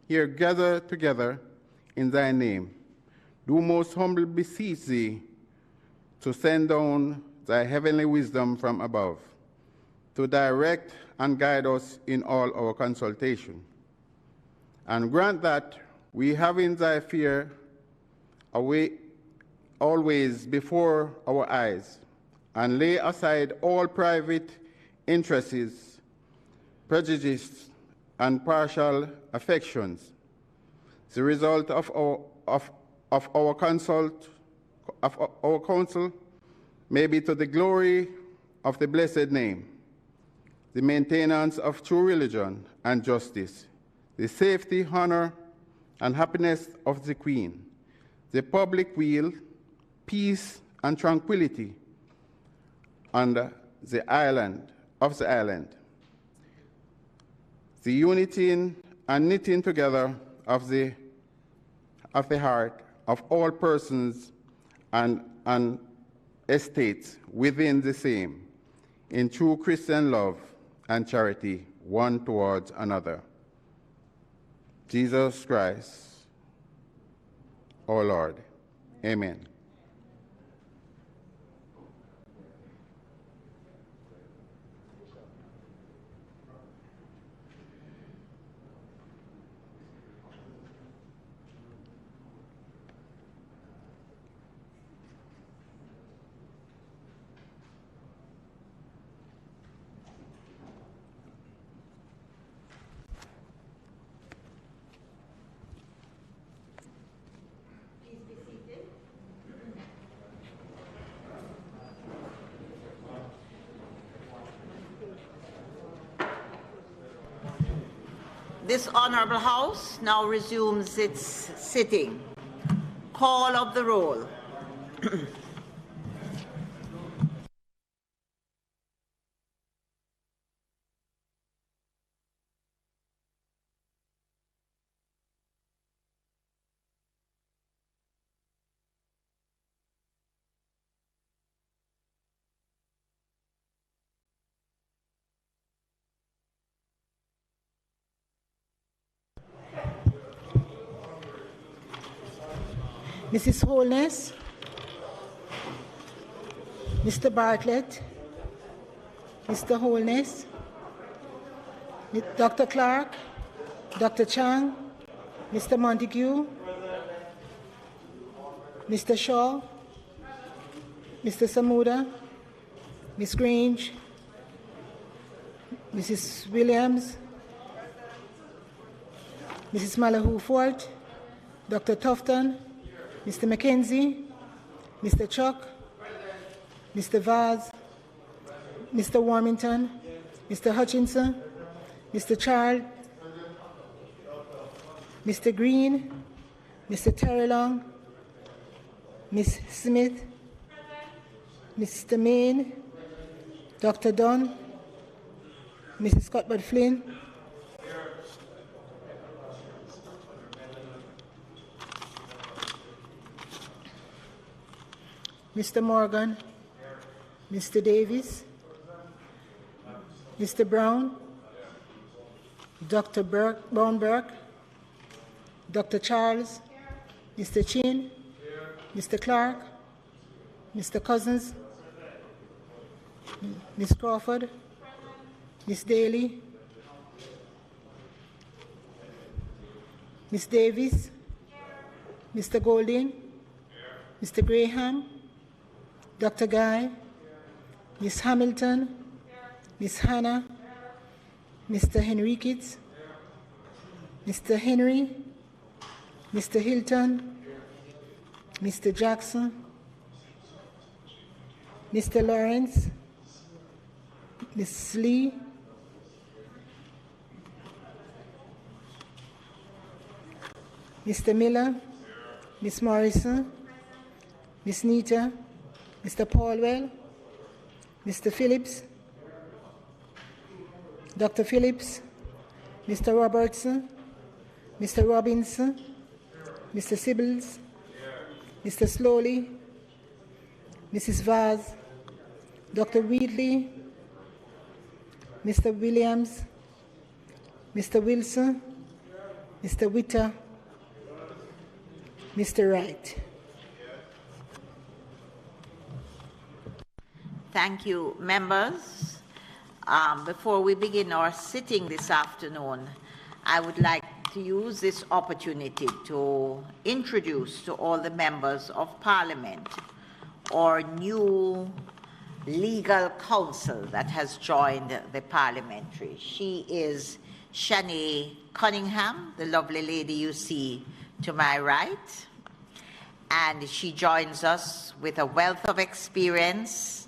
here gathered together in thy name, do most humbly beseech thee to send down thy heavenly wisdom from above, to direct and guide us in all our consultation. And grant that we have in thy fear away always before our eyes, and lay aside all private interests, prejudices, and partial affections, the result of our counsel may be to the glory of the blessed name, the maintenance of true religion and justice, the safety, honor, and happiness of the Queen, the public weal, peace, and tranquility on the island, the unity and knitting together of the heart of all persons and estates within the same, in true Christian love and charity one towards another. Jesus Christ, our Lord. Amen. This Honourable House now resumes its sitting. Call of the roll. Mrs. Holness, Mr. Bartlett, Mr. Holness, Dr. Clark, Dr. Chang, Mr. Montague, Mr. Shaw, Mr. Samuda, Ms. Grange, Mrs. Williams, Mrs. Malahoo Fort, Dr. Tufton, Mr. McKenzie, Mr. Chuck, Mr. Vaz, Mr. Warmington, Mr. Hutchinson, Mr. Child, Mr. Green, Mr. Terrelong, Ms. Smith, Mr. Main, Dr. Dunn, Mrs. Cuthbert Flynn, Mr. Morgan, Mr. Davis, Mr. Brown, Dr. Brownberg, Dr. Charles, Mr. Chin, Mr. Clark, Mr. Cousins, Ms. Crawford, Ms. Daly, Ms. Davis, Mr. Golding, Mr. Graham, Dr. Guy, Ms. Hamilton, Ms. Hannah, Mr. Henriquez, Mr. Henry, Mr. Hilton, Mr. Jackson, Mr. Lawrence, Ms. Lee, Mr. Miller, Ms. Morrison, Ms. Nita, Mr. Paulwell, Mr. Phillips, Dr. Phillips, Mr. Robertson, Mr. Robinson, Mr. Sibbles, Mr. Slowly, Mrs. Vaz, Dr. Wheatley, Mr. Williams, Mr. Wilson, Mr. Witter, Mr. Wright. Thank you, members. Before we begin our sitting this afternoon, I would like to use this opportunity to introduce to all the members of Parliament our new legal counsel that has joined the parliamentary. She is Shani Cunningham, the lovely lady you see to my right, and she joins us with a wealth of experience.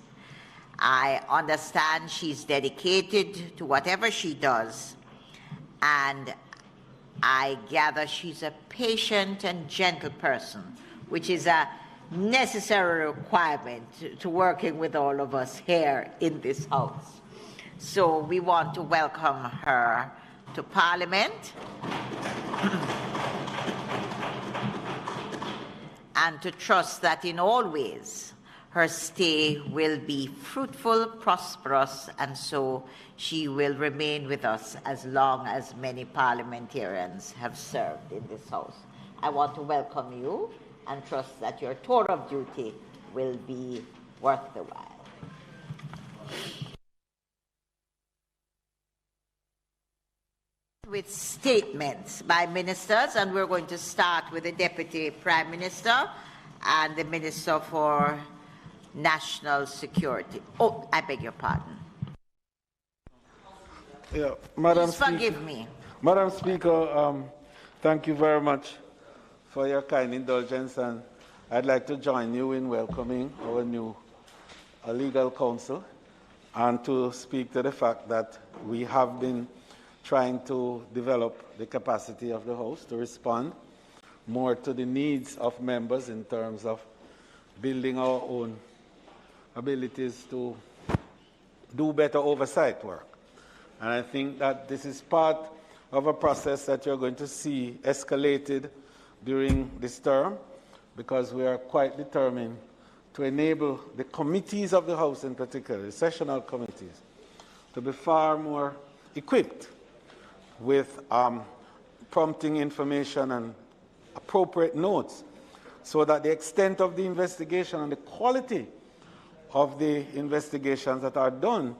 I understand she's dedicated to whatever she does, and I gather she's a patient and gentle person, which is a necessary requirement to working with all of us here in this house. So we want to welcome her to Parliament and to trust that in all ways her stay will be fruitful, prosperous, and so she will remain with us as long as many parliamentarians have served in this house. I want to welcome you and trust that your tour of duty will be worth the while. With statements by ministers, and we're going to start with the Deputy Prime Minister and the Minister for National Security. Oh, I beg your pardon. Yeah, Madam Please Speaker, forgive me. Madam Speaker, thank you very much for your kind indulgence, and I'd like to join you in welcoming our new legal counsel and to speak to the fact that we have been trying to develop the capacity of the House to respond more to the needs of members in terms of building our own abilities to do better oversight work. And I think that this is part of a process that you're going to see escalated during this term, because we are quite determined to enable the committees of the House in particular, the sessional committees, to be far more equipped with prompting information and appropriate notes, so that the extent of the investigation and the quality of the investigations that are done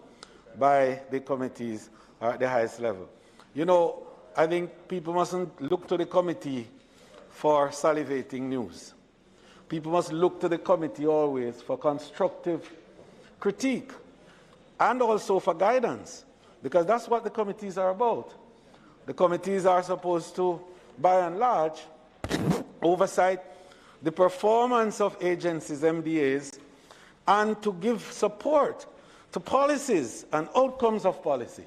by the committees are at the highest level. You know, I think people mustn't look to the committee for salivating news. People must look to the committee always for constructive critique and also for guidance, because that's what the committees are about. The committees are supposed to, by and large, oversight the performance of agencies, MDAs, and to give support to policies and outcomes of policy.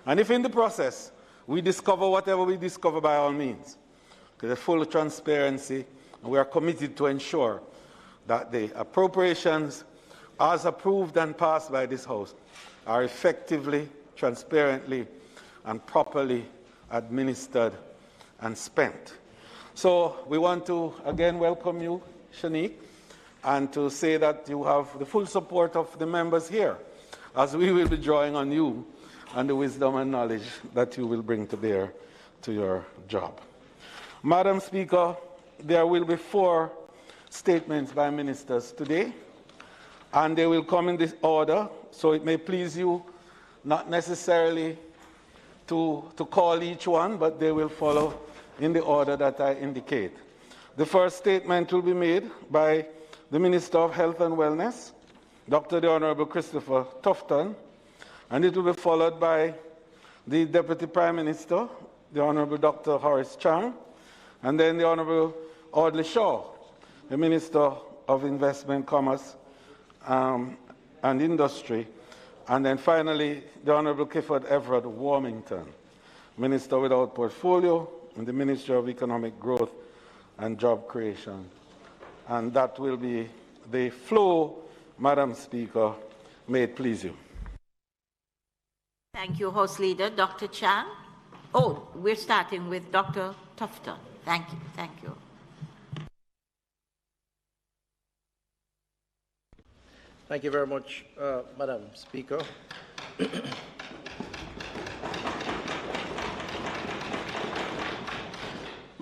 And if in the process we discover whatever we discover, by all means, there's full transparency, and we are committed to ensure that the appropriations as approved and passed by this House are effectively, transparently, and properly administered and spent. So we want to again welcome you, Shani, and to say that you have the full support of the members here, as we will be drawing on you and the wisdom and knowledge that you will bring to bear to your job. Madam Speaker, there will be 4 statements by ministers today, and they will come in this order, so it may please you not necessarily to call each one, but they will follow in the order that I indicate. The first statement will be made by the Minister of Health and Wellness, Dr. the Honorable Christopher Tufton, and it will be followed by the Deputy Prime Minister, the Honorable Dr. Horace Chang, and then the Honorable Audley Shaw, the Minister of Investment, Commerce and Industry, and then finally the Honorable Clifford Everett Warmington, Minister without portfolio in the Ministry of Economic Growth and Job Creation. And that will be the flow, Madam Speaker. May it please you. Thank you, House Leader. Dr. Chan? Oh, we're starting with Dr. Tufton. Thank you. Thank you. Thank you very much, Madam Speaker.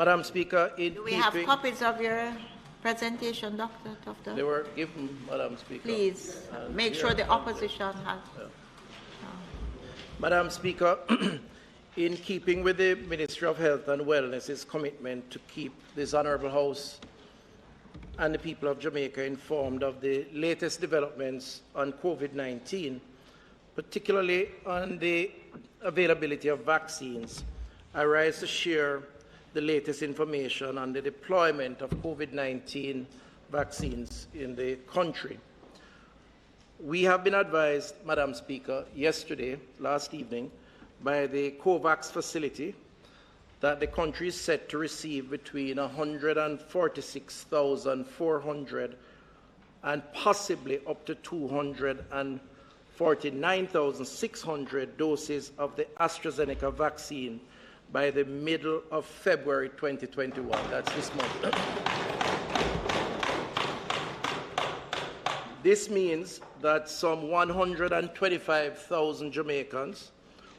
Madam Speaker, Do we have copies of your presentation, Dr. Tufta? They were given, Madam Speaker. Please make sure the opposition has. Yeah. Madam Speaker, in keeping with the Ministry of Health and Wellness's commitment to keep this Honourable House and the people of Jamaica informed of the latest developments on COVID-19, particularly on the availability of vaccines, I rise to share the latest information on the deployment of COVID-19 vaccines in the country. We have been advised, Madam Speaker, last evening, by the COVAX facility that the country is set to receive between 146,400 and possibly up to 249,600 doses of the AstraZeneca vaccine by the middle of February 2021. That's this month. This means that some 125,000 Jamaicans,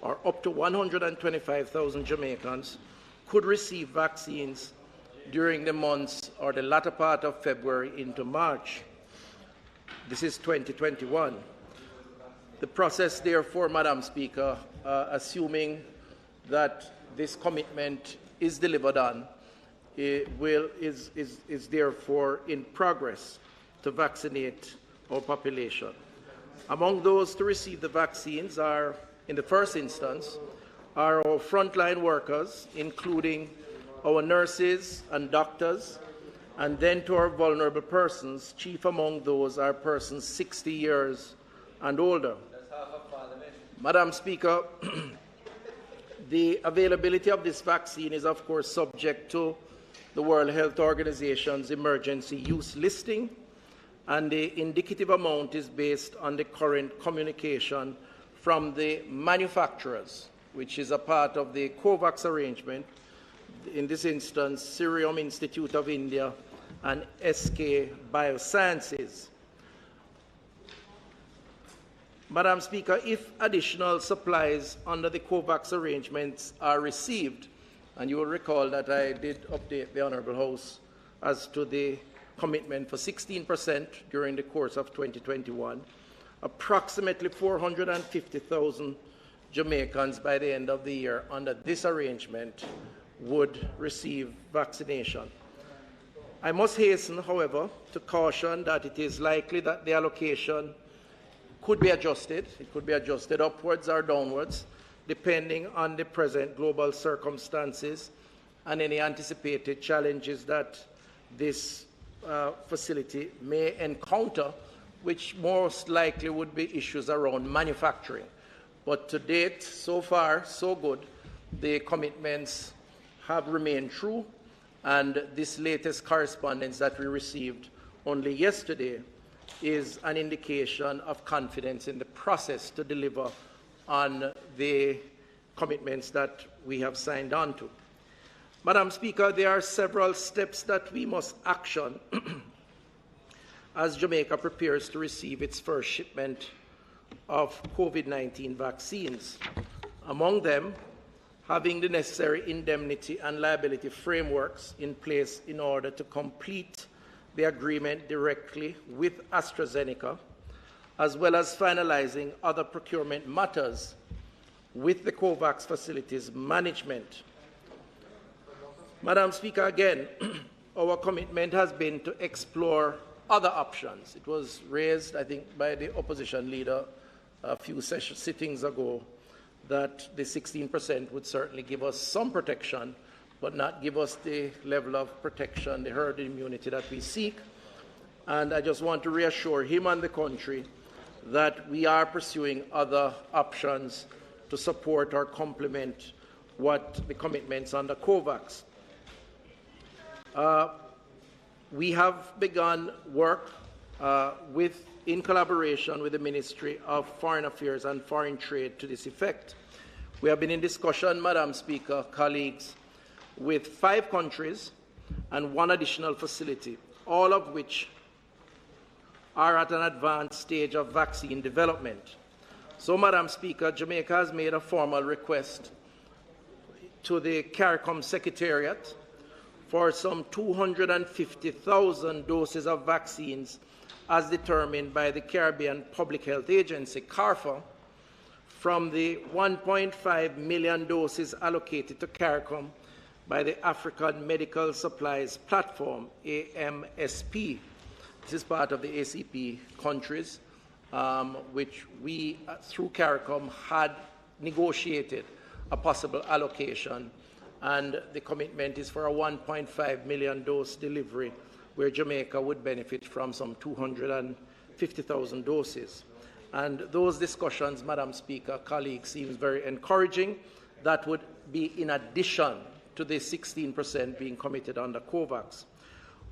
or up to 125,000 Jamaicans, could receive vaccines during the months or the latter part of February into March. This is 2021. The process, therefore, Madam Speaker, assuming that this commitment is delivered on, is therefore in progress to vaccinate our population. Among those to receive the vaccines are, in the first instance, are our frontline workers, including our nurses and doctors, and then to our vulnerable persons, chief among those are persons 60 years and older. Madam Speaker, the availability of this vaccine is, of course, subject to the World Health Organization's emergency use listing, and the indicative amount is based on the current communication from the manufacturers, which is a part of the COVAX arrangement, in this instance, Serum Institute of India and SK Biosciences. Madam Speaker, if additional supplies under the COVAX arrangements are received, and you will recall that I did update the Honourable House as to the commitment for 16% during the course of 2021, approximately 450,000 Jamaicans by the end of the year under this arrangement would receive vaccination. I must hasten, however, to caution that it is likely that the allocation could be adjusted. It could be adjusted upwards or downwards, depending on the present global circumstances and any anticipated challenges that this facility may encounter, which most likely would be issues around manufacturing. But to date, so far, so good. The commitments have remained true, and this latest correspondence that we received only yesterday is an indication of confidence in the process to deliver on the commitments that we have signed on to. Madam Speaker, there are several steps that we must action as Jamaica prepares to receive its first shipment of COVID-19 vaccines. Among them, having the necessary indemnity and liability frameworks in place in order to complete the agreement directly with AstraZeneca, as well as finalizing other procurement matters with the COVAX facilities management. Madam Speaker, again, our commitment has been to explore other options. It was raised, I think, by the opposition leader a few sittings ago that the 16% would certainly give us some protection, but not give us the level of protection, the herd immunity that we seek. And I just want to reassure him and the country that we are pursuing other options to support or complement what the commitments under COVAX. We have begun work in collaboration with the Ministry of Foreign Affairs and Foreign Trade to this effect. We have been in discussion, Madam Speaker, colleagues, with 5 countries and 1 additional facility, all of which are at an advanced stage of vaccine development. So, Madam Speaker, Jamaica has made a formal request to the CARICOM Secretariat for some 250,000 doses of vaccines as determined by the Caribbean Public Health Agency, CARPHA, from the 1.5 million doses allocated to CARICOM by the African Medical Supplies Platform, AMSP. This is part of the ACP countries, which we, through CARICOM, had negotiated a possible allocation, and the commitment is for a 1.5 million dose delivery, where Jamaica would benefit from some 250,000 doses. And those discussions, Madam Speaker, colleagues, seems very encouraging. That would be in addition to the 16% being committed under COVAX.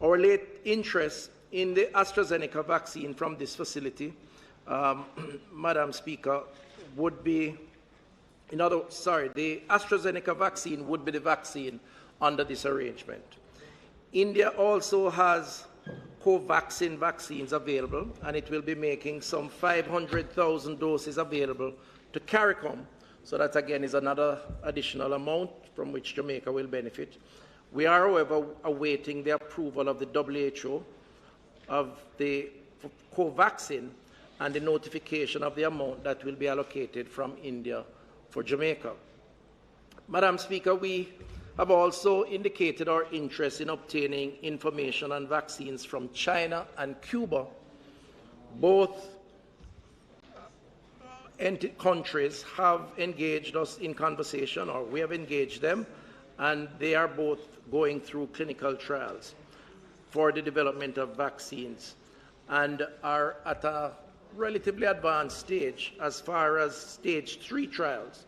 Our late interest in the AstraZeneca vaccine from this facility, Madam Speaker, would be, the AstraZeneca vaccine would be the vaccine under this arrangement. India also has Covaxin vaccines available, and it will be making some 500,000 doses available to CARICOM. So that, again, is another additional amount from which Jamaica will benefit. We are, however, awaiting the approval of the WHO of the Covaxin and the notification of the amount that will be allocated from India for Jamaica. Madam Speaker, we have also indicated our interest in obtaining information on vaccines from China and Cuba. Both countries have engaged us in conversation, or we have engaged them, and they are both going through clinical trials for the development of vaccines and are at a relatively advanced stage as far as stage 3 trials.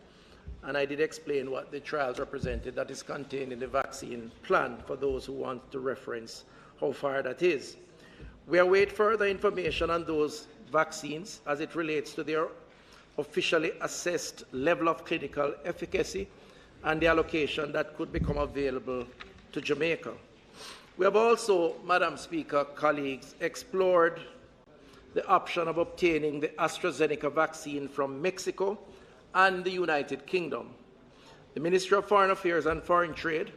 And I did explain what the trials represented that is contained in the vaccine plan for those who want to reference how far that is. We await further information on those vaccines as it relates to their officially assessed level of clinical efficacy and the allocation that could become available to Jamaica. We have also, Madam Speaker, colleagues, explored the option of obtaining the AstraZeneca vaccine from Mexico and the United Kingdom. The Ministry of Foreign Affairs and Foreign Trade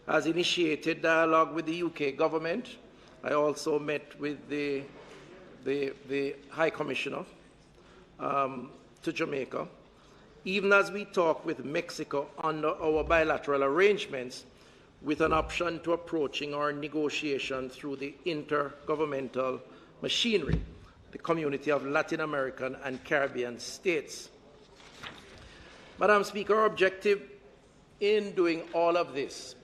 has initiated dialogue with the UK government. I also met with the High Commissioner to Jamaica. Even as we talk with Mexico under our bilateral arrangements, with an option to approaching our negotiation through the intergovernmental machinery, the Community of Latin American and Caribbean States. Madam Speaker, our objective in doing all of this,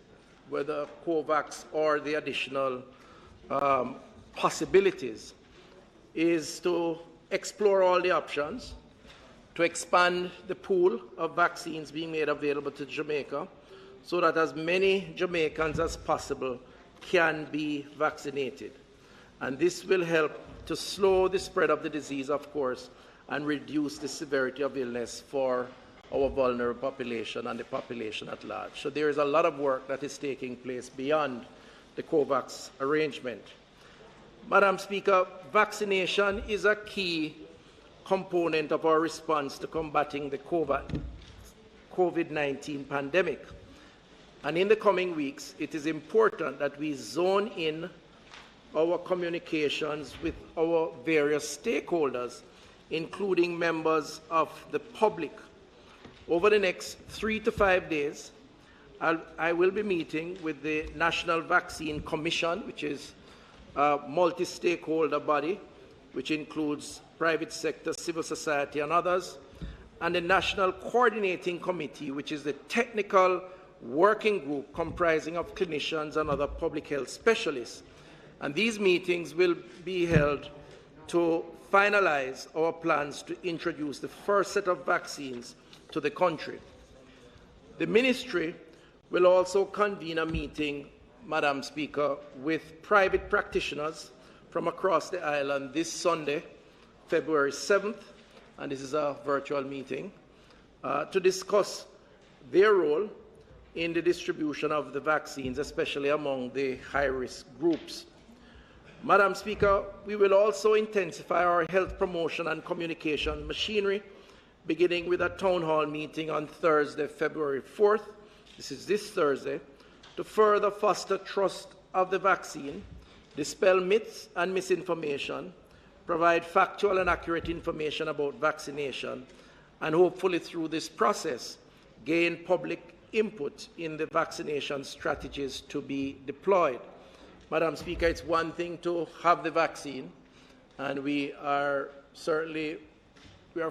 whether COVAX or the additional possibilities, is to explore all the options, to expand the pool of vaccines being made available to Jamaica, so that as many Jamaicans as possible can be vaccinated. And this will help to slow the spread of the disease, of course, and reduce the severity of illness for our vulnerable population and the population at large. So there is a lot of work that is taking place beyond the COVAX arrangement. Madam Speaker, vaccination is a key component of our response to combating the COVID-19 pandemic. And in the coming weeks, it is important that we zone in our communications with our various stakeholders, including members of the public. Over the next 3 to 5 days, I will be meeting with the National Vaccine Commission, which is a multi-stakeholder body, which includes private sector, civil society, and others, and the National Coordinating Committee, which is the technical working group comprising of clinicians and other public health specialists. And these meetings will be held to finalize our plans to introduce the first set of vaccines to the country. The ministry will also convene a meeting, Madam Speaker, with private practitioners from across the island this Sunday, February 7th, and this is a virtual meeting, to discuss their role in the distribution of the vaccines, especially among the high-risk groups. Madam Speaker, we will also intensify our health promotion and communication machinery, beginning with a town hall meeting on Thursday, February 4th. This is this Thursday, to further foster trust of the vaccine, dispel myths and misinformation, provide factual and accurate information about vaccination, and hopefully through this process, gain public input in the vaccination strategies to be deployed. Madam Speaker, it's one thing to have the vaccine, and we are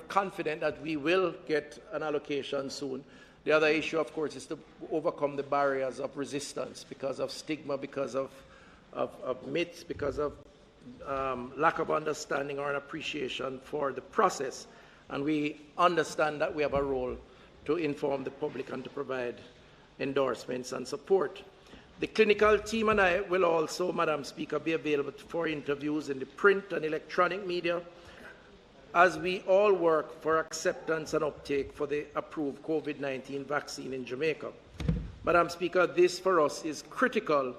confident that we will get an allocation soon. The other issue, of course, is to overcome the barriers of resistance because of stigma, because of myths, because of lack of understanding or an appreciation for the process. And we understand that we have a role to inform the public and to provide endorsements and support. The clinical team and I will also, Madam Speaker, be available for interviews in the print and electronic media as we all work for acceptance and uptake for the approved COVID-19 vaccine in Jamaica. Madam Speaker, this for us is critical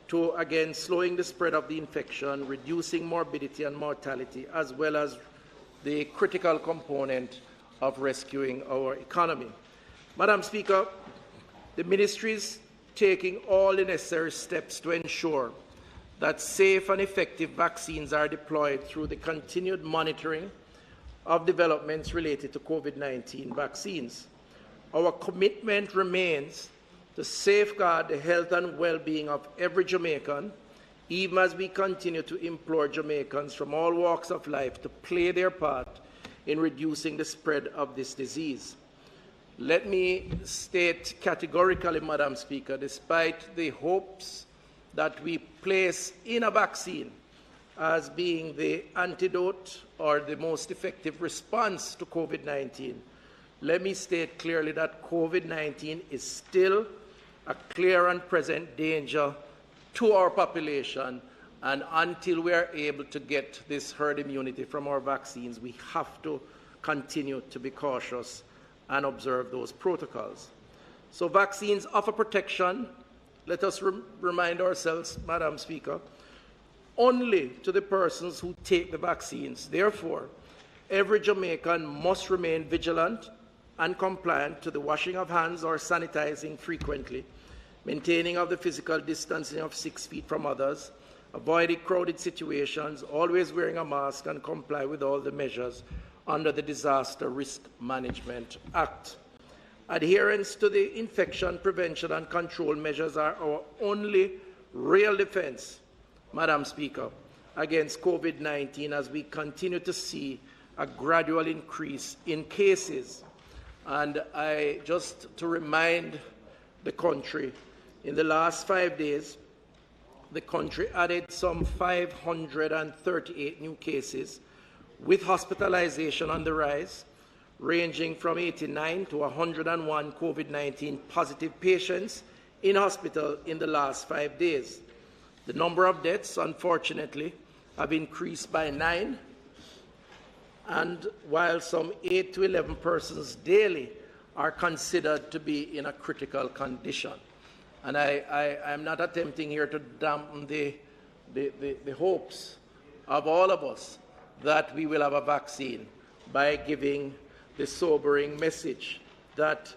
to, again, slowing the spread of the infection, reducing morbidity and mortality, as well as the critical component of rescuing our economy. Madam Speaker, the ministry is taking all the necessary steps to ensure that safe and effective vaccines are deployed through the continued monitoring of developments related to COVID-19 vaccines. Our commitment remains to safeguard the health and well-being of every Jamaican, even as we continue to implore Jamaicans from all walks of life to play their part in reducing the spread of this disease. Let me state categorically, Madam Speaker, despite the hopes that we place in a vaccine as being the antidote or the most effective response to COVID-19, let me state clearly that COVID-19 is still a clear and present danger to our population, and until we are able to get this herd immunity from our vaccines, we have to continue to be cautious and observe those protocols. So vaccines offer protection, let us remind ourselves, Madam Speaker, only to the persons who take the vaccines. Therefore, every Jamaican must remain vigilant and compliant to the washing of hands or sanitizing frequently, maintaining of the physical distancing of 6 feet from others, avoiding crowded situations, always wearing a mask, and comply with all the measures under the Disaster Risk Management Act. Adherence to the infection prevention and control measures are our only real defense, Madam Speaker, against COVID-19 as we continue to see a gradual increase in cases. And just to remind the country, in the last 5 days, the country added some 538 new cases, with hospitalization on the rise, ranging from 89 to 101 COVID-19 positive patients in hospital in the last 5 days. The number of deaths, unfortunately, have increased by 9, and while some 8 to 11 persons daily are considered to be in a critical condition. And I'm not attempting here to dampen the hopes of all of us that we will have a vaccine by giving the sobering message that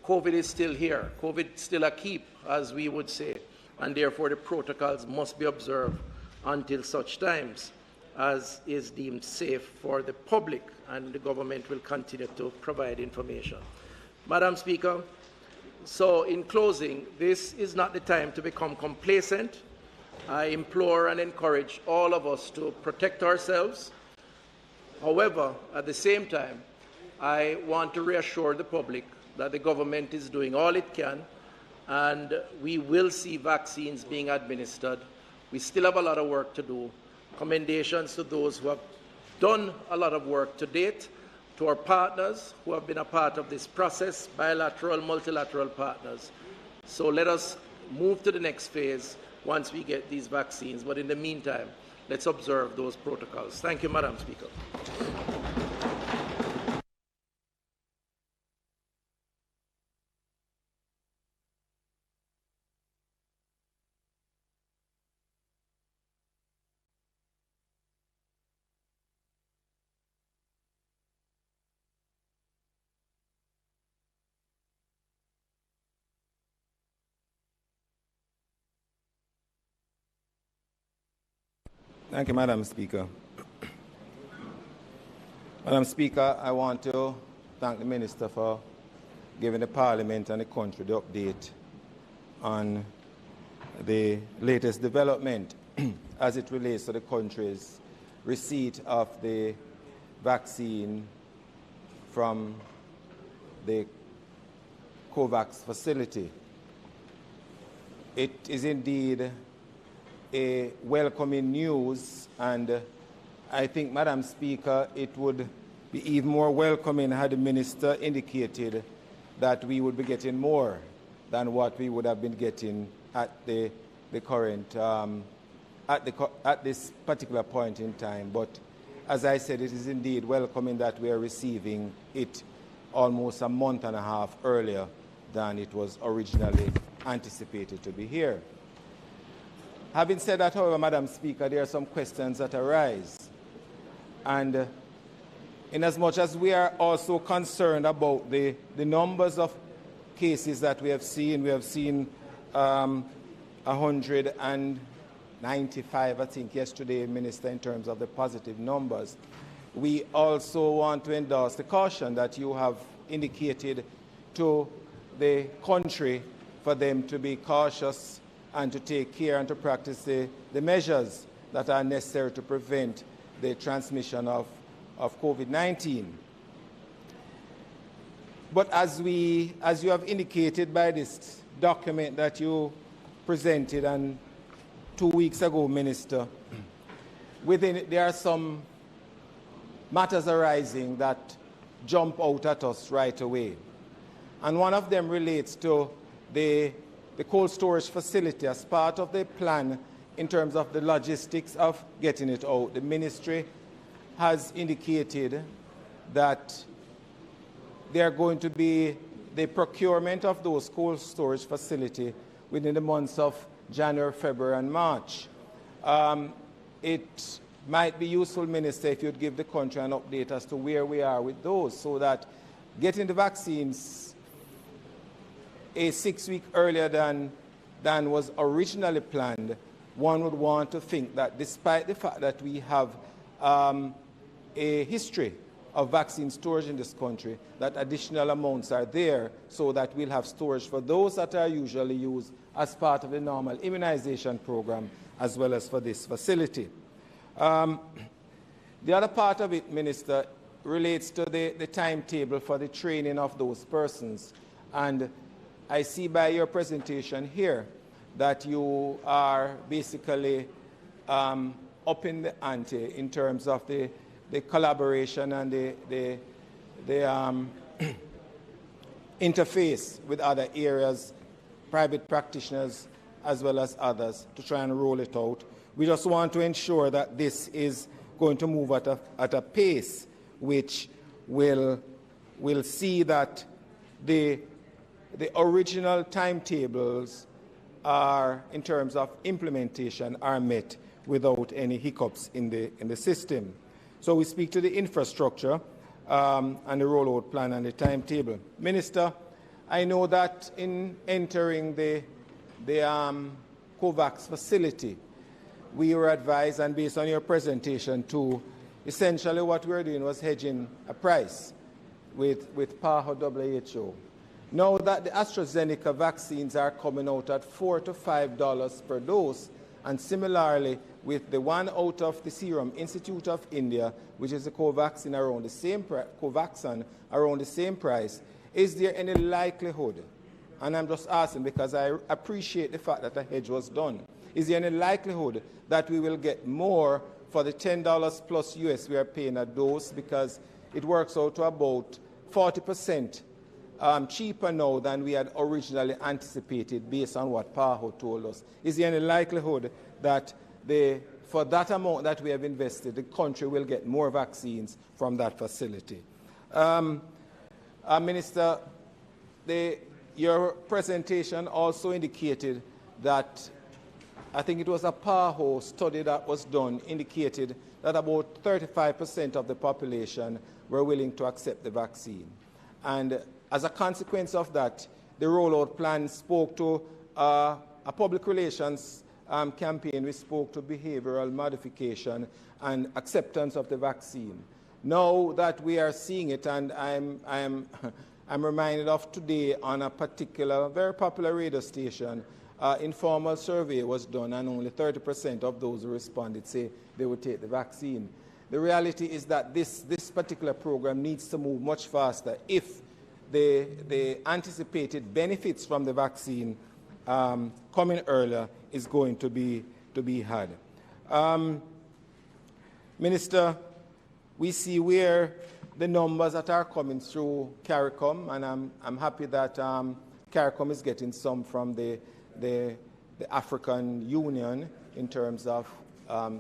COVID is still here, COVID is still a keep, as we would say, and therefore the protocols must be observed until such times as is deemed safe for the public, and the government will continue to provide information. Madam Speaker, so in closing, this is not the time to become complacent. I implore and encourage all of us to protect ourselves. However, at the same time, I want to reassure the public that the government is doing all it can, and we will see vaccines being administered. We still have a lot of work to do. Commendations to those who have done a lot of work to date, to our partners who have been a part of this process, bilateral, multilateral partners. So let us move to the next phase once we get these vaccines. But in the meantime, let's observe those protocols. Thank you, Madam Speaker. Thank you, Madam Speaker. Madam Speaker, I want to thank the Minister for giving the Parliament and the country the update on the latest development as it relates to the country's receipt of the vaccine from the COVAX facility. It is indeed a welcoming news, and I think, Madam Speaker, it would be even more welcoming had the Minister indicated that we would be getting more than what we would have been getting at the current at this particular point in time. But as I said, it is indeed welcoming that we are receiving it almost a month and a half earlier than it was originally anticipated to be here. Having said that, however, Madam Speaker, there are some questions that arise. And inasmuch as we are also concerned about the numbers of cases that we have seen 195, I think, yesterday, Minister, in terms of the positive numbers. We also want to endorse the caution that you have indicated to the country for them to be cautious and to take care and to practice the measures that are necessary to prevent the transmission of COVID-19. But as you have indicated by this document that you presented and 2 weeks ago, Minister, within it there are some matters arising that jump out at us right away. And one of them relates to the cold storage facility as part of the plan in terms of the logistics of getting it out. The ministry has indicated that they are going to be the procurement of those cold storage facility within the months of January, February, and March. It might be useful, Minister, if you'd give the country an update as to where we are with those, so that getting the vaccines a 6 week earlier than was originally planned, one would want to think that despite the fact that we have a history of vaccine storage in this country, that additional amounts are there so that we'll have storage for those that are usually used as part of the normal immunization program, as well as for this facility. The other part of it, Minister, relates to the timetable for the training of those persons. And I see by your presentation here that you are basically upping the ante in terms of the collaboration and the interface with other areas, private practitioners, as well as others, to try and roll it out. We just want to ensure that this is going to move at a pace which will see that the original timetables are, in terms of implementation, are met without any hiccups in the system. So we speak to the infrastructure and the rollout plan and the timetable. Minister, I know that in entering the COVAX facility, we were advised, and based on your presentation too, essentially what we were doing was hedging a price with PAHO WHO. Now that the AstraZeneca vaccines are coming out at $4 to $5 per dose, and similarly with the one out of the Serum Institute of India, which is the Covaxin around the same Covaxin around the same price, is there any likelihood, and I'm just asking because I appreciate the fact that a hedge was done, is there any likelihood that we will get more for the $10 plus US we are paying a dose, because it works out to about 40% cheaper now than we had originally anticipated based on what PAHO told us? Is there any likelihood that for that amount that we have invested, the country will get more vaccines from that facility? Minister, your presentation also indicated that, I think it was a PAHO study that was done, indicated that about 35% of the population were willing to accept the vaccine. And as a consequence of that, the rollout plan spoke to a public relations campaign, we spoke to behavioral modification and acceptance of the vaccine. Now that we are seeing it, and I'm reminded of today on a particular, very popular radio station, informal survey was done, and only 30% of those who responded say they would take the vaccine. The reality is that this particular program needs to move much faster if the anticipated benefits from the vaccine coming earlier is going to be had. Minister, we see where the numbers that are coming through CARICOM, and I'm happy that CARICOM is getting some from the African Union in terms of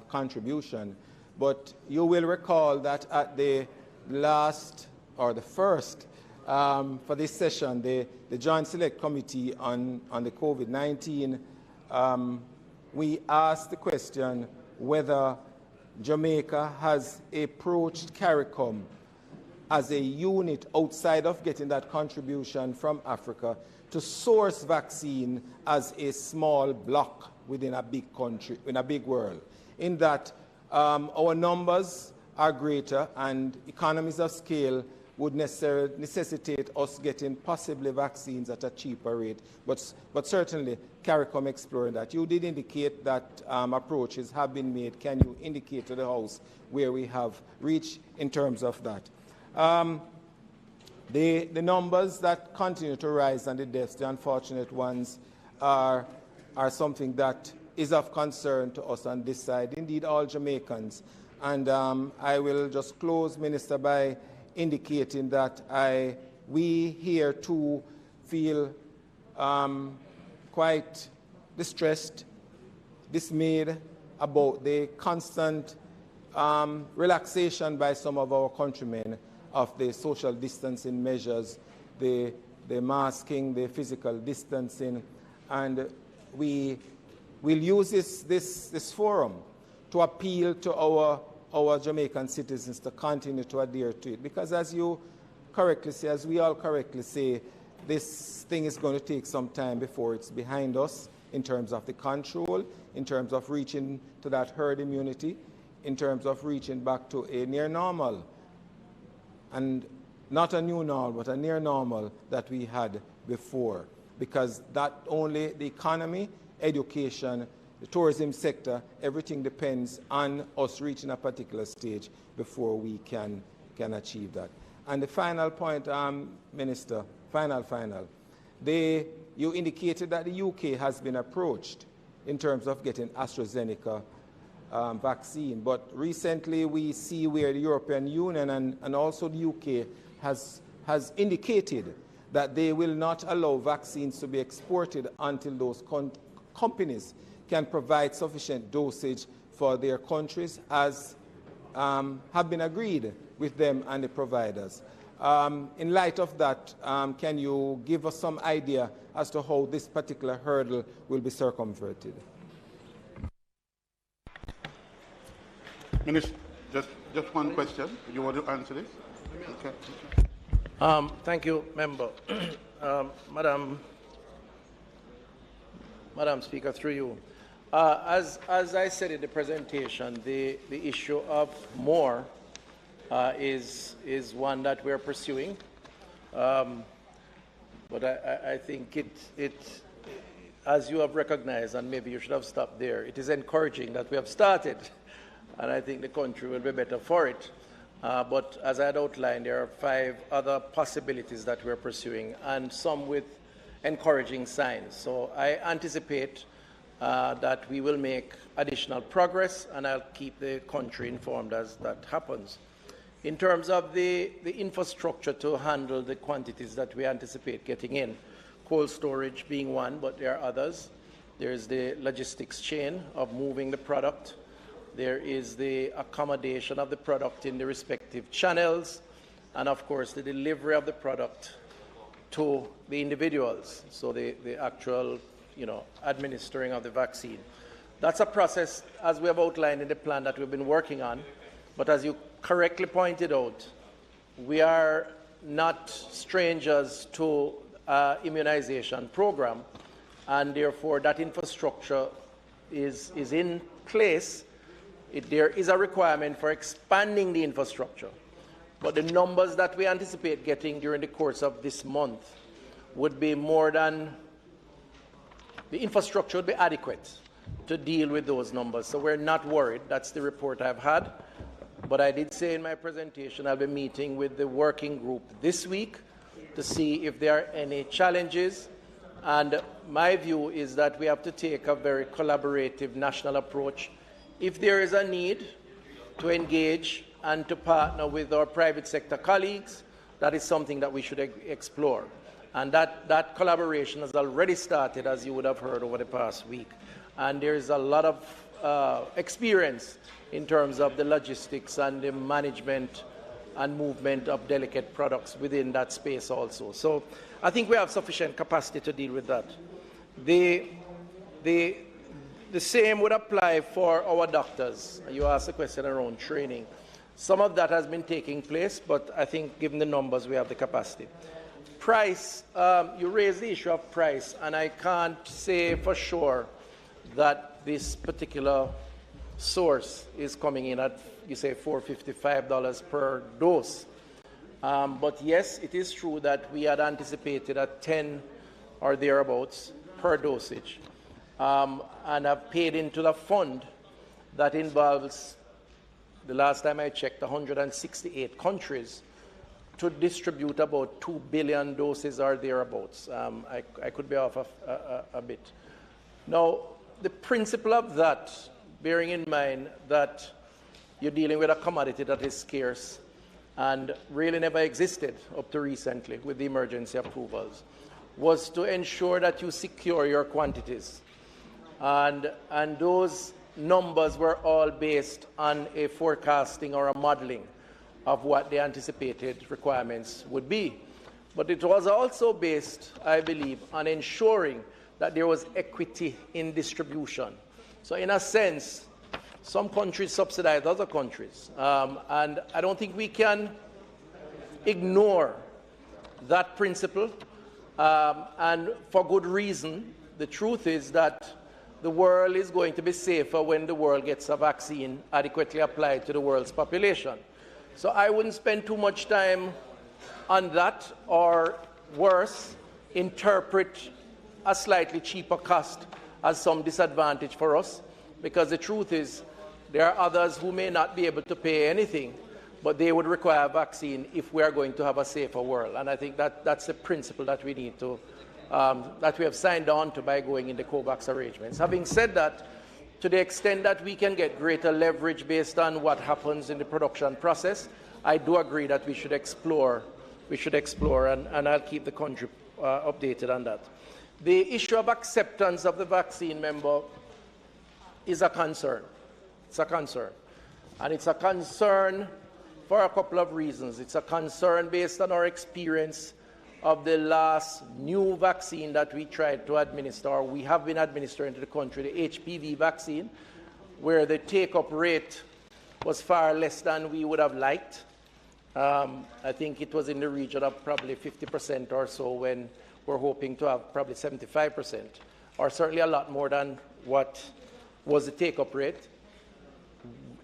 contribution. But you will recall that at the last, or the first, for this session, the Joint Select Committee on the COVID-19, we asked the question whether Jamaica has approached CARICOM as a unit outside of getting that contribution from Africa to source vaccine as a small block within a big country, in a big world, in that our numbers are greater and economies of scale would necessitate us getting possibly vaccines at a cheaper rate, but certainly CARICOM exploring that. You did indicate that approaches have been made. Can you indicate to the House where we have reached in terms of that? The numbers that continue to rise and the deaths, the unfortunate ones, are something that is of concern to us on this side, indeed all Jamaicans. And I will just close, Minister, by indicating that we here too feel quite distressed, dismayed about the constant relaxation by some of our countrymen of the social distancing measures, the masking, the physical distancing, and we will use this forum to appeal to our Jamaican citizens to continue to adhere to it. Because as you correctly say, as we all correctly say, this thing is going to take some time before it's behind us in terms of the control, in terms of reaching to that herd immunity, in terms of reaching back to a near normal, and not a new normal, but a near normal that we had before. Because that only the economy, education, the tourism sector, everything depends on us reaching a particular stage before we can achieve that. And the final point, Minister, final. You indicated that the UK has been approached in terms of getting AstraZeneca vaccine. But recently we see where the European Union and also the UK has indicated that they will not allow vaccines to be exported until those companies can provide sufficient dosage for their countries, as have been agreed with them and the providers. In light of that, can you give us some idea as to how this particular hurdle will be circumvented? Minister, just one question. You want to answer this? Okay. Thank you, Member. Madam Speaker, through you. As I said in the presentation, the issue of more is one that we're pursuing. But I think it, as you have recognized, and maybe you should have stopped there, it is encouraging that we have started, and I think the country will be better for it. But as I had outlined, there are 5 other possibilities that we're pursuing, and some with encouraging signs. So I anticipate that we will make additional progress, and I'll keep the country informed as that happens. In terms of the infrastructure to handle the quantities that we anticipate getting in, cold storage being one, but there are others. There's the logistics chain of moving the product. There is the accommodation of the product in the respective channels, and of course the delivery of the product to the individuals, so the actual administering of the vaccine. That's a process, as we have outlined in the plan that we've been working on, but as you correctly pointed out, we are not strangers to immunization program, and therefore that infrastructure is in place, there is a requirement for expanding the infrastructure. But the numbers that we anticipate getting during the course of this month would be more than, the infrastructure would be adequate to deal with those numbers. So we're not worried. That's the report I've had. But I did say in my presentation I'll be meeting with the working group this week to see if there are any challenges. And my view is that we have to take a very collaborative national approach. If there is a need to engage and to partner with our private sector colleagues, that is something that we should explore. And that collaboration has already started, as you would have heard over the past week. And there is a lot of experience in terms of the logistics and the management and movement of delicate products within that space also. So I think we have sufficient capacity to deal with that. The same would apply for our doctors. You asked a question around training. Some of that has been taking place, but I think given the numbers, we have the capacity. Price, you raised the issue of price, and I can't say for sure that this particular source is coming in at, you say, $455 per dose. But yes, it is true that we had anticipated at 10 or thereabouts per dosage, and have paid into the fund that involves, the last time I checked, 168 countries to distribute about 2 billion doses or thereabouts. I could be off a bit. Now, the principle of that, bearing in mind that you're dealing with a commodity that is scarce and really never existed up to recently with the emergency approvals, was to ensure that you secure your quantities. And those numbers were all based on a forecasting or a modeling of what the anticipated requirements would be. But it was also based, I believe, on ensuring that there was equity in distribution. So in a sense, some countries subsidize other countries. And I don't think we can ignore that principle, and for good reason. The truth is that the world is going to be safer when the world gets a vaccine adequately applied to the world's population. So I wouldn't spend too much time on that, or worse, interpret a slightly cheaper cost as some disadvantage for us, because the truth is there are others who may not be able to pay anything, but they would require a vaccine if we are going to have a safer world. And I think that's the principle that we need to, that we have signed on to by going into COVAX arrangements. Having said that, to the extent that we can get greater leverage based on what happens in the production process, I do agree that we should explore, and I'll keep the country updated on that. The issue of acceptance of the vaccine, member, is a concern. It's a concern. And it's a concern for a couple of reasons. It's a concern based on our experience of the last new vaccine that we tried to administer, we have been administering to the country, the HPV vaccine, where the take-up rate was far less than we would have liked. I think it was in the region of probably 50% or so, when we're hoping to have probably 75%, or certainly a lot more than what was the take-up rate.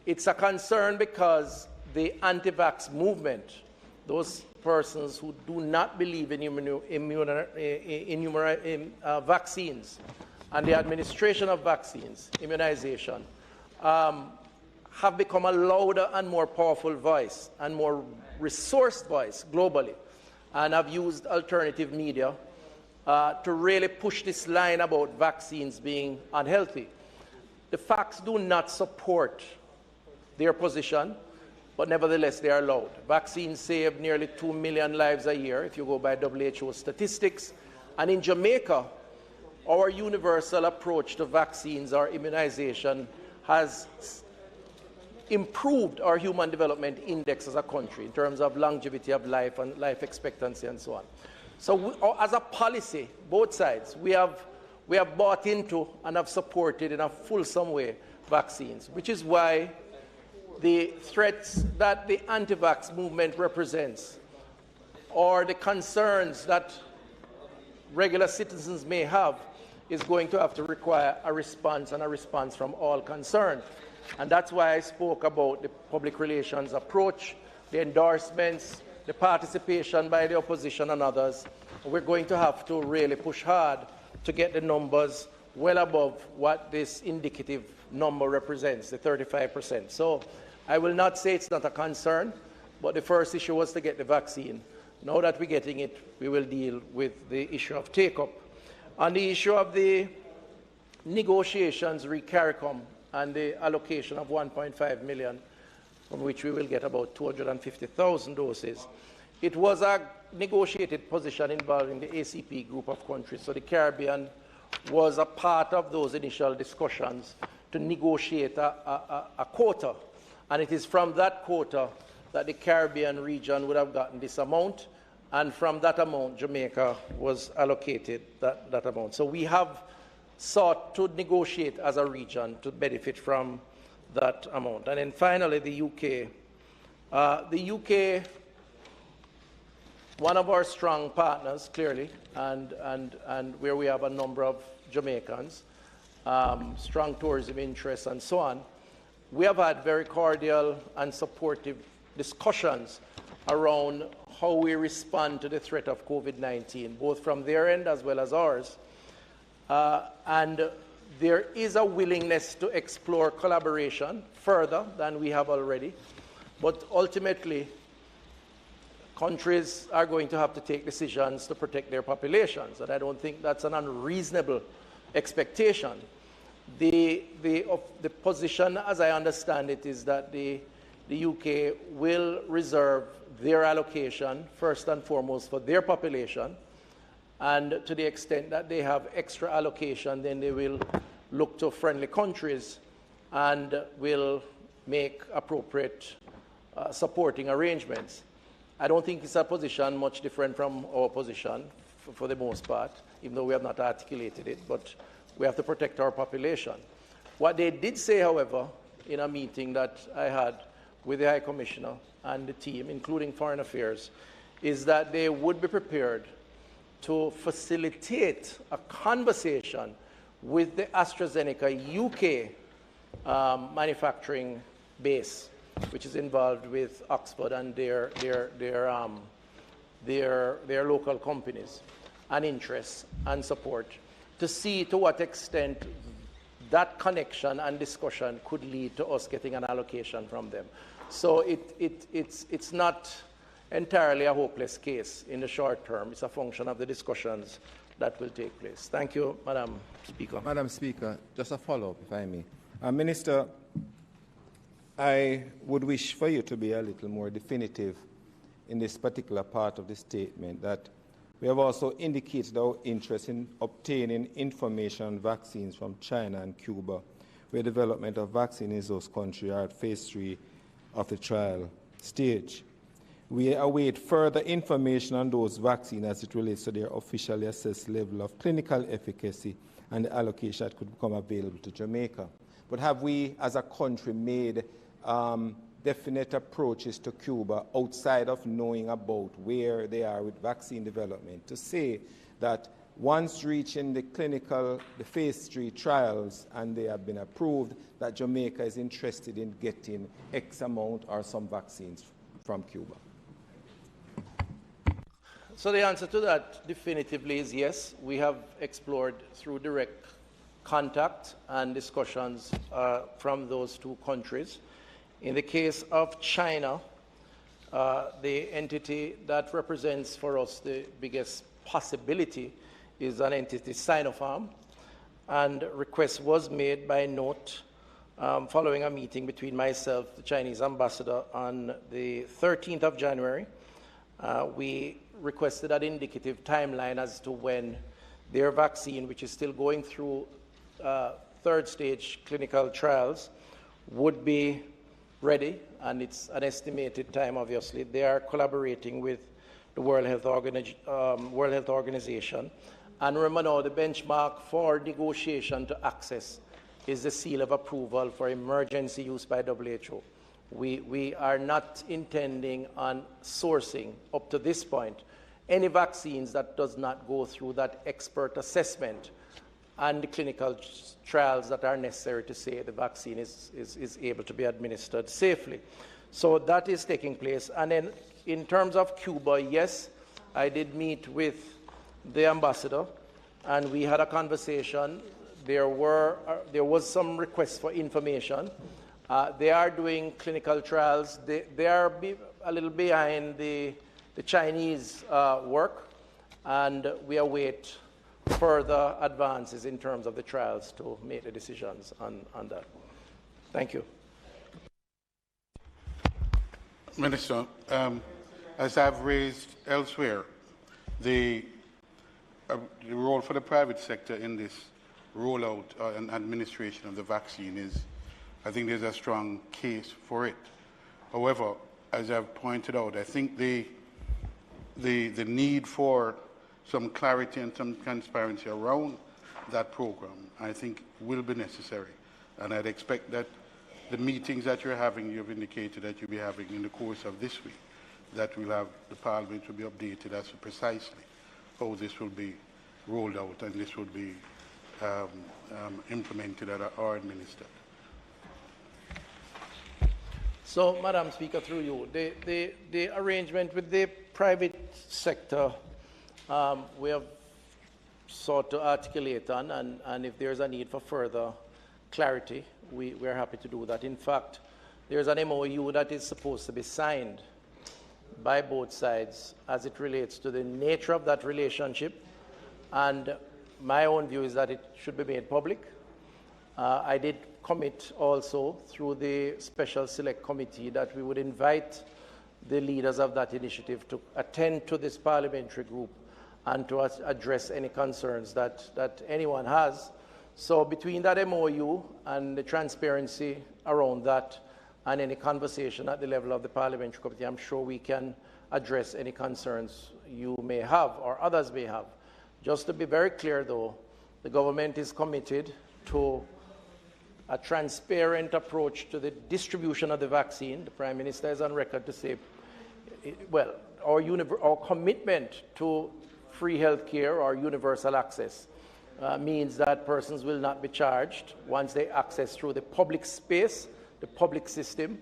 It's a concern because the anti-vax movement, those persons who do not believe in vaccines and the administration of vaccines, immunization, have become a louder and more powerful voice and more resourced voice globally, and have used alternative media to really push this line about vaccines being unhealthy. The facts do not support their position, but nevertheless they are loud. Vaccines save nearly 2 million lives a year, if you go by WHO statistics. And in Jamaica, our universal approach to vaccines or immunization has improved our human development index as a country in terms of longevity of life and life expectancy and so on. So as a policy, both sides, we have bought into and have supported in a fulsome way vaccines, which is why the threats that the anti-vax movement represents, or the concerns that regular citizens may have, is going to have to require a response, and a response from all concerned. And that's why I spoke about the public relations approach, the endorsements, the participation by the opposition and others. We're going to have to really push hard to get the numbers well above what this indicative number represents, the 35%. So I will not say it's not a concern, but the first issue was to get the vaccine. Now that we're getting it, we will deal with the issue of take-up. On the issue of the negotiations re CARICOM and the allocation of 1.5 million, from which we will get about 250,000 doses, it was a negotiated position involving the ACP group of countries. So the Caribbean was a part of those initial discussions to negotiate a quota. And it is from that quota that the Caribbean region would have gotten this amount, and from that amount, Jamaica was allocated that amount. So we have sought to negotiate as a region to benefit from that amount. And then finally, the UK. The UK, one of our strong partners, clearly, and where we have a number of Jamaicans, strong tourism interests, and so on. We have had very cordial and supportive discussions around how we respond to the threat of COVID-19, both from their end as well as ours. And there is a willingness to explore collaboration further than we have already. But ultimately, countries are going to have to take decisions to protect their populations, and I don't think that's an unreasonable expectation. The position, as I understand it, is that the UK will reserve their allocation, first and foremost, for their population, and to the extent that they have extra allocation, then they will look to friendly countries and will make appropriate supporting arrangements. I don't think it's a position much different from our position, for the most part, even though we have not articulated it, but we have to protect our population. What they did say, however, in a meeting that I had with the High Commissioner and the team, including Foreign Affairs, is that they would be prepared to facilitate a conversation with the AstraZeneca UK manufacturing base, which is involved with Oxford and their local companies and interests and support, to see to what extent that connection and discussion could lead to us getting an allocation from them. So it's not entirely a hopeless case in the short term. It's a function of the discussions that will take place. Thank you, Madam Speaker. Madam Speaker, just a follow-up, if I may. Minister, I would wish for you to be a little more definitive in this particular part of the statement, that we have also indicated our interest in obtaining information on vaccines from China and Cuba, where development of vaccines in those countries are at phase 3 of the trial stage. We await further information on those vaccines as it relates to their officially assessed level of clinical efficacy and the allocation that could become available to Jamaica. But have we, as a country, made definite approaches to Cuba outside of knowing about where they are with vaccine development to say that once reaching the phase 3 trials and they have been approved, that Jamaica is interested in getting X amount or some vaccines from Cuba? So the answer to that definitively is yes. We have explored through direct contact and discussions from those two countries. In the case of China, the entity that represents for us the biggest possibility is an entity, Sinopharm, and a request was made by note following a meeting between myself, the Chinese ambassador, on the 13th of January. We requested an indicative timeline as to when their vaccine, which is still going through third stage clinical trials, would be ready, and it's an estimated time, obviously. They are collaborating with the World Health Organization. And remember now, the benchmark for negotiation to access is the seal of approval for emergency use by WHO. We are not intending on sourcing, up to this point, any vaccines that does not go through that expert assessment and the clinical trials that are necessary to say the vaccine is able to be administered safely. So that is taking place. And then in terms of Cuba, yes, I did meet with the ambassador, and we had a conversation. There was some requests for information. They are doing clinical trials. They are a little behind the Chinese work, and we await further advances in terms of the trials to make the decisions on that. Thank you. Minister, as I've raised elsewhere, the role for the private sector in this rollout and administration of the vaccine is, I think there's a strong case for it. However, as I've pointed out, I think the need for some clarity and some transparency around that program, I think, will be necessary. And I'd expect that the meetings that you're having, you've indicated that you'll be having in the course of this week, that we'll have, the Parliament will be updated as to precisely how this will be rolled out and this will be implemented or administered. So, Madam Speaker, through you, the arrangement with the private sector, we have sought to articulate on, and if there's a need for further clarity, we're happy to do that. In fact, there's an MOU that is supposed to be signed by both sides as it relates to the nature of that relationship, and my own view is that it should be made public. I did commit also through the Special Select Committee that we would invite the leaders of that initiative to attend to this parliamentary group and to address any concerns that anyone has. So between that MOU and the transparency around that and any conversation at the level of the parliamentary committee, I'm sure we can address any concerns you may have or others may have. Just to be very clear, though, the government is committed to a transparent approach to the distribution of the vaccine. The Prime Minister is on record to say, well, our commitment to free health care or universal access means that persons will not be charged once they access through the public space, the public system.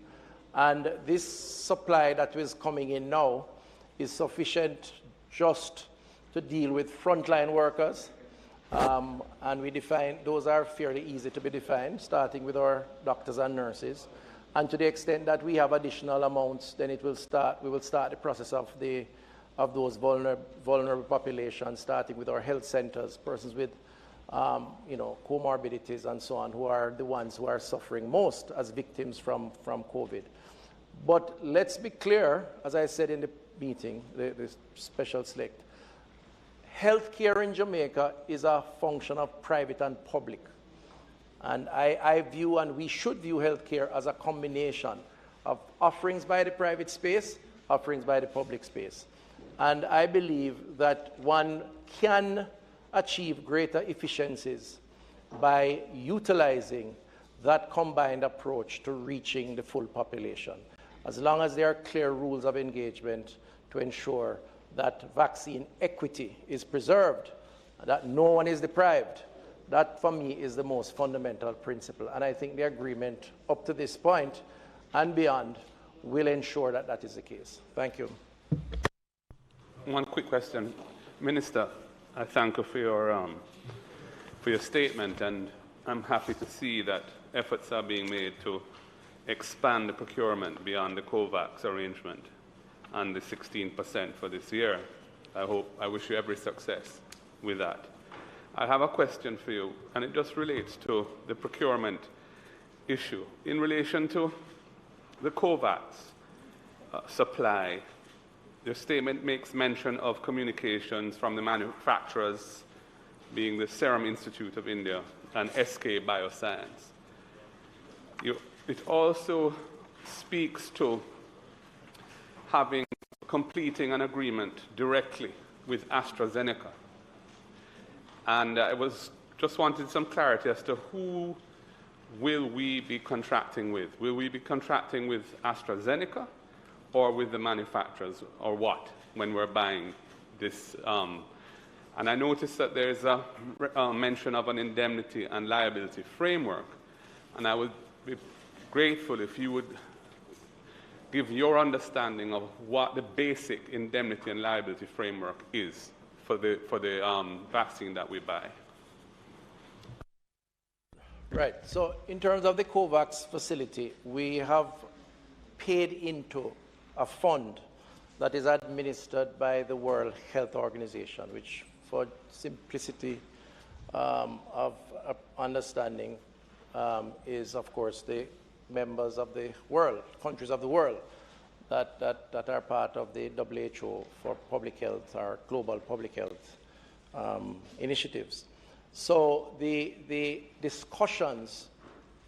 And this supply that is coming in now is sufficient just to deal with frontline workers. And we define, those are fairly easy to be defined, starting with our doctors and nurses. And to the extent that we have additional amounts, then we will start the process of those vulnerable populations, starting with our health centers, persons with comorbidities and so on, who are the ones who are suffering most as victims from COVID. But let's be clear, as I said in the meeting, the Special Select, healthcare in Jamaica is a function of private and public. And I view, and we should view healthcare as a combination of offerings by the private space, offerings by the public space. And I believe that one can achieve greater efficiencies by utilizing that combined approach to reaching the full population, as long as there are clear rules of engagement to ensure that vaccine equity is preserved, that no one is deprived. That, for me, is the most fundamental principle. And I think the agreement up to this point and beyond will ensure that that is the case. Thank you. One quick question. Minister, I thank you for your statement, and I'm happy to see that efforts are being made to expand the procurement beyond the COVAX arrangement and the 16% for this year. I wish you every success with that. I have a question for you, and it just relates to the procurement issue. In relation to the COVAX supply, your statement makes mention of communications from the manufacturers, being the Serum Institute of India and SK Bioscience. It also speaks to completing an agreement directly with AstraZeneca. And I just wanted some clarity as to who will we be contracting with? Will we be contracting with AstraZeneca or with the manufacturers, or what, when we're buying this And I noticed that there is a mention of an indemnity and liability framework. And I would be grateful if you would give your understanding of what the basic indemnity and liability framework is for the vaccine that we buy. Right. So in terms of the COVAX facility, we have paid into a fund that is administered by the World Health Organization, which, for simplicity of understanding, is, of course, the members of the world, countries of the world that are part of the WHO for public health or global public health initiatives. So the discussions,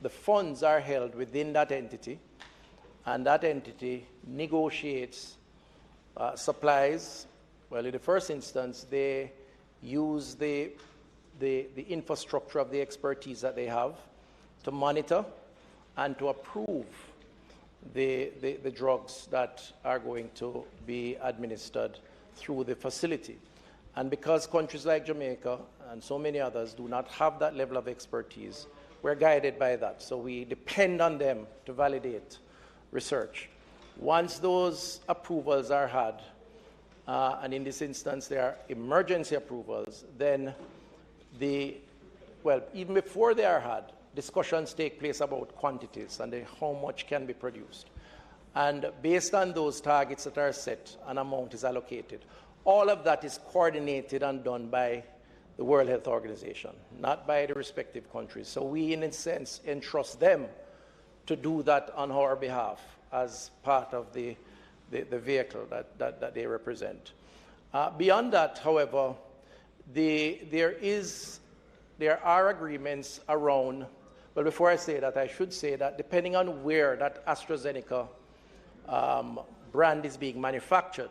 the funds are held within that entity, and that entity negotiates supplies. Well, in the first instance, they use the infrastructure of the expertise that they have to monitor and to approve the drugs that are going to be administered through the facility. And because countries like Jamaica and so many others do not have that level of expertise, we're guided by that. So we depend on them to validate research. Once those approvals are had, and in this instance they are emergency approvals, then even before they are had, discussions take place about quantities and how much can be produced. And based on those targets that are set, an amount is allocated. All of that is coordinated and done by the World Health Organization, not by the respective countries. So we, in a sense, entrust them to do that on our behalf as part of the vehicle that they represent. Beyond that, however, there are agreements around. Well, before I say that, I should say that depending on where that AstraZeneca brand is being manufactured,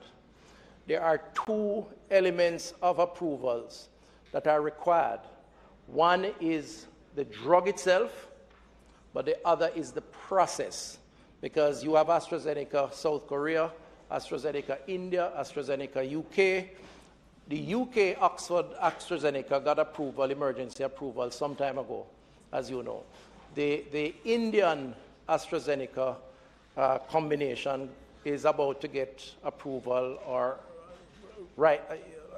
there are two elements of approvals that are required. One is the drug itself, but the other is the process. Because you have AstraZeneca South Korea, AstraZeneca India, AstraZeneca UK. The UK Oxford AstraZeneca got approval, emergency approval, some time ago, as you know. The Indian AstraZeneca combination is about to get approval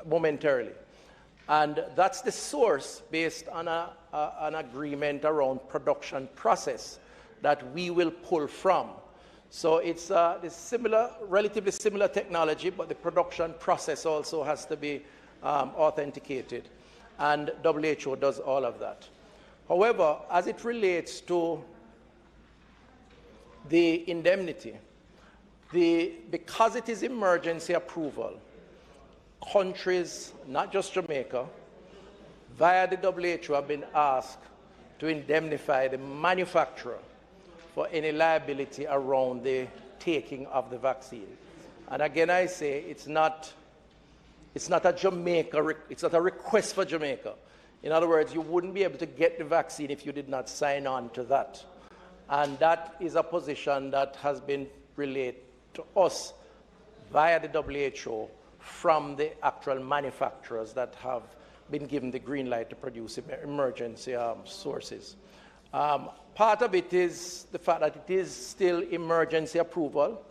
momentarily. And that's the source based on an agreement around production process that we will pull from. So it's relatively similar technology, but the production process also has to be authenticated. And WHO does all of that. However, as it relates to the indemnity, because it is emergency approval, countries, not just Jamaica, via the WHO have been asked to indemnify the manufacturer for any liability around the taking of the vaccine. And again, I say it's not a Jamaica, it's not a request for Jamaica. In other words, you wouldn't be able to get the vaccine if you did not sign on to that. And that is a position that has been relayed to us via the WHO from the actual manufacturers that have been given the green light to produce emergency sources. Part of it is the fact that it is still emergency approval,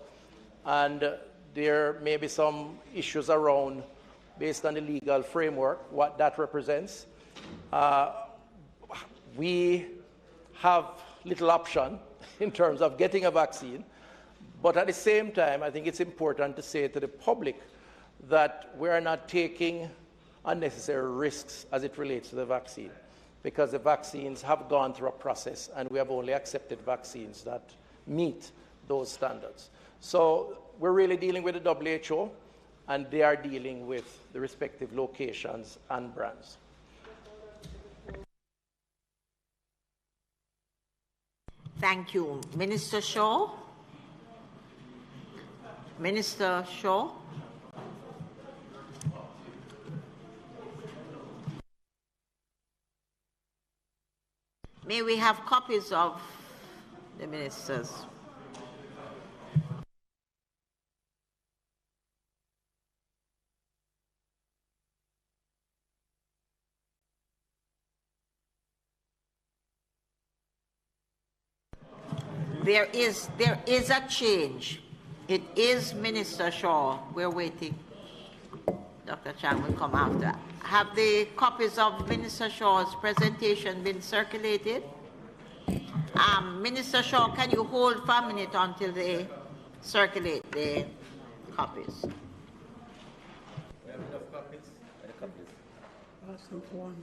and there may be some issues around, based on the legal framework, what that represents. We have little option in terms of getting a vaccine, but at the same time, I think it's important to say to the public that we are not taking unnecessary risks as it relates to the vaccine, because the vaccines have gone through a process and we have only accepted vaccines that meet those standards. So we're really dealing with the WHO, and they are dealing with the respective locations and brands. Thank you. Minister Shaw? Minister Shaw? May we have copies of the ministers? There is a change. It is Minister Shaw. We're waiting. Dr. Chang will come after. Have the copies of Minister Shaw's presentation been circulated? Minister Shaw, can you hold for a minute until they circulate the copies? We have enough copies? Ask them for one.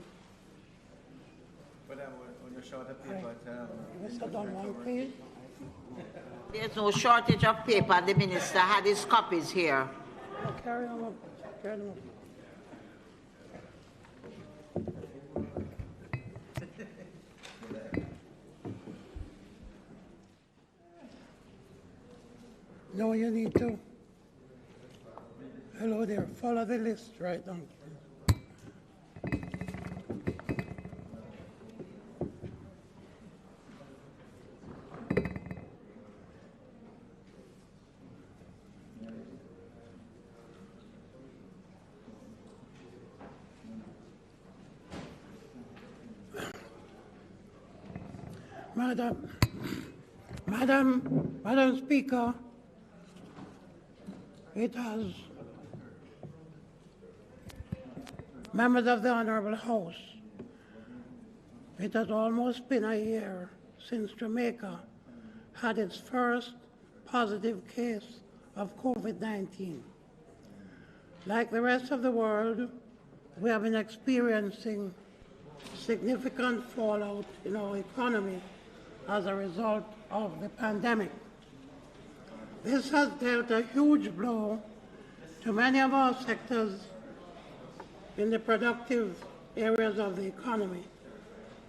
But when you're short of paper, Mr. Don, one, please. There's no shortage of paper. The minister had his copies here. Carry them up. Carry them up. No, you need to. Hello there. Follow the list right now. Madam Speaker, it has, members of the Honorable House, it has almost been a year since Jamaica had its first positive case of COVID-19. Like the rest of the world, we have been experiencing significant fallout in our economy as a result of the pandemic. This has dealt a huge blow to many of our sectors in the productive areas of the economy,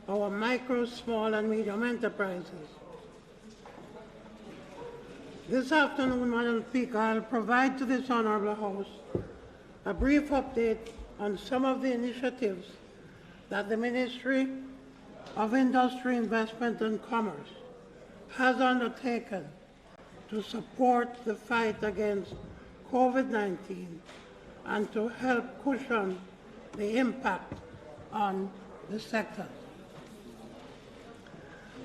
our micro, small, and medium enterprises. This afternoon, Madam Speaker, I'll provide to this Honourable House a brief update on some of the initiatives that the Ministry of Industry, Investment and Commerce has undertaken to support the fight against COVID-19 and to help cushion the impact on the sector.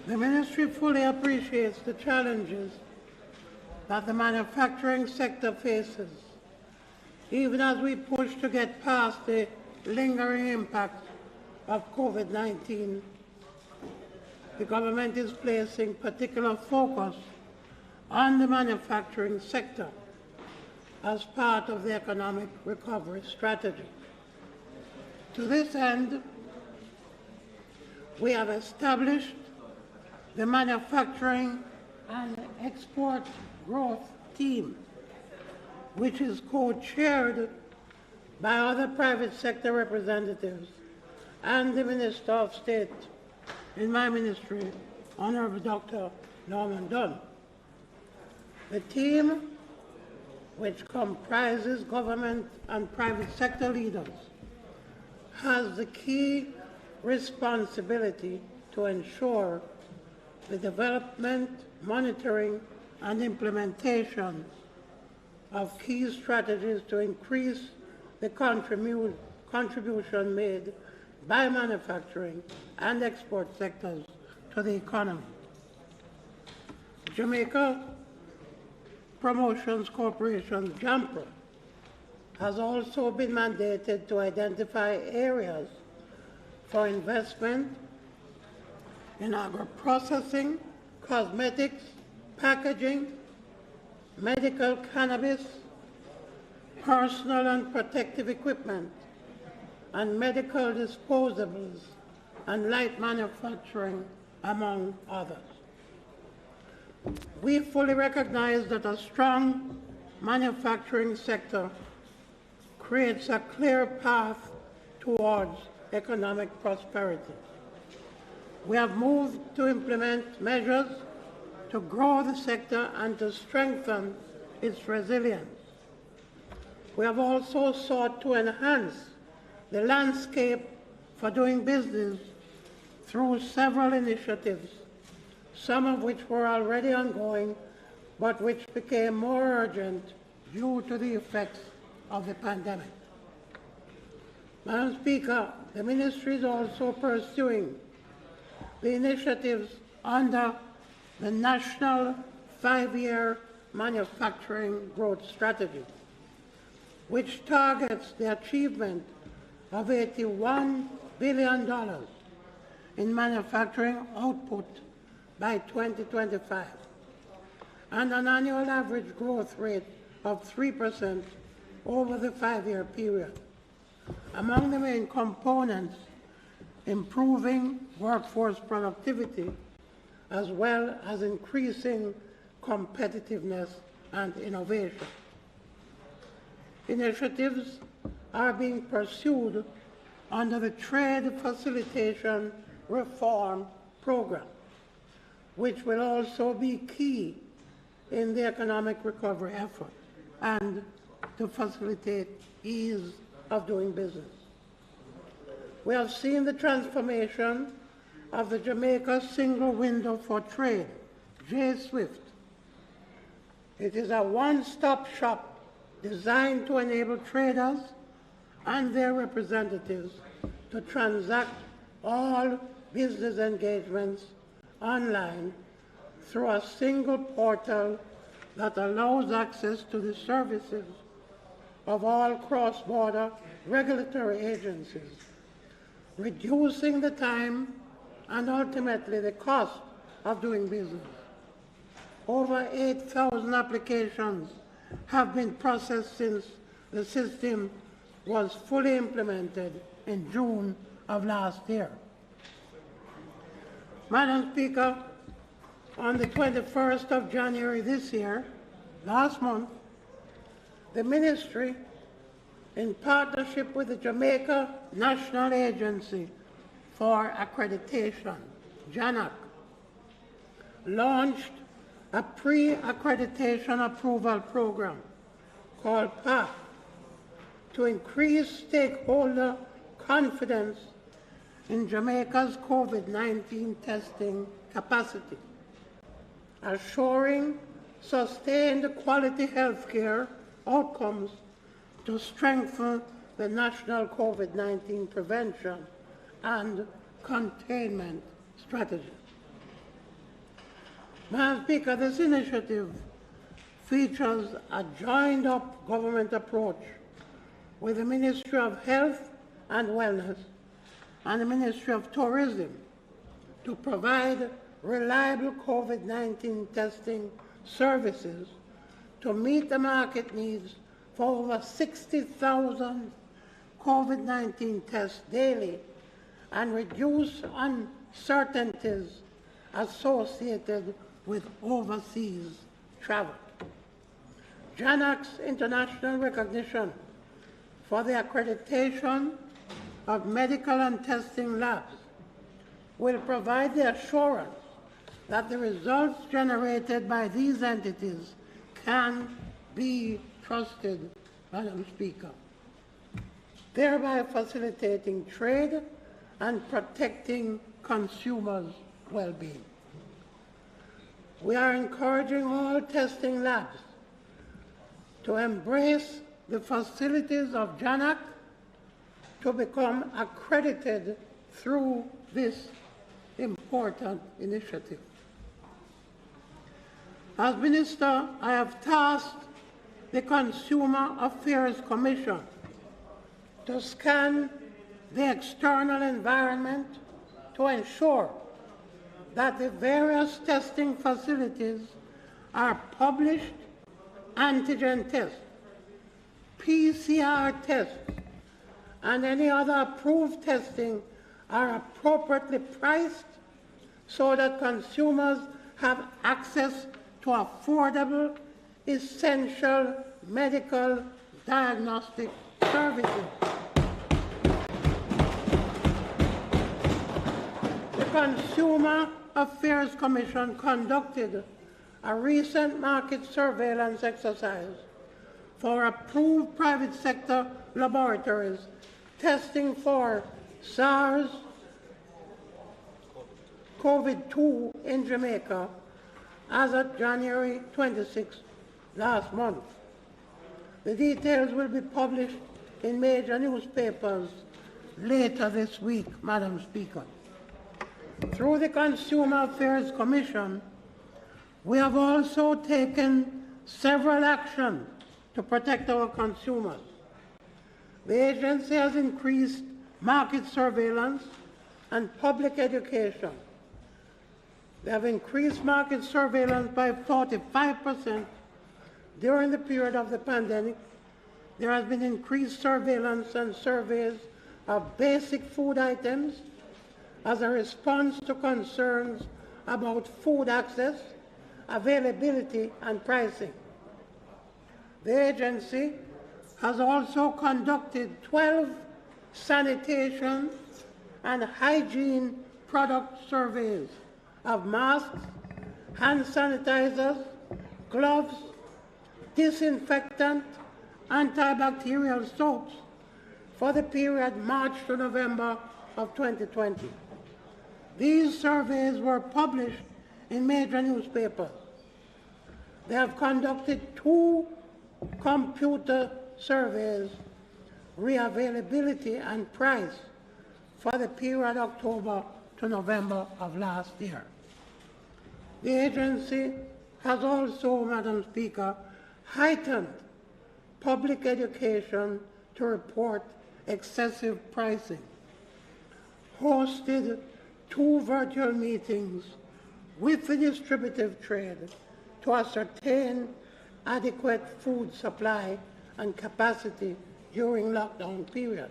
The Ministry fully appreciates the challenges that the manufacturing sector faces, even as we push to get past the lingering impact of COVID-19. The government is placing particular focus on the manufacturing sector as part of the economic recovery strategy. To this end, we have established the Manufacturing and Export Growth Team, which is co-chaired by other private sector representatives and the Minister of State in my ministry, Honorable Dr. Norman Dunn. The team, which comprises government and private sector leaders, has the key responsibility to ensure the development, monitoring, and implementation of key strategies to increase the contribution made by manufacturing and export sectors to the economy. Jamaica Promotions Corporation, JAMPRO, has also been mandated to identify areas for investment in agro-processing, cosmetics, packaging, medical cannabis, personal and protective equipment, and medical disposables and light manufacturing, among others. We fully recognize that a strong manufacturing sector creates a clear path towards economic prosperity. We have moved to implement measures to grow the sector and to strengthen its resilience. We have also sought to enhance the landscape for doing business through several initiatives, some of which were already ongoing, but which became more urgent due to the effects of the pandemic. Madam Speaker, the Ministry is also pursuing the initiatives under the National 5-Year Manufacturing Growth Strategy, which targets the achievement of $81 billion in manufacturing output by 2025, and an annual average growth rate of 3% over the 5-year period. Among the main components, improving workforce productivity, as well as increasing competitiveness and innovation. Initiatives are being pursued under the Trade Facilitation Reform Program, which will also be key in the economic recovery effort and to facilitate ease of doing business. We have seen the transformation of the Jamaica Single Window for Trade, J-SWIFT. It is a one-stop shop designed to enable traders and their representatives to transact all business engagements online through a single portal that allows access to the services of all cross-border regulatory agencies, reducing the time and ultimately the cost of doing business. Over 8,000 applications have been processed since the system was fully implemented in June of last year. Madam Speaker, on the 21st of January this year, last month, the Ministry, in partnership with the Jamaica National Agency for Accreditation, JANAC, launched a pre-accreditation approval program called PAC to increase stakeholder confidence in Jamaica's COVID-19 testing capacity, assuring sustained quality health care outcomes to strengthen the national COVID-19 prevention and containment strategy. Madam Speaker, this initiative features a joined-up government approach with the Ministry of Health and Wellness and the Ministry of Tourism to provide reliable COVID-19 testing services to meet the market needs for over 60,000 COVID-19 tests daily and reduce uncertainties associated with overseas travel. JANAC's international recognition for the accreditation of medical and testing labs will provide the assurance that the results generated by these entities can be trusted, Madam Speaker, thereby facilitating trade and protecting consumers' well-being. We are encouraging all testing labs to embrace the facilities of JANAC to become accredited through this important initiative. As Minister, I have tasked the Consumer Affairs Commission to scan the external environment to ensure that the various testing facilities are published antigen tests, PCR tests, and any other approved testing are appropriately priced so that consumers have access to affordable, essential medical diagnostic services. The Consumer Affairs Commission conducted a recent market surveillance exercise for approved private sector laboratories testing for SARS-CoV-2 in Jamaica as of January 26 last month. The details will be published in major newspapers later this week, Madam Speaker. Through the Consumer Affairs Commission, We have also taken several actions to protect our consumers. The agency has increased market surveillance and public education. They have increased market surveillance by 45% during the period of the pandemic. There has been increased surveillance and surveys of basic food items as a response to concerns about food access, availability, and pricing. The agency has also conducted 12 sanitation and hygiene product surveys of masks, hand sanitizers, gloves, disinfectant, antibacterial soaps for the period March to November of 2020. These surveys were published in major newspapers. They have conducted 2 computer surveys, reavailability and price, for the period October to November of last year. The agency has also, Madam Speaker, heightened public education to report excessive pricing, hosted 2 virtual meetings with the distributive trade to ascertain adequate food supply and capacity during lockdown period.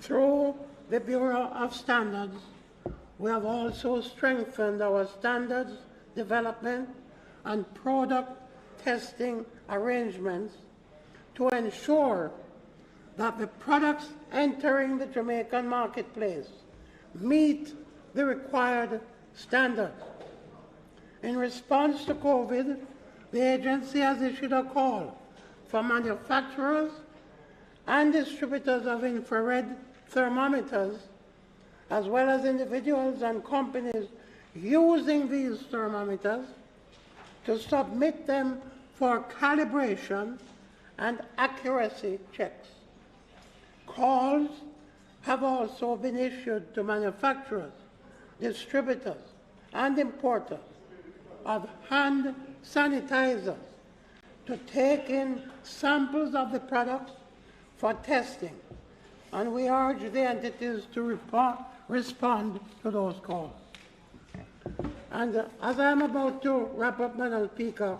Through the Bureau of Standards, we have also strengthened our standards development and product testing arrangements to ensure that the products entering the Jamaican marketplace meet the required standards. In response to COVID, the agency has issued a call for manufacturers and distributors of infrared thermometers, as well as individuals and companies using these thermometers, to submit them for calibration and accuracy checks. Calls have also been issued to manufacturers, distributors, and importers of hand sanitizers to take in samples of the products for testing, and we urge the entities to respond to those calls. And as I am about to wrap up, Madam Speaker,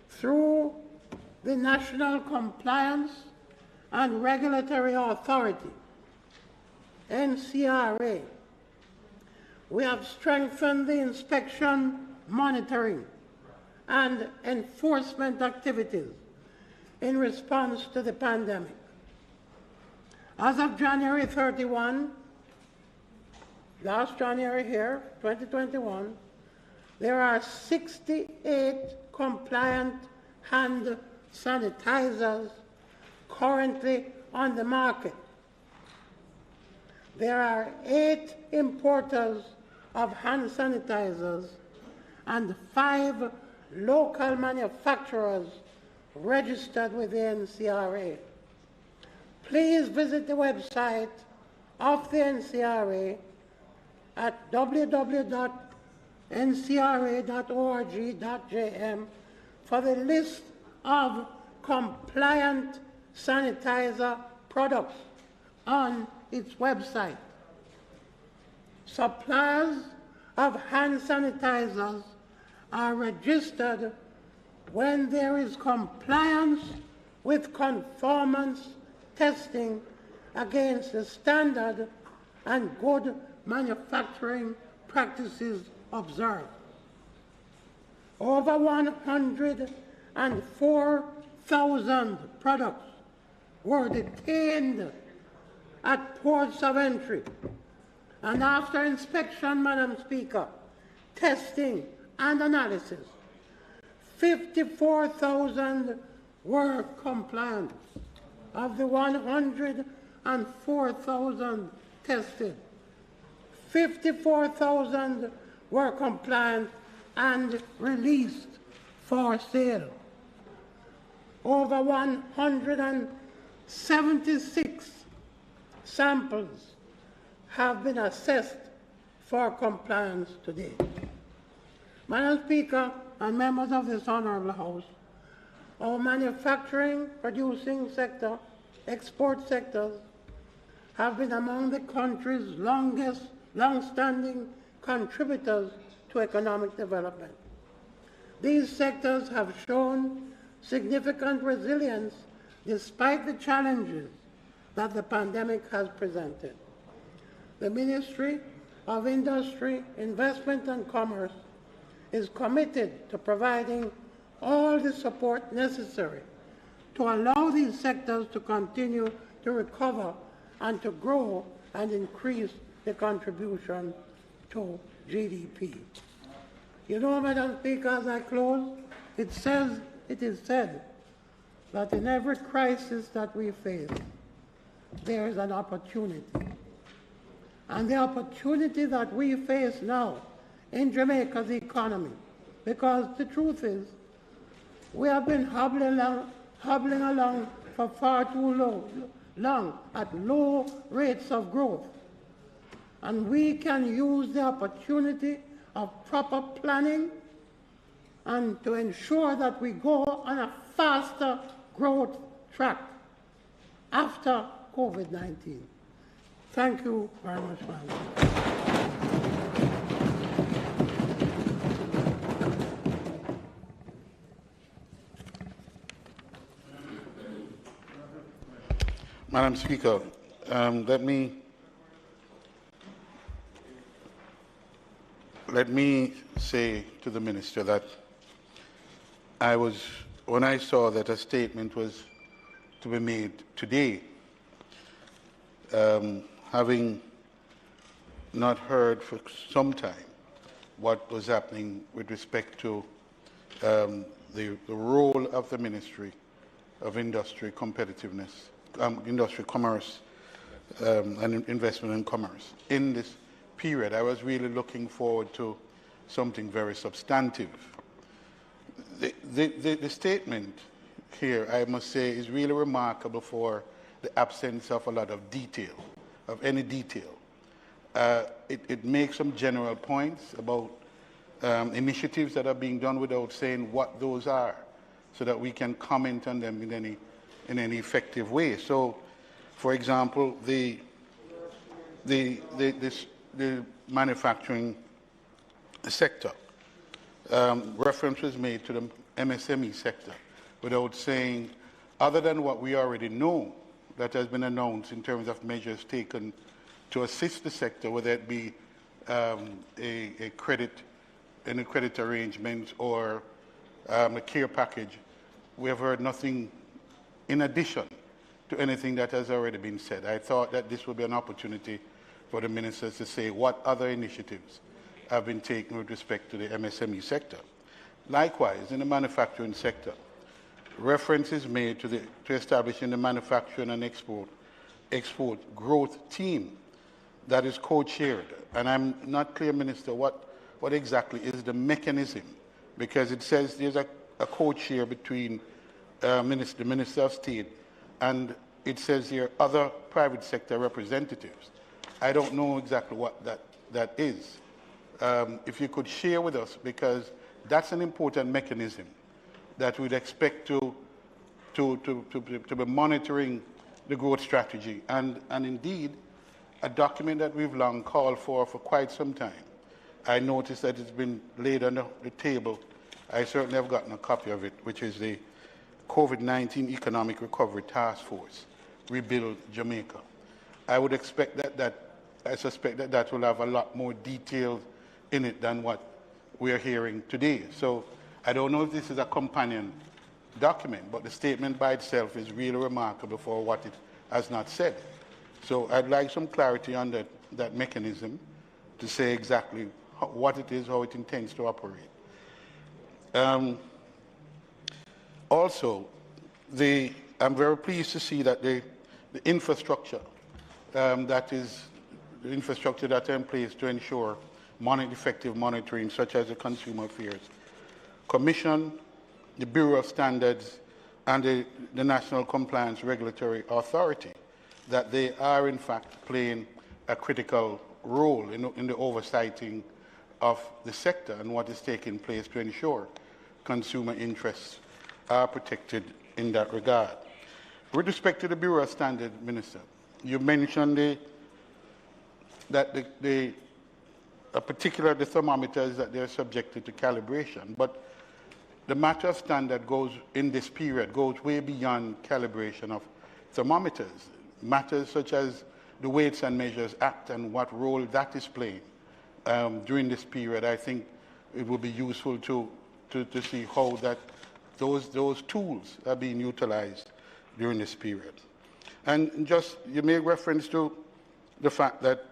through the National Compliance and Regulatory Authority, NCRA, we have strengthened the inspection, monitoring, and enforcement activities in response to the pandemic. As of January 31, last January here, 2021, there are 68 compliant hand sanitizers currently on the market. There are 8 importers of hand sanitizers and 5 local manufacturers registered with the NCRA. Please visit the website of the NCRA at www.ncra.org.jm for the list of compliant sanitizer products on its website. Suppliers of hand sanitizers are registered when there is compliance with conformance testing against the standard and good manufacturing practices observed. Over 104,000 products were detained at ports of entry, and after inspection, Madam Speaker, testing and analysis, 54,000 were compliant. Of the 104,000 tested, 54,000 were compliant and released for sale. Over 176 samples have been assessed for compliance today. Madam Speaker and members of this Honourable House, our manufacturing, producing sector, export sectors have been among the country's long-standing contributors to economic development. These sectors have shown significant resilience despite the challenges that the pandemic has presented. The Ministry of Industry, Investment and Commerce is committed to providing all the support necessary to allow these sectors to continue to recover and to grow and increase the contribution to GDP. You know, Madam Speaker, as I close, it is said that in every crisis that we face, there is an opportunity. And the opportunity that we face now in Jamaica's economy, because the truth is, we have been hobbling along for far too long at low rates of growth. And we can use the opportunity of proper planning and to ensure that we go on a faster growth track after COVID-19. Thank you very much, Madam. Madam Speaker, let me say to the Minister that when I saw that a statement was to be made today, having not heard for some time what was happening with respect to the role of the Ministry of Industry, Competitiveness, Industry, Commerce, and Investment and Commerce in this period, I was really looking forward to something very substantive. The statement here, I must say, is really remarkable for the absence of a lot of detail, of any detail. It makes some general points about initiatives that are being done without saying what those are, so that we can comment on them in any effective way. So, for example, the manufacturing sector, reference was made to the MSME sector without saying, other than what we already know that has been announced in terms of measures taken to assist the sector, whether it be a credit arrangement or a care package. We have heard nothing in addition to anything that has already been said. I thought that this would be an opportunity for the ministers to say what other initiatives have been taken with respect to the MSME sector. Likewise, in the manufacturing sector, reference is made to establishing the manufacturing and export growth team that is co-chaired. And I'm not clear, Minister, what exactly is the mechanism, because it says there's a co-chair between the Minister of State and it says here other private sector representatives. I don't know exactly what that is. If you could share with us, because that's an important mechanism that we'd expect to be monitoring the growth strategy, and indeed a document that we've long called for quite some time. I noticed that it's been laid on the table. I certainly have gotten a copy of it, which is the COVID-19 Economic Recovery Task Force, Rebuild Jamaica. I would expect I suspect that will have a lot more detail in it than what we are hearing today. So I don't know if this is a companion document, but the statement by itself is really remarkable for what it has not said. So I'd like some clarity on that mechanism to say exactly what it is, how it intends to operate. Also, I'm very pleased to see that the infrastructure that are in place to ensure effective monitoring, such as the Consumer Affairs Commission, the Bureau of Standards, and the National Compliance Regulatory Authority, that they are in fact playing a critical role in the oversighting of the sector and what is taking place to ensure consumer interests are protected in that regard. With respect to the Bureau of Standard, Minister, you mentioned that the thermometers that they're subjected to calibration, but the matter of standard goes in this period goes way beyond calibration of thermometers. Matters such as the Weights and Measures Act and what role that is playing during this period. I think it would be useful to see how those tools are being utilized during this period. And just, you made reference to the fact that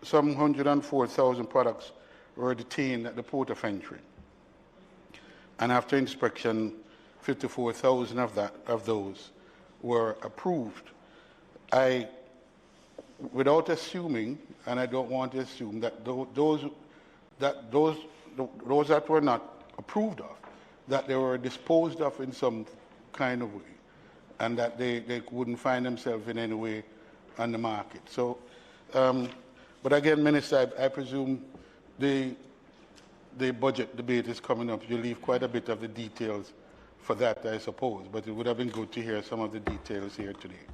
some 104,000 products were detained at the port of entry. And after inspection, 54,000 of those were approved. Without assuming, and I don't want to assume, that those that were not approved of, that they were disposed of in some kind of way, and that they wouldn't find themselves in any way on the market. So, but again, Minister, I presume the budget debate is coming up. You leave quite a bit of the details for that, I suppose, but it would have been good to hear some of the details here today.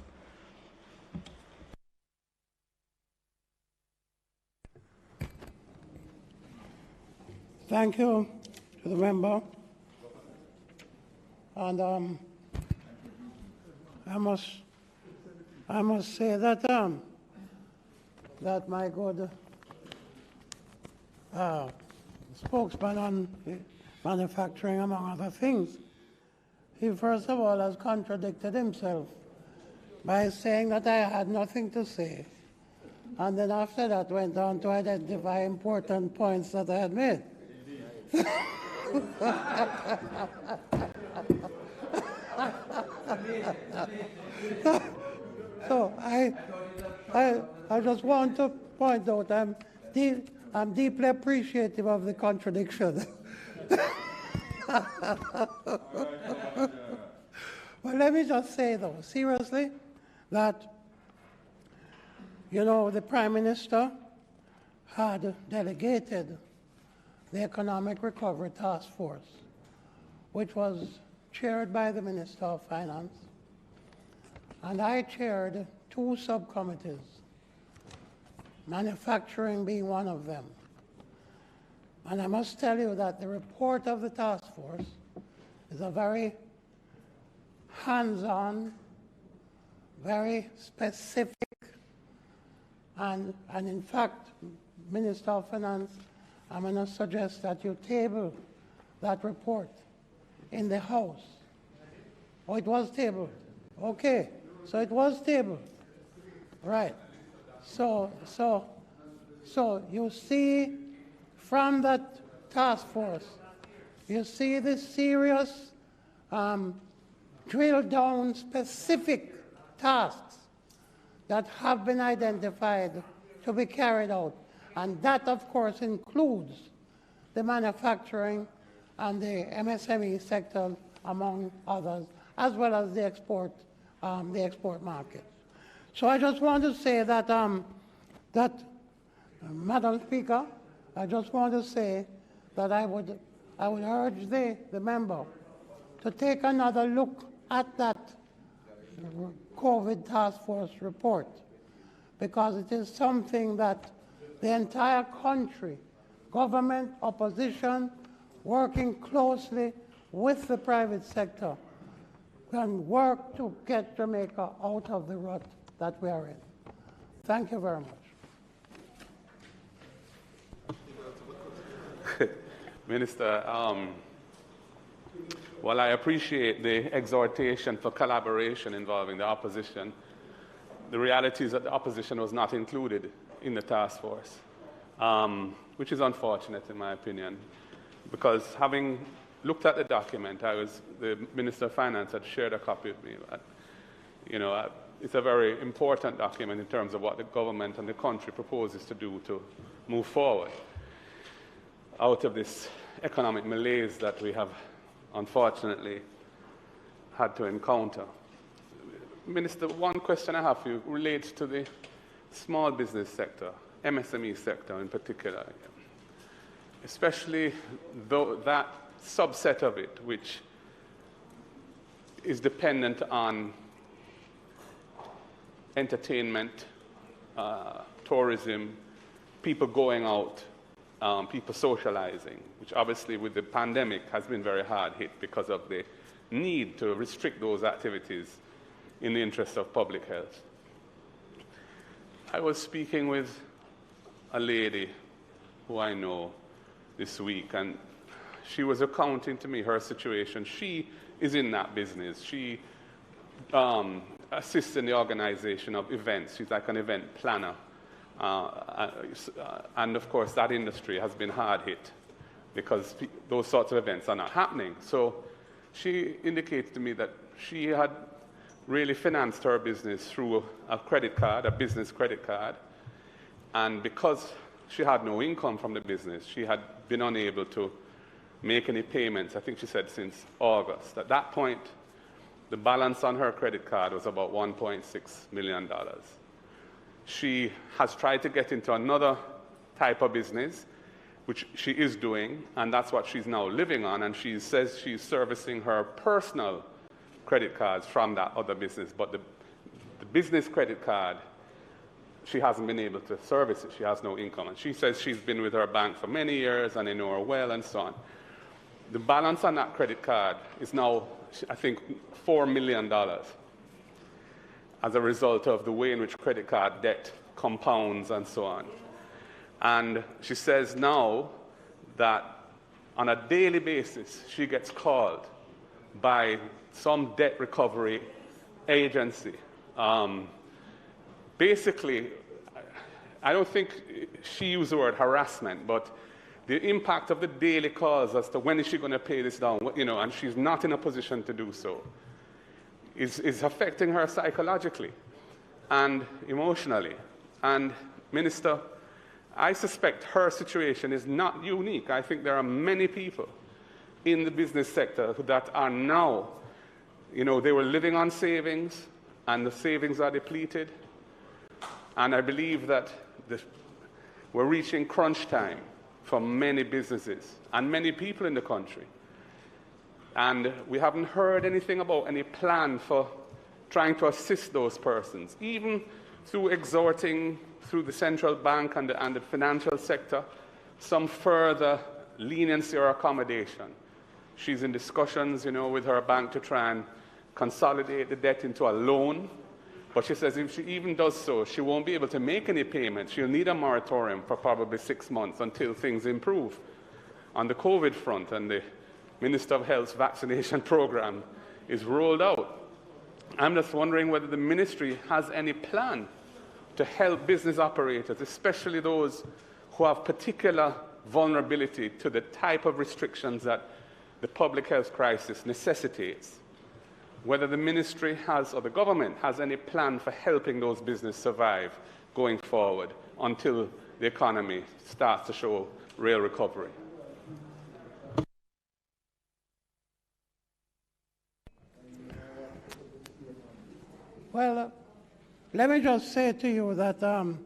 Thank you to the member. And I must say that that my good spokesman on manufacturing, among other things, he first of all has contradicted himself by saying that I had nothing to say, and then after that went on to identify important points that I had made. So I just want to point out I'm deeply appreciative of the contradiction. Well, let me just say, though, seriously, that, you know, the Prime Minister had delegated the Economic Recovery Task Force, which was chaired by the Minister of Finance, and I chaired two subcommittees, manufacturing being one of them. And I must tell you that the report of the task force is a very hands-on, very specific, and in fact, Minister of Finance, I'm going to suggest that you table that report in the House. Oh, it was tabled. Okay, so it was tabled. Right. So you see from that task force, you see the serious drill down specific tasks that have been identified to be carried out. And that, of course, includes the manufacturing and the MSME sector, among others, as well as the export market. So I just want to say that, Madam Speaker, I just want to say that I would urge the member to take another look at that COVID task force report, because it is something that the entire country, government, opposition, working closely with the private sector, can work to get Jamaica out of the rut that we are in. Thank you very much. Minister, while I appreciate the exhortation for collaboration involving the opposition, the reality is that the opposition was not included in the task force, which is unfortunate in my opinion, because having looked at the document, the Minister of Finance had shared a copy with me. It's a very important document in terms of what the government and the country proposes to do to move forward out of this economic malaise that we have unfortunately had to encounter. Minister, one question I have for you relates to the small business sector. MSME sector in particular, especially though that subset of it which is dependent on entertainment, tourism, people going out, people socializing, which obviously with the pandemic has been very hard hit because of the need to restrict those activities in the interest of public health. I was speaking with a lady who I know this week, and she was recounting to me her situation. She is in that business. She assists in the organization of events. She's like an event planner. And of course, that industry has been hard hit because those sorts of events are not happening. So she indicated to me that she had really financed her business through a credit card, a business credit card. And because she had no income from the business, she had been unable to make any payments, I think she said since August. At that point, the balance on her credit card was about $1.6 million. She has tried to get into another type of business, which she is doing, and that's what she's now living on, and she says she's servicing her personal credit cards from that other business, but the business credit card, she hasn't been able to service it. She has no income, and she says she's been with her bank for many years, and they know her well, and so on. The balance on that credit card is now, I think, $4 million as a result of the way in which credit card debt compounds and so on. And she says now that on a daily basis, she gets called by some debt recovery agency. Basically, I don't think she used the word harassment, but the impact of the daily calls as to when is she going to pay this down, and she's not in a position to do so, is affecting her psychologically and emotionally. And Minister, I suspect her situation is not unique. I think there are many people in the business sector that are now, they were living on savings, and the savings are depleted. And I believe that we're reaching crunch time for many businesses and many people in the country. And we haven't heard anything about any plan for trying to assist those persons, even through exhorting through the central bank and the financial sector some further leniency or accommodation. She's in discussions, with her bank to try and consolidate the debt into a loan. But she says if she even does so, she won't be able to make any payments. She'll need a moratorium for probably 6 months until things improve on the COVID front and the Minister of Health's vaccination program is rolled out. I'm just wondering whether the ministry has any plan to help business operators, especially those who have particular vulnerability to the type of restrictions that the public health crisis necessitates. Whether the ministry has, or the government has, any plan for helping those businesses survive going forward until the economy starts to show real recovery. Well, let me just say to you that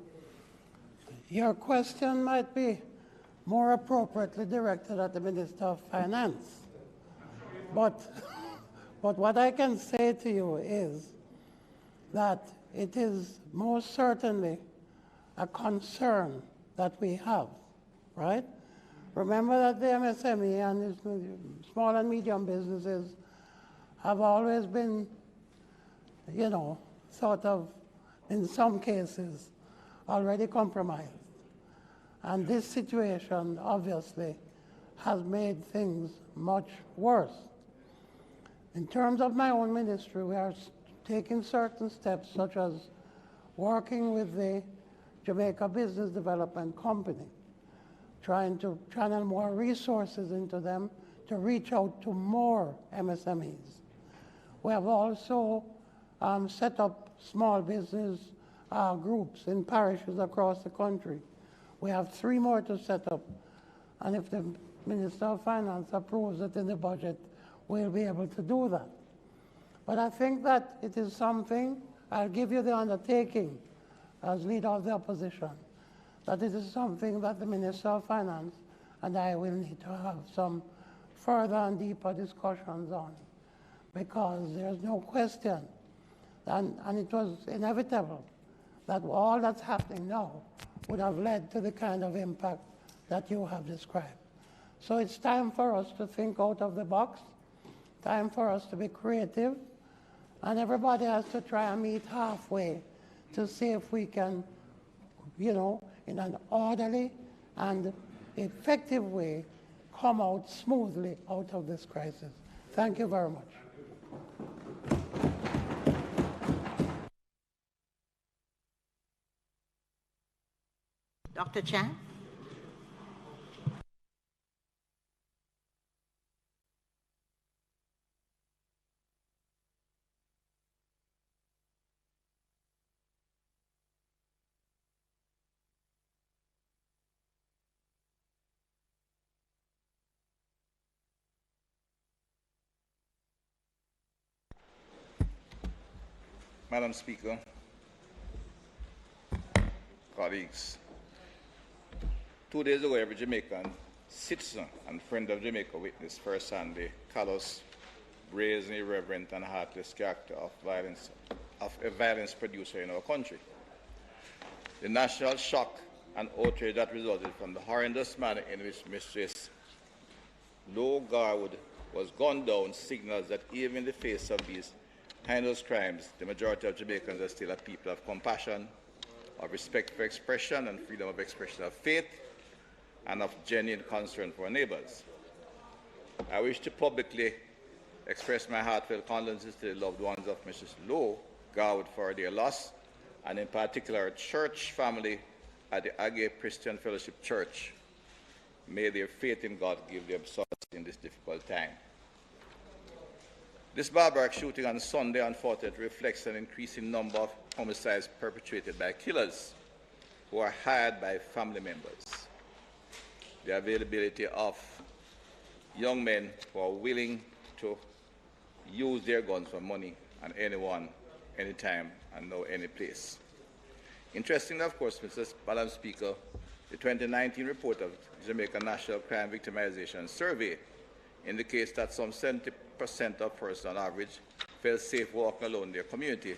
your question might be more appropriately directed at the Minister of Finance. But what I can say to you is that it is most certainly a concern that we have, right? Remember that the MSME and small and medium businesses have always been, sort of, in some cases, already compromised. And this situation, obviously, has made things much worse. In terms of my own ministry, we are taking certain steps, such as working with the Jamaica Business Development Company, trying to channel more resources into them to reach out to more MSMEs. We have also set up small business groups in parishes across the country. We have 3 more to set up, and if the Minister of Finance approves it in the budget, we'll be able to do that. But I think that it is something, I'll give you the undertaking as leader of the opposition, that it is something that the Minister of Finance and I will need to have some further and deeper discussions on, because there's no question, and it was inevitable, that all that's happening now would have led to the kind of impact that you have described. So it's time for us to think out of the box, time for us to be creative, and everybody has to try and meet halfway to see if we can, in an orderly and effective way, come out smoothly out of this crisis. Thank you very much. Dr. Chan? Madam Speaker, colleagues, 2 days ago, every Jamaican citizen and friend of Jamaica witnessed firsthand the callous, brazen, irreverent, and heartless character of a violence producer in our country. The national shock and outrage that resulted from the horrendous manner in which Mistress Low Garwood was gunned down signals that even in the face of these heinous crimes, the majority of Jamaicans are still a people of compassion, of respect for expression and freedom of expression of faith, and of genuine concern for our neighbors. I wish to publicly express my heartfelt condolences to the loved ones of Mrs. Low Garwood for their loss, and in particular our church family at the Agay Christian Fellowship Church. May their faith in God give them solace in this difficult time. This barbaric shooting on Sunday, unfortunately, reflects an increasing number of homicides perpetrated by killers who are hired by family members. The availability of young men who are willing to use their guns for money on anyone, anytime, and no any place. Interestingly, of course, Madam Speaker, the 2019 report of Jamaica National Crime Victimization Survey indicates that some 70% of persons on average felt safe walking alone in their community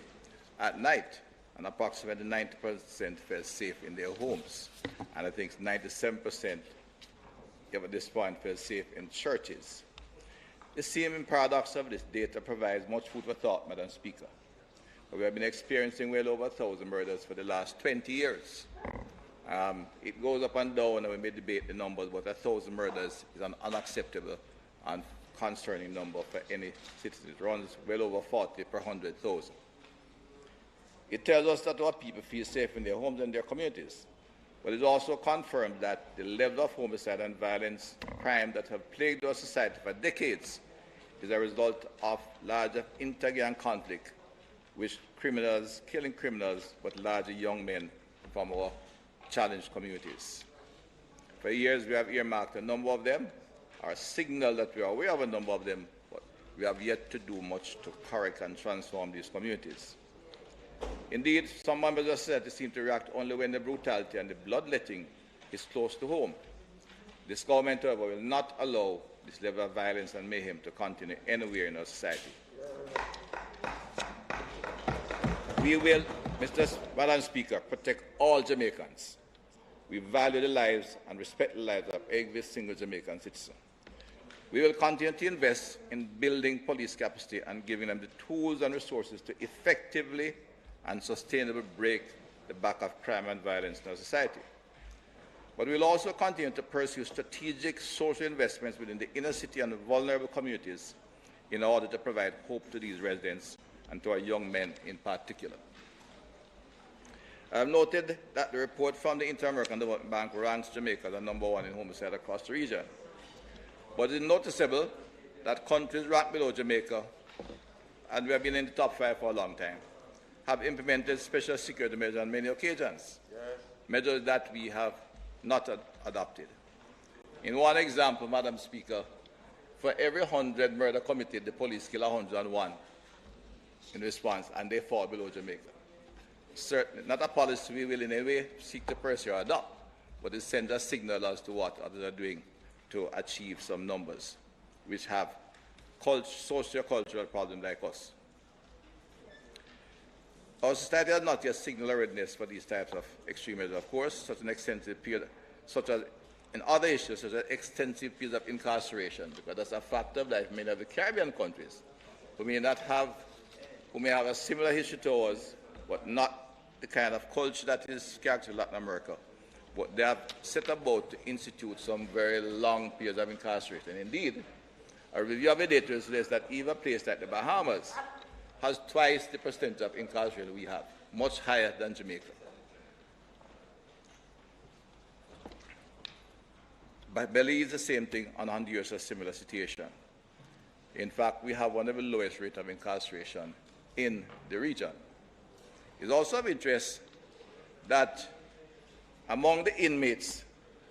at night, and approximately 90% felt safe in their homes. And I think 97% at this point felt safe in churches. The seeming paradox of this data provides much food for thought, Madam Speaker. We have been experiencing well over 1,000 murders for the last 20 years. It goes up and down, and we may debate the numbers, but 1,000 murders is an unacceptable and concerning number for any citizen. It runs well over 40 per 100,000. It tells us that our people feel safe in their homes and their communities, but it also confirms that the level of homicide and violence crime that have plagued our society for decades is a result of larger inter-gang conflict, with criminals killing criminals, but largely young men from our challenged communities. For years, we have earmarked a number of them, or signaled that we are aware of a number of them, but we have yet to do much to correct and transform these communities. Indeed, some members of society seem to react only when the brutality and the bloodletting is close to home. This government, however, will not allow this level of violence and mayhem to continue anywhere in our society. We will, Madam Speaker, protect all Jamaicans. We value the lives and respect the lives of every single Jamaican citizen. We will continue to invest in building police capacity and giving them the tools and resources to effectively and sustainably break the back of crime and violence in our society. But we will also continue to pursue strategic social investments within the inner city and vulnerable communities in order to provide hope to these residents and to our young men in particular. I have noted that the report from the Inter-American Development Bank ranks Jamaica as number 1 in homicide across the region. But it is noticeable that countries ranked below Jamaica, and we have been in the top 5 for a long time, have implemented special security measures on many occasions, measures that we have not adopted. In one example, Madam Speaker, for every 100 murder committed, the police kill 101 in response, and they fall below Jamaica. Certainly not a policy we will in any way seek to pursue or adopt. but it sends a signal as to what others are doing to achieve some numbers, which have socio-cultural problems like us. Our society has not yet signaled readiness for these types of extremism, of course, such an extensive period, such as in other issues, such as extensive periods of incarceration, because that's a fact of life in many of the Caribbean countries, who may have a similar history to us, but not the kind of culture that is characteristic of Latin America. But they have set about to institute some very long periods of incarceration. Indeed, a review of the data suggests that even a place like the Bahamas has twice the percentage of incarceration we have, much higher than Jamaica. But Belize, the same thing, and Honduras, a similar situation. In fact, we have one of the lowest rates of incarceration in the region. It's also of interest that among the inmates,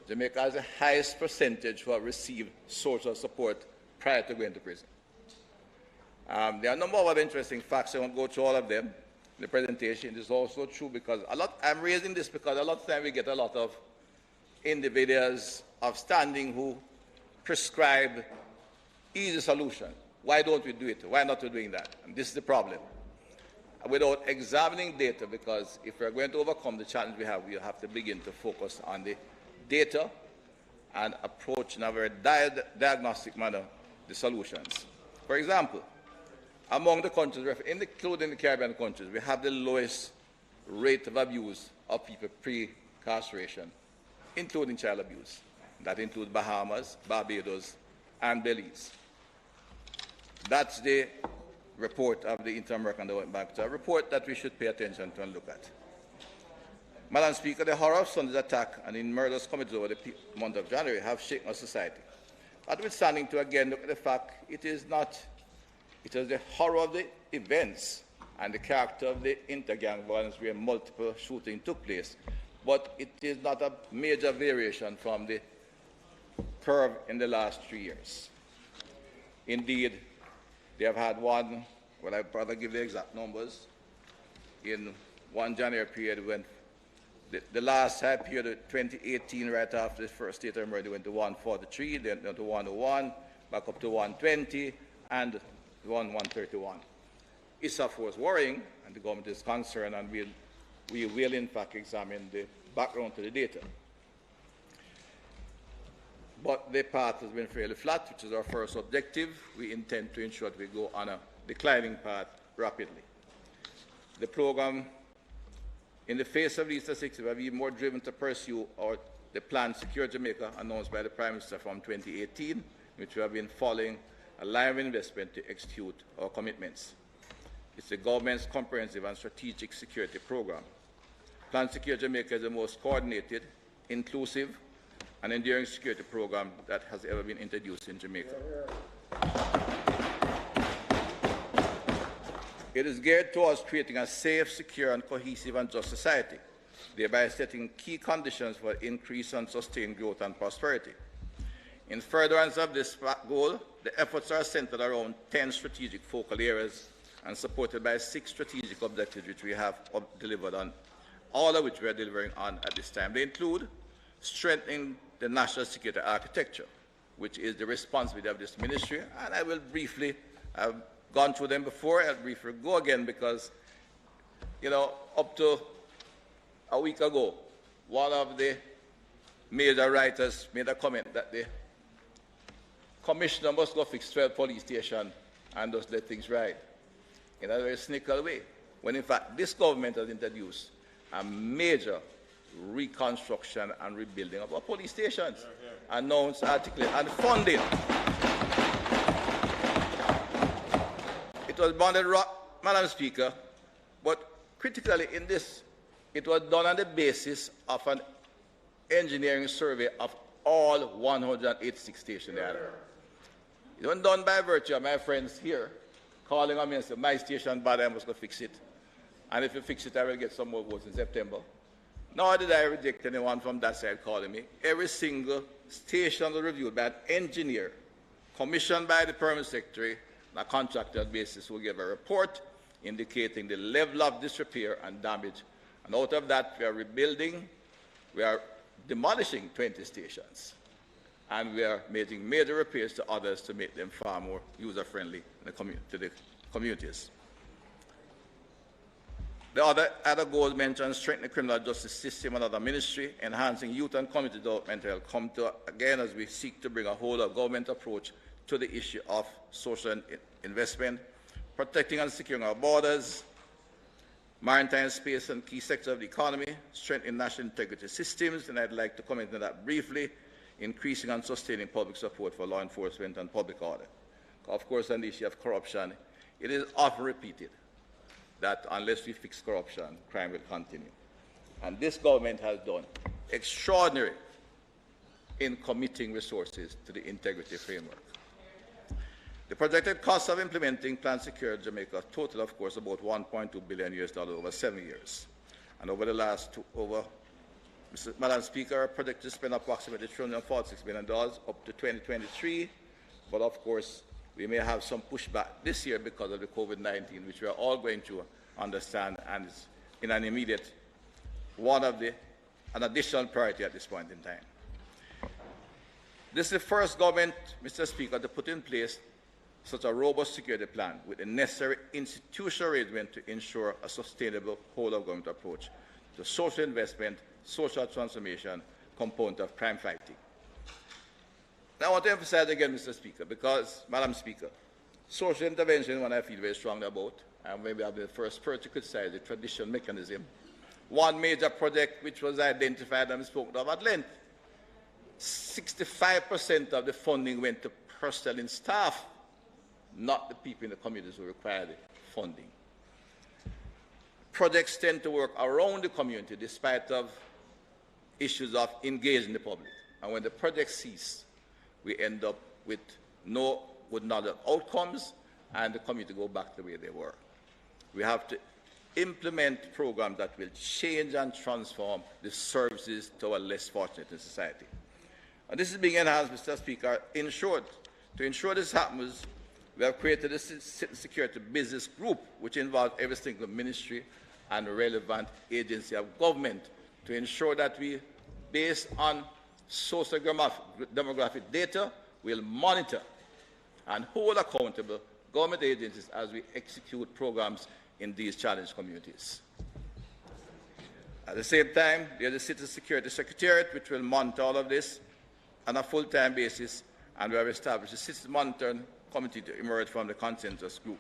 Jamaica has the highest percentage who have received social support prior to going to prison. There are a number of other interesting facts. I won't go through all of them. The presentation is also true because I'm raising this because a lot of times we get a lot of individuals of standing who prescribe easy solution. Why don't we do it? Why not we doing that? And this is the problem. Without examining data, because if we're going to overcome the challenge we have to begin to focus on the data and approach in a very diagnostic manner the solutions. For example, among the countries, including the Caribbean countries, we have the lowest rate of abuse of people pre-incarceration, including child abuse. That includes Bahamas, Barbados, and Belize. That's the report of the Inter-American Development Bank. It's a report that we should pay attention to and look at. Madam Speaker, the horror of Sunday's attack and in murders committed over the month of January have shaken our society. Notwithstanding to again look at the fact it is the horror of the events and the character of the inter-gang violence where multiple shootings took place, but it is not a major variation from the curve in the last 3 years. Indeed, they have had one, well, I'd rather give the exact numbers, in one January period when the last high period of 2018, right after the first state of emergency, went to 143, then to 101, back up to 120, and 131. It's of course worrying, and the government is concerned, and we will in fact examine the background to the data. But the path has been fairly flat, which is our first objective. We intend to ensure that we go on a declining path rapidly. The program, in the face of these statistics, we have been more driven to pursue the plan Secure Jamaica announced by the Prime Minister from 2018, which we have been following a line of investment to execute our commitments. It's the government's comprehensive and strategic security program. Plan Secure Jamaica is the most coordinated, inclusive, and enduring security program that has ever been introduced in Jamaica. It is geared towards creating a safe, secure, and cohesive and just society, thereby setting key conditions for increased and sustained growth and prosperity. In furtherance of this goal, the efforts are centered around 10 strategic focal areas and supported by 6 strategic objectives which we have delivered on, all of which we are delivering on at this time. They include strengthening the national security architecture, which is the responsibility of this ministry, and I will briefly, I've gone through them before, I'll briefly go again because, up to a week ago, one of the major writers made a comment that the commissioner must go fix 12 police stations and just let things ride in a very cynical way, when in fact this government has introduced a major reconstruction and rebuilding of our police stations, announced, articulate, and funding. It was bounded, Madam Speaker, but critically in this, it was done on the basis of an engineering survey of all 186 stations there. It wasn't done by virtue of my friends here calling on me and saying, my station bad, I must go fix it. And if you fix it, I will get some more votes in September. Nor did I reject anyone from that side calling me. Every single station was reviewed by an engineer, commissioned by the Permanent Secretary on a contracted basis, who gave a report indicating the level of disrepair and damage. And out of that, we are rebuilding, we are demolishing 20 stations. And we are making major repairs to others to make them far more user-friendly to the communities. The other goals mentioned: strengthening the criminal justice system and other ministry, enhancing youth and community development. Will come to again as we seek to bring a whole of government approach to the issue of social investment, protecting and securing our borders, maritime space and key sectors of the economy, strengthening national integrity systems, and I'd like to comment on that briefly, increasing and sustaining public support for law enforcement and public order. Of course, on the issue of corruption, it is often repeated that unless we fix corruption, crime will continue. And this government has done extraordinary in committing resources to the integrity framework. The projected cost of implementing Plan Secure Jamaica total, of course, about $1.2 billion over 7 years. And over the last Madam Speaker, projected to spend approximately $346 million up to 2023. But of course, we may have some pushback this year because of the COVID-19, which we are all going to understand and is in an immediate an additional priority at this point in time. This is the first government, Mr. Speaker, to put in place such a robust security plan with the necessary institutional arrangement to ensure a sustainable whole-of-government approach to social investment, social transformation component of crime fighting. Now, I want to emphasize again, Mr. Speaker, because, Madam Speaker, social intervention is one I feel very strongly about, and maybe I'll be the first person to criticize the traditional mechanism. One major project which was identified and spoken of at length, 65% of the funding went to personnel and staff, not the people in the communities who require the funding. Projects tend to work around the community despite of issues of engaging the public. And when the projects cease, we end up with not outcomes, and the community go back the way they were. We have to implement programs that will change and transform the services to our less fortunate in society. And this is being enhanced, Mr. Speaker. In short, to ensure this happens, we have created a citizen security business group, which involves every single ministry and relevant agency of government, to ensure that we, based on socio-demographic data, will monitor and hold accountable government agencies as we execute programs in these challenged communities. At the same time, there is the Citizen Security Secretariat, which will monitor all of this on a full-time basis, and we have established a Citizen Monitoring Committee to emerge from the consensus group.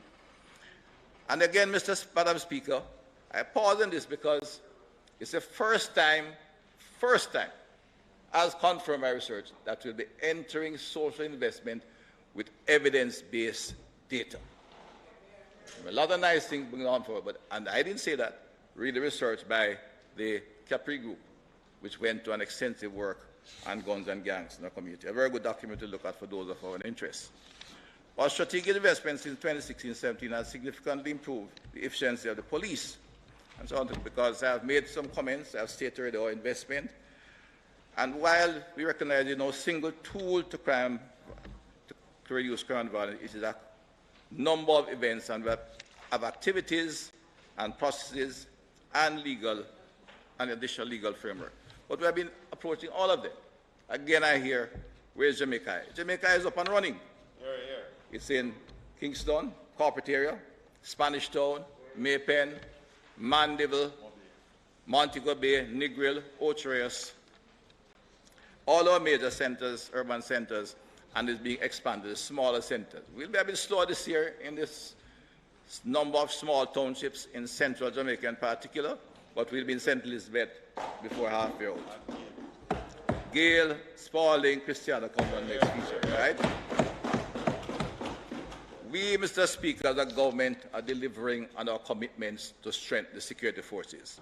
And again, Madam Speaker, I pause on this because it's the first time, as confirmed by research, that we'll be entering social investment with evidence-based data. A lot of nice things going on forward, and I didn't say that. Read the research by the Capri Group, which went to an extensive work on guns and gangs in our community. A very good document to look at for those of our interest. Our strategic investments since 2016-17 has significantly improved the efficiency of the police. And so on, because I have made some comments, I have stated our investment. And while we recognize no single tool to reduce crime violence, it is a number of events and of activities and processes and additional legal framework. But we have been approaching all of them. Again, I hear, where's Jamaica? Jamaica is up and running. It's in Kingston, corporate area, Spanish Town, Maypen, Mandeville, Montego Bay, Negril, Ocho, all our major centers, urban centers, and is being expanded to smaller centers. We'll be a bit slow this year in this number of small townships in central Jamaica in particular, but we'll be in St. Elizabeth before halfway out. Gale, Spalding, Cristiano come on next feature, right? We, Mr. Speaker, as a government, are delivering on our commitments to strengthen the security forces.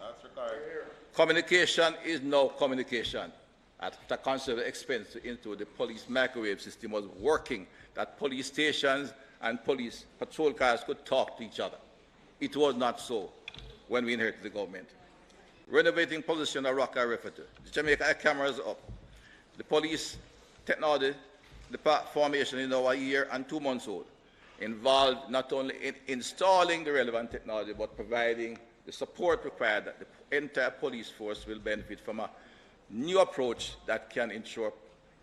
Communication is no communication. At a considerable expense into the police microwave system was working, that police stations and police patrol cars could talk to each other. It was not so when we inherited the government. Renovating position of Rock I refer to. The Jamaica cameras up. The police technology, the formation is now a year and 2 months old, involved not only in installing the relevant technology, but providing the support required that the entire police force will benefit from a new approach that can ensure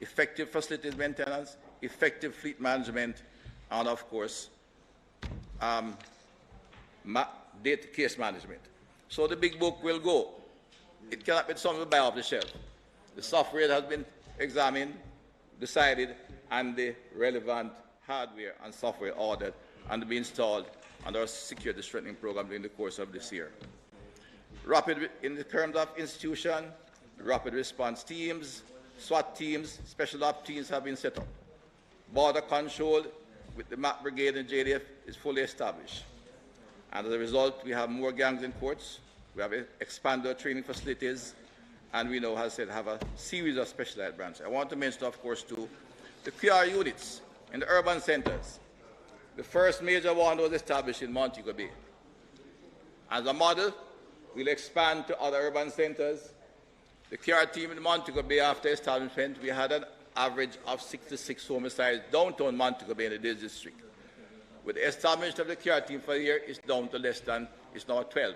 effective facilities maintenance, effective fleet management, and of course, data case management. So the big book will go. It cannot be something to buy off the shelf. The software has been examined, decided, and the relevant hardware and software ordered and to be installed under our security strengthening program during the course of this year. Rapid, in the terms of institution, rapid response teams, SWAT teams, special ops teams have been set up. Border control with the MAC Brigade and JDF is fully established. And as a result, we have more gangs in courts, we have expanded our training facilities, and we now, as I said, have a series of specialized branches. I want to mention, of course, too, the QR units in the urban centers. The first major one was established in Montego Bay. As a model, we'll expand to other urban centers. The QR team in Montego Bay, after establishment, we had an average of 66 homicides downtown Montego Bay in the Days District. With the establishment of the QR team for the year, it's down to less than, it's now 12,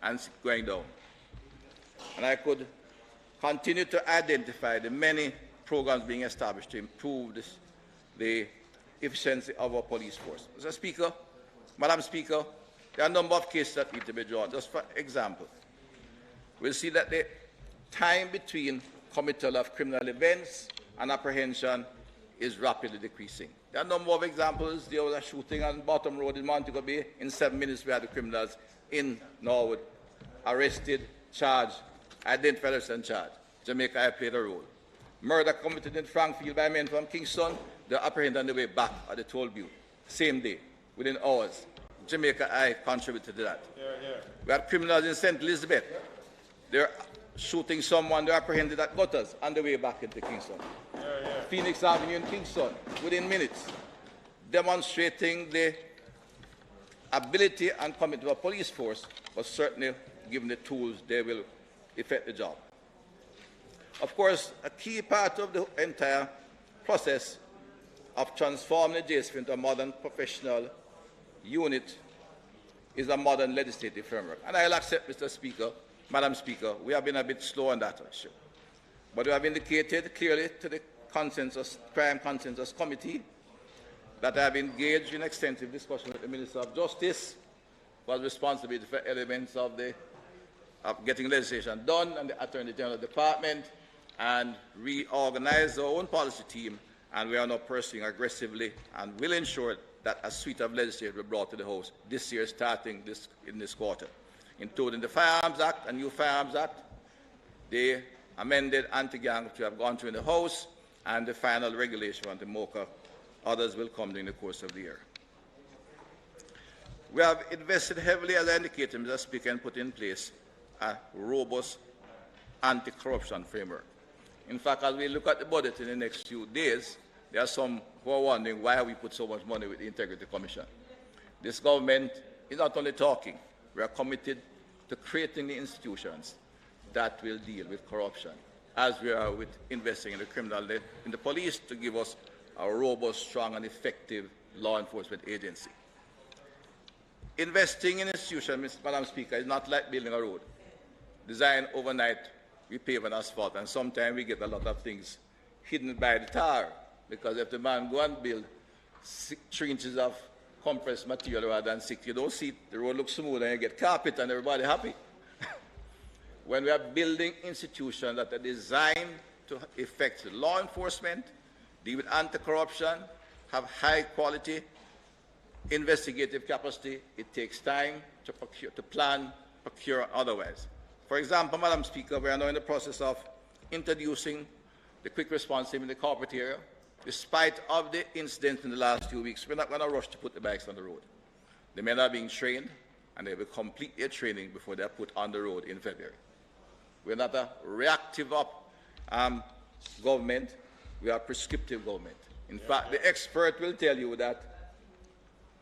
and it's going down. And I could continue to identify the many programs being established to improve the efficiency of our police force. Mr. Speaker, Madam Speaker, there are a number of cases that need to be drawn. Just for example, we'll see that the time between committal of criminal events and apprehension is rapidly decreasing. There are a number of examples. There was a shooting on Bottom Road in Montego Bay. In 7 minutes, we had the criminals in Norwood, arrested, charged, identified and charged. Jamaica, I played a role. Murder committed in Frankfield by men from Kingston, they're apprehended on the way back at the toll booth. Same day, within hours. Jamaica, I contributed to that. We had criminals in St. Elizabeth. They're shooting someone, they're apprehended at Gutters on the way back into Kingston. Phoenix Avenue in Kingston, within minutes, demonstrating the ability and commitment of a police force, but certainly given the tools, they will effect the job. Of course, a key part of the entire process of transforming the JSF into a modern professional unit is a modern legislative framework. And I'll accept, Mr. Speaker, Madam Speaker, we have been a bit slow on that issue. But we have indicated clearly to the Crime Consensus Committee that I have engaged in extensive discussion with the Minister of Justice, who has responsibility for elements of getting legislation done, and the Attorney General Department, and reorganize our own policy team, and we are now pursuing aggressively and will ensure that a suite of legislation will be brought to the House this year, starting in this quarter, including the Firearms Act, a new Firearms Act, the amended anti-gang which we have gone through in the House, and the final regulation on the MOCA. Others will come during the course of the year. We have invested heavily, as I indicated, Mr. Speaker, and put in place a robust anti-corruption framework. In fact, as we look at the budget in the next few days, there are some who are wondering why we put so much money with the Integrity Commission. This government is not only talking, we are committed to creating the institutions that will deal with corruption, as we are with investing in the police to give us a robust, strong, and effective law enforcement agency. Investing in institutions, Madam Speaker, is not like building a road. Designed overnight, we pave and asphalt, and sometimes we get a lot of things hidden by the tar, because if the man go and build 3 inches of compressed material rather than 6, you don't see it, the road looks smooth, and you get carpet and everybody happy. When we are building institutions that are designed to effect law enforcement, deal with anti-corruption, have high-quality investigative capacity, it takes time to procure, to plan, procure, otherwise. For example, Madam Speaker, we are now in the process of introducing the quick response team in the corporate area. Despite of the incidents in the last few weeks, we're not going to rush to put the bikes on the road. The men are being trained, and they will complete their training before they are put on the road in February. We're not a reactive government, we are a prescriptive government. In fact, the expert will tell you that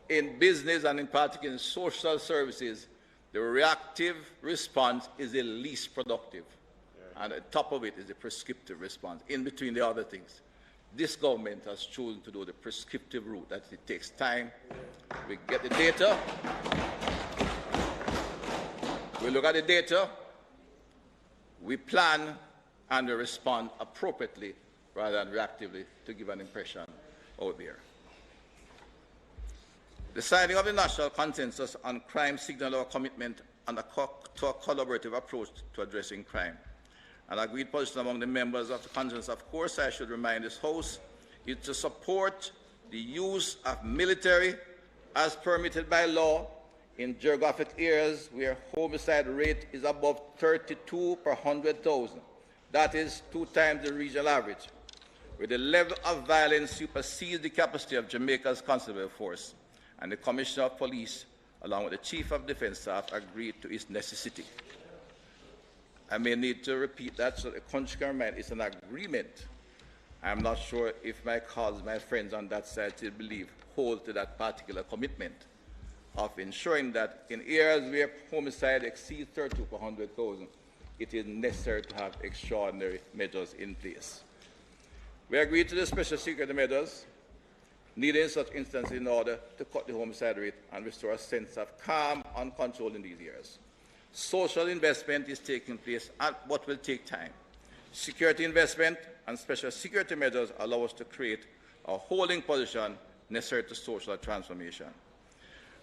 in business and in particular in social services, the reactive response is the least productive. And at the top of it is the prescriptive response, in between the other things. This government has chosen to do the prescriptive route, that it takes time. We get the data, we look at the data, we plan and we respond appropriately rather than reactively to give an impression out there. The signing of the National Consensus on Crime signaled our commitment to a collaborative approach to addressing crime. An agreed position among the members of the consensus, of course, I should remind this House, is to support the use of military as permitted by law in geographic areas where homicide rate is above 32 per 100,000. That is 2 times the regional average, where the level of violence supersedes the capacity of Jamaica's constabulary force, and the Commissioner of Police, along with the Chief of Defence Staff, agreed to its necessity. I may need to repeat that so the country can remind it's an agreement. I'm not sure if my colleagues, my friends on that side still hold to that particular commitment of ensuring that in areas where homicide exceeds 32 per 100,000, it is necessary to have extraordinary measures in place. We agreed to the special security measures needed in such instances in order to cut the homicide rate and restore a sense of calm and control in these areas. Social investment is taking place, but will take time. Security investment and special security measures allow us to create a holding position necessary to social transformation.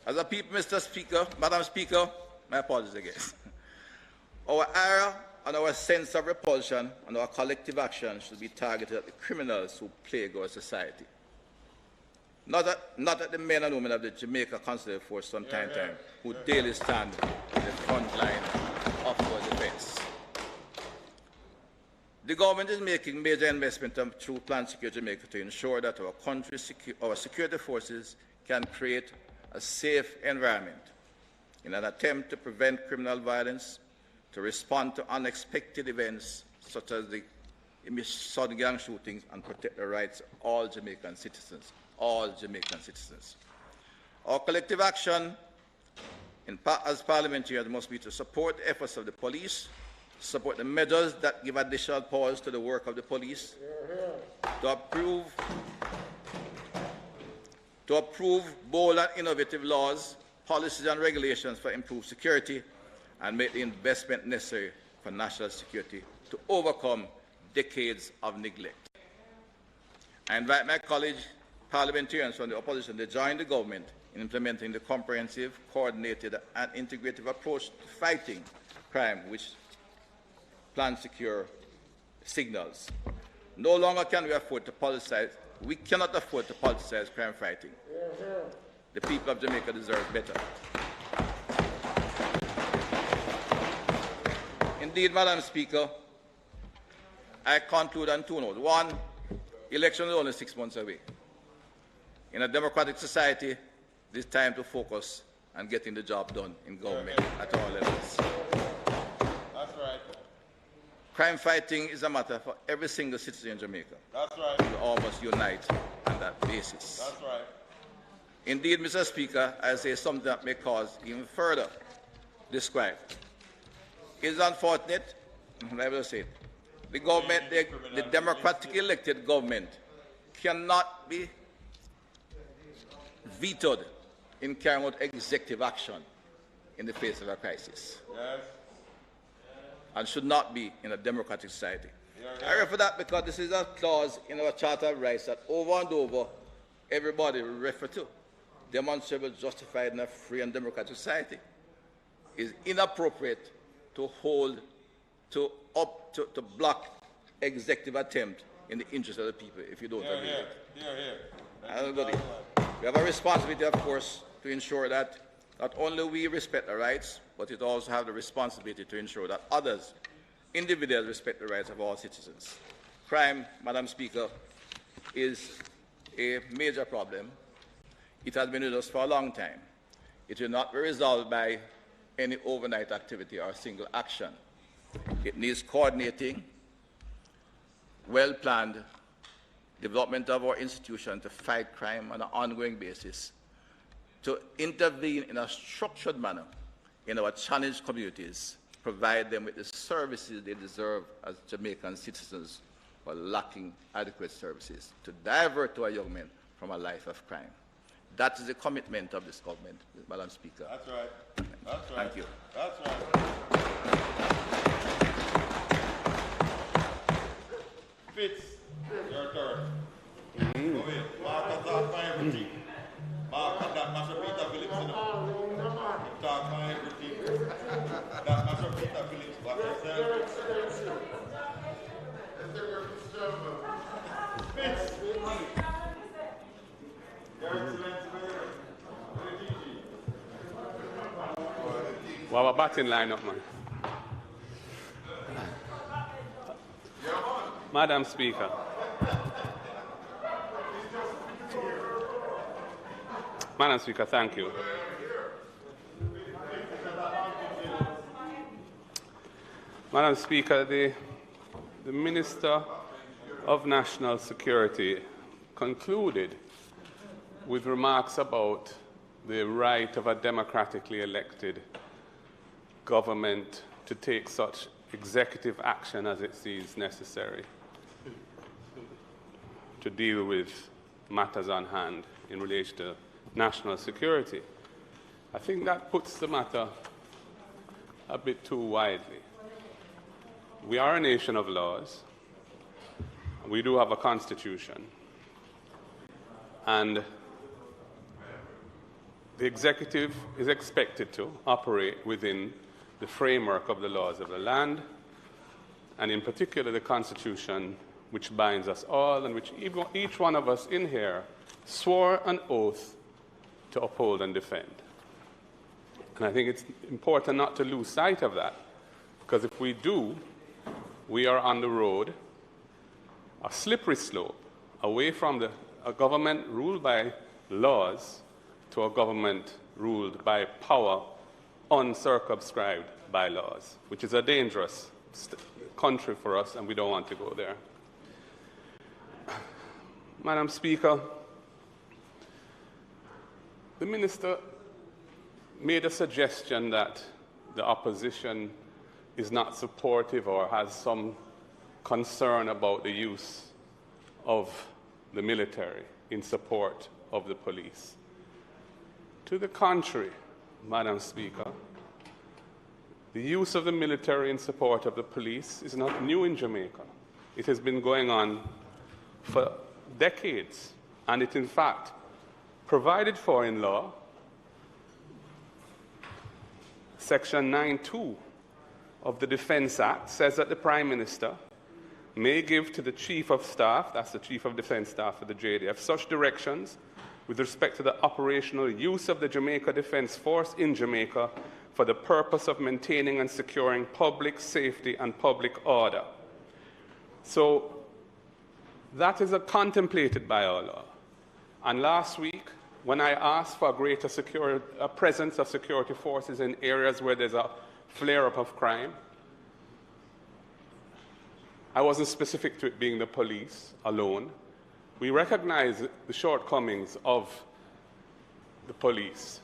As a people, Mr. Speaker, Madam Speaker, my apologies again. Our ire and our sense of repulsion and our collective action should be targeted at the criminals who plague our society. Not at the men and women of the Jamaica Constabulary Force from time to time, who daily stand in the front line of our defense. The government is making major investment through Plan Secure Jamaica to ensure that our security forces can create a safe environment in an attempt to prevent criminal violence, to respond to unexpected events such as the sudden gang shootings, and protect the rights of all Jamaican citizens. All Jamaican citizens. Our collective action as parliamentarians must be to support the efforts of the police, support the measures that give additional powers to the work of the police, to approve bold and innovative laws, policies and regulations for improved security, and make the investment necessary for national security to overcome decades of neglect. I invite my colleagues, parliamentarians from the opposition, to join the government in implementing the comprehensive, coordinated and integrative approach to fighting crime which Plan Secure signals. No longer can we afford to politicize. We cannot afford to politicize crime fighting. The people of Jamaica deserve better. Indeed, Madam Speaker, I conclude on 2 notes. 1, election is only 6 months away. In a democratic society, it is time to focus on getting the job done in government at all levels. That's right. Crime fighting is a matter for every single citizen in Jamaica. That's right. We all must unite on that basis. That's right. Indeed, Mr. Speaker, I say something that may cause even further disquiet. It is unfortunate, I will say it, the government, the democratically elected government, cannot be vetoed in carrying out executive action in the face of a crisis. Yes. And should not be in a democratic society. I refer that because this is a clause in our Charter of Rights that over and over everybody will refer to. Demonstrable, justified in a free and democratic society. It is inappropriate to block executive attempt in the interest of the people if you don't agree with it. We have a responsibility, of course, to ensure that not only we respect the rights, but it also have the responsibility to ensure that others, individuals, respect the rights of all citizens. Crime, Madam Speaker, is a major problem. It has been with us for a long time. It will not be resolved by any overnight activity or single action. It needs coordinating, well-planned development of our institution to fight crime on an ongoing basis, to intervene in a structured manner in our challenged communities, provide them with the services they deserve as Jamaican citizens who are lacking adequate services, to divert our young men from a life of crime. That is the commitment of this government, Madam Speaker. That's right. That's right. Thank you. That's right. Fitz, your turn. Go ahead. Mark has talked for everything. Mark and that Master Peter Phillips, you know. He talked for everything. That Master Peter Phillips, what he said. Fitz. Your Excellency, Well, our batting lineup, man. Madam Speaker. Madam Speaker, thank you. Madam Speaker, the Minister of National Security concluded with remarks about the right of a democratically elected government to take such executive action as it sees necessary to deal with matters on hand in relation to national security. I think that puts the matter a bit too widely. We are a nation of laws. We do have a constitution. And the executive is expected to operate within the framework of the laws of the land, and in particular the Constitution, which binds us all and which each one of us in here swore an oath to uphold and defend. And I think it's important not to lose sight of that, because if we do, we are on the road, a slippery slope, away from a government ruled by laws to a government ruled by power uncircumscribed by laws, which is a dangerous country for us, and we don't want to go there. Madam Speaker, the Minister made a suggestion that the opposition is not supportive or has some concern about the use of the military in support of the police. To the contrary, Madam Speaker, the use of the military in support of the police is not new in Jamaica. It has been going on for decades, and it in fact provided for in law. Section 9(2) of the Defence Act says that the Prime Minister may give to the Chief of Staff, that's the Chief of Defence Staff for the JDF, such directions with respect to the operational use of the Jamaica Defence Force in Jamaica for the purpose of maintaining and securing public safety and public order. So that is contemplated by our law. And last week, when I asked for a presence of security forces in areas where there's a flare-up of crime, I wasn't specific to it being the police alone. We recognize the shortcomings of the police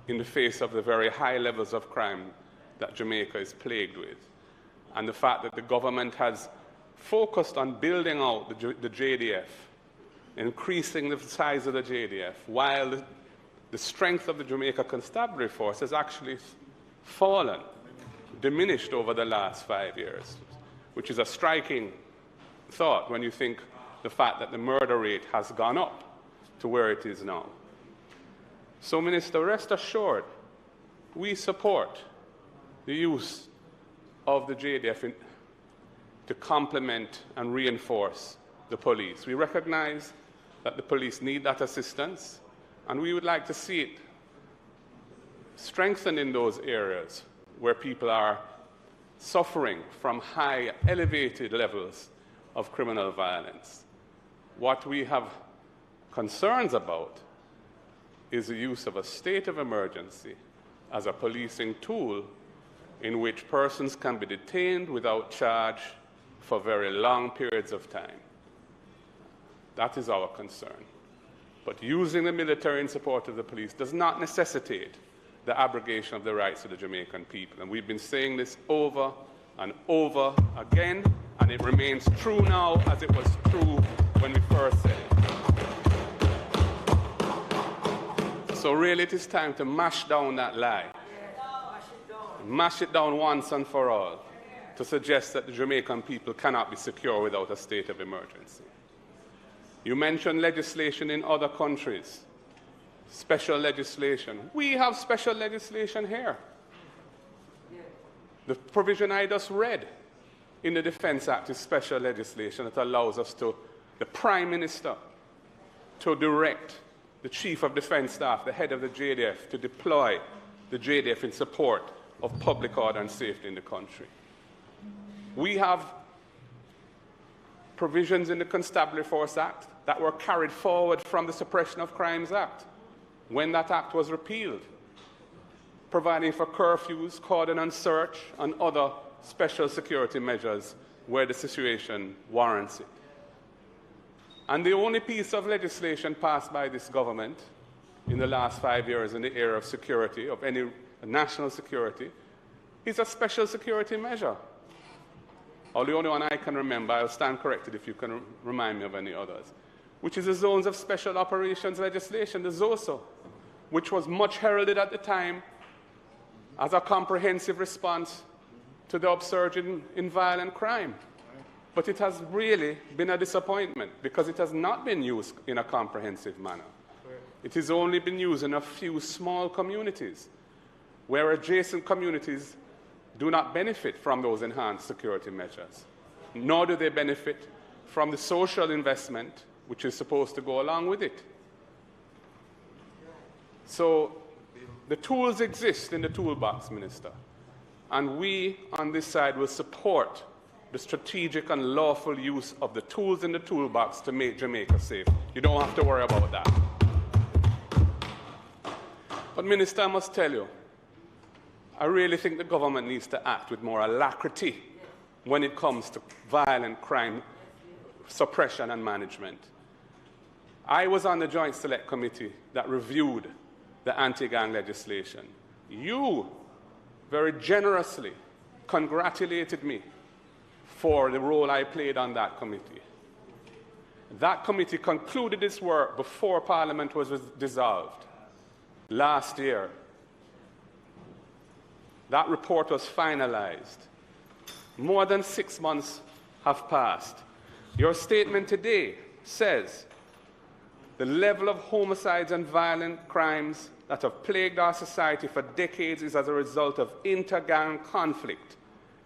in the face of the very high levels of crime that Jamaica is plagued with, and the fact that the government has focused on building out the JDF, increasing the size of the JDF, while the strength of the Jamaica Constabulary Force has actually fallen, diminished over the last 5 years, which is a striking thought when you think the fact that the murder rate has gone up to where it is now. So, Minister, rest assured, we support the use of the JDF to complement and reinforce the police. We recognize that the police need that assistance, and we would like to see it strengthened in those areas where people are suffering from high, elevated levels of criminal violence. What we have concerns about is the use of a state of emergency as a policing tool in which persons can be detained without charge for very long periods of time. That is our concern. But using the military in support of the police does not necessitate the abrogation of the rights of the Jamaican people. And we've been saying this over and over again, and it remains true now as it was true when we first said it. So really it is time to mash down that lie. Mash it down once and for all. to suggest that the Jamaican people cannot be secure without a state of emergency. You mentioned legislation in other countries, special legislation. We have special legislation here. The provision I just read in the Defense Act is special legislation that allows us to, the Prime Minister, to direct the Chief of Defense Staff, the head of the JDF, to deploy the JDF in support of public order and safety in the country. We have provisions in the Constabulary Force Act that were carried forward from the Suppression of Crimes Act when that act was repealed, providing for curfews, cordon and search, and other special security measures where the situation warrants it. And the only piece of legislation passed by this government in the last 5 years in the area of security, of any national security, is a special security measure. Or the only one I can remember, I'll stand corrected if you can remind me of any others, which is the Zones of Special Operations legislation, the ZOSO, which was much heralded at the time as a comprehensive response to the upsurge in violent crime. But it has really been a disappointment because it has not been used in a comprehensive manner. It has only been used in a few small communities where adjacent communities do not benefit from those enhanced security measures, nor do they benefit from the social investment which is supposed to go along with it. So the tools exist in the toolbox, Minister, and we on this side will support the strategic and lawful use of the tools in the toolbox to make Jamaica safe. You don't have to worry about that. But, Minister, I must tell you, I really think the government needs to act with more alacrity when it comes to violent crime suppression and management. I was on the Joint Select Committee that reviewed the anti-gang legislation. You very generously congratulated me for the role I played on that committee. That committee concluded its work before Parliament was dissolved last year. That report was finalized. More than 6 months have passed. Your statement today says the level of homicides and violent crimes that have plagued our society for decades is as a result of inter-gang conflict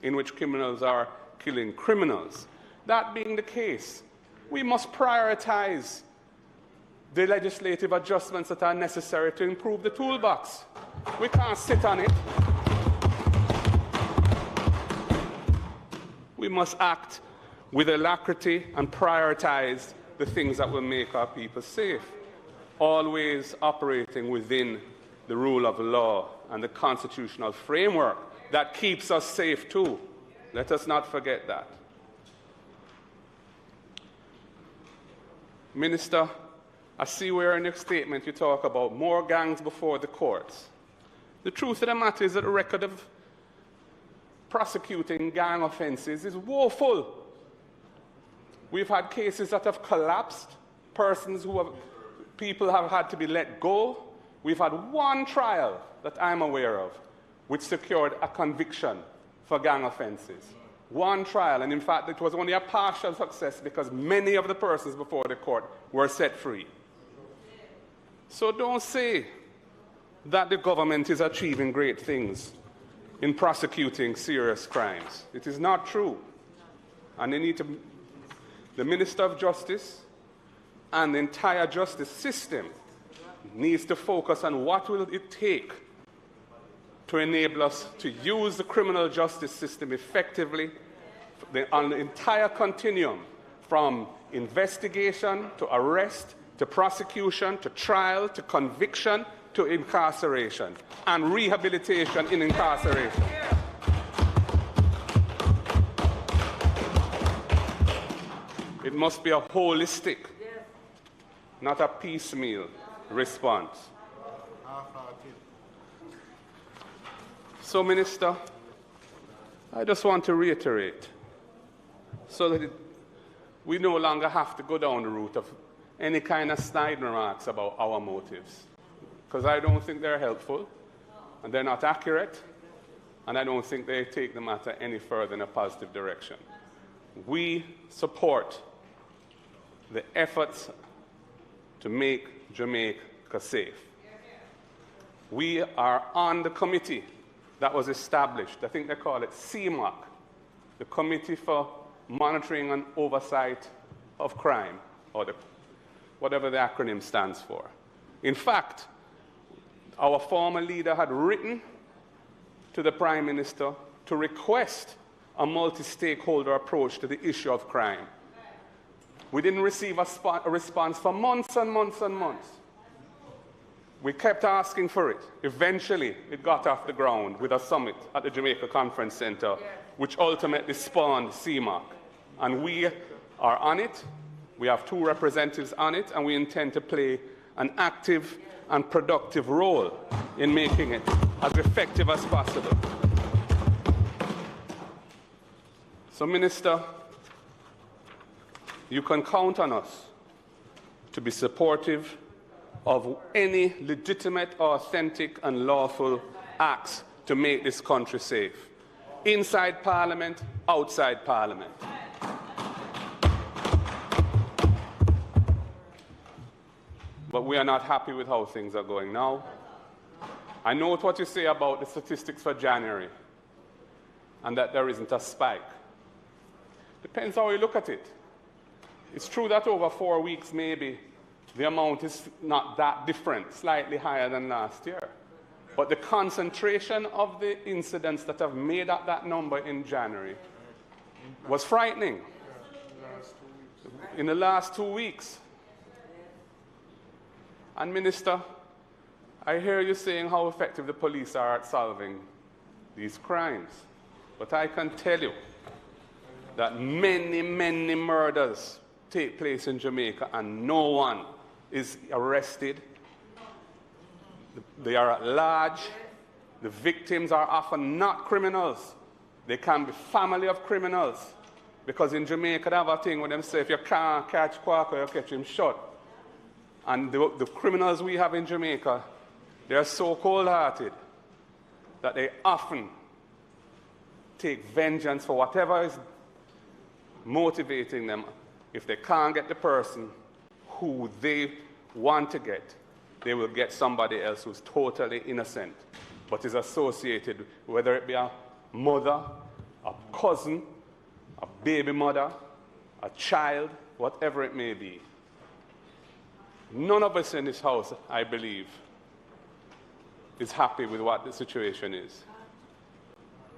in which criminals are killing criminals. That being the case, we must prioritize the legislative adjustments that are necessary to improve the toolbox. We can't sit on it. We must act with alacrity and prioritize the things that will make our people safe, always operating within the rule of law and the constitutional framework that keeps us safe too. Let us not forget that. Minister, I see where in your statement you talk about more gangs before the courts. The truth of the matter is that the record of prosecuting gang offenses is woeful. We've had cases that have collapsed, people have had to be let go. We've had one trial that I'm aware of which secured a conviction for gang offenses. One trial, and in fact it was only a partial success because many of the persons before the court were set free. So don't say that the government is achieving great things in prosecuting serious crimes. It is not true. And the Minister of Justice and the entire justice system needs to focus on what will it take to enable us to use the criminal justice system effectively on the entire continuum, from investigation to arrest to prosecution to trial to conviction to incarceration and rehabilitation in incarceration. It must be a holistic, not a piecemeal response. So, Minister, I just want to reiterate so that we no longer have to go down the route of any kind of snide remarks about our motives, because I don't think they're helpful and they're not accurate. and I don't think they take the matter any further in a positive direction. We support the efforts to make Jamaica safe. We are on the committee that was established. I think they call it CMOC, the Committee for Monitoring and Oversight of Crime, or whatever the acronym stands for. In fact, our former leader had written to the Prime Minister to request a multi-stakeholder approach to the issue of crime. We didn't receive a response for months and months and months. We kept asking for it. Eventually, it got off the ground with a summit at the Jamaica Conference Center, which ultimately spawned CMOC. And we are on it. We have 2 representatives on it, and we intend to play an active and productive role in making it as effective as possible. So, Minister, you can count on us to be supportive of any legitimate, authentic, and lawful acts to make this country safe, inside Parliament, outside Parliament. But we are not happy with how things are going now. I note what you say about the statistics for January, and that there isn't a spike. Depends how you look at it. It's true that over 4 weeks, maybe, the amount is not that different, slightly higher than last year. But the concentration of the incidents that have made up that number in January was frightening. In the last 2 weeks. And Minister, I hear you saying how effective the police are at solving these crimes. But I can tell you that many, many murders take place in Jamaica and no one is arrested. They are at large. The victims are often not criminals. They can be family of criminals. Because in Jamaica, they have a thing where they say, if you can't catch Quacker, you catch him short. And the criminals we have in Jamaica, they are so cold-hearted that they often take vengeance for whatever is motivating them. If they can't get the person who they want to get, they will get somebody else who's totally innocent, but is associated, whether it be a mother, a cousin, a baby mother, a child, whatever it may be. None of us in this house, I believe, is happy with what the situation is.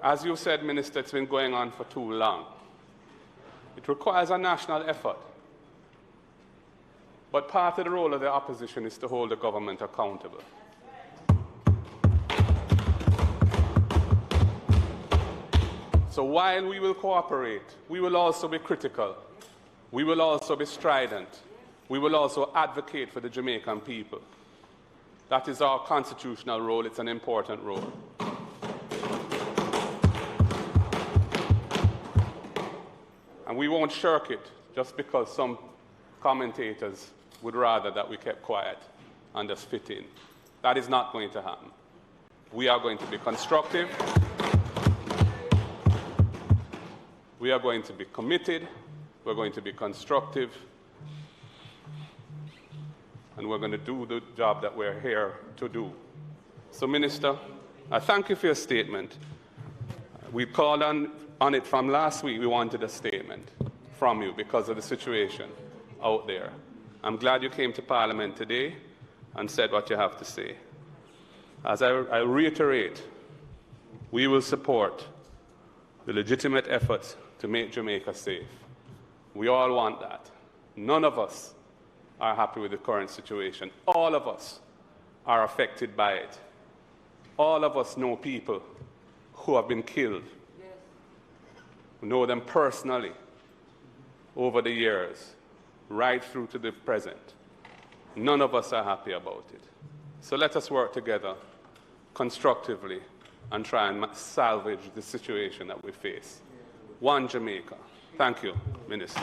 As you said, Minister, it's been going on for too long. It requires a national effort. But part of the role of the opposition is to hold the government accountable. So while we will cooperate, we will also be critical. We will also be strident. We will also advocate for the Jamaican people. That is our constitutional role. It's an important role. And we won't shirk it just because some commentators would rather that we kept quiet and just fit in. That is not going to happen. We are going to be constructive. We are going to be committed. We're going to be constructive. And we're going to do the job that we're here to do. So, Minister, I thank you for your statement. We called on it from last week. We wanted a statement from you because of the situation out there. I'm glad you came to Parliament today and said what you have to say. As I reiterate, we will support the legitimate efforts to make Jamaica safe. We all want that. None of us are happy with the current situation. All of us are affected by it. All of us know people who have been killed. We know them personally over the years, right through to the present. None of us are happy about it. So let us work together constructively and try and salvage the situation that we face. One Jamaica. Thank you, Minister.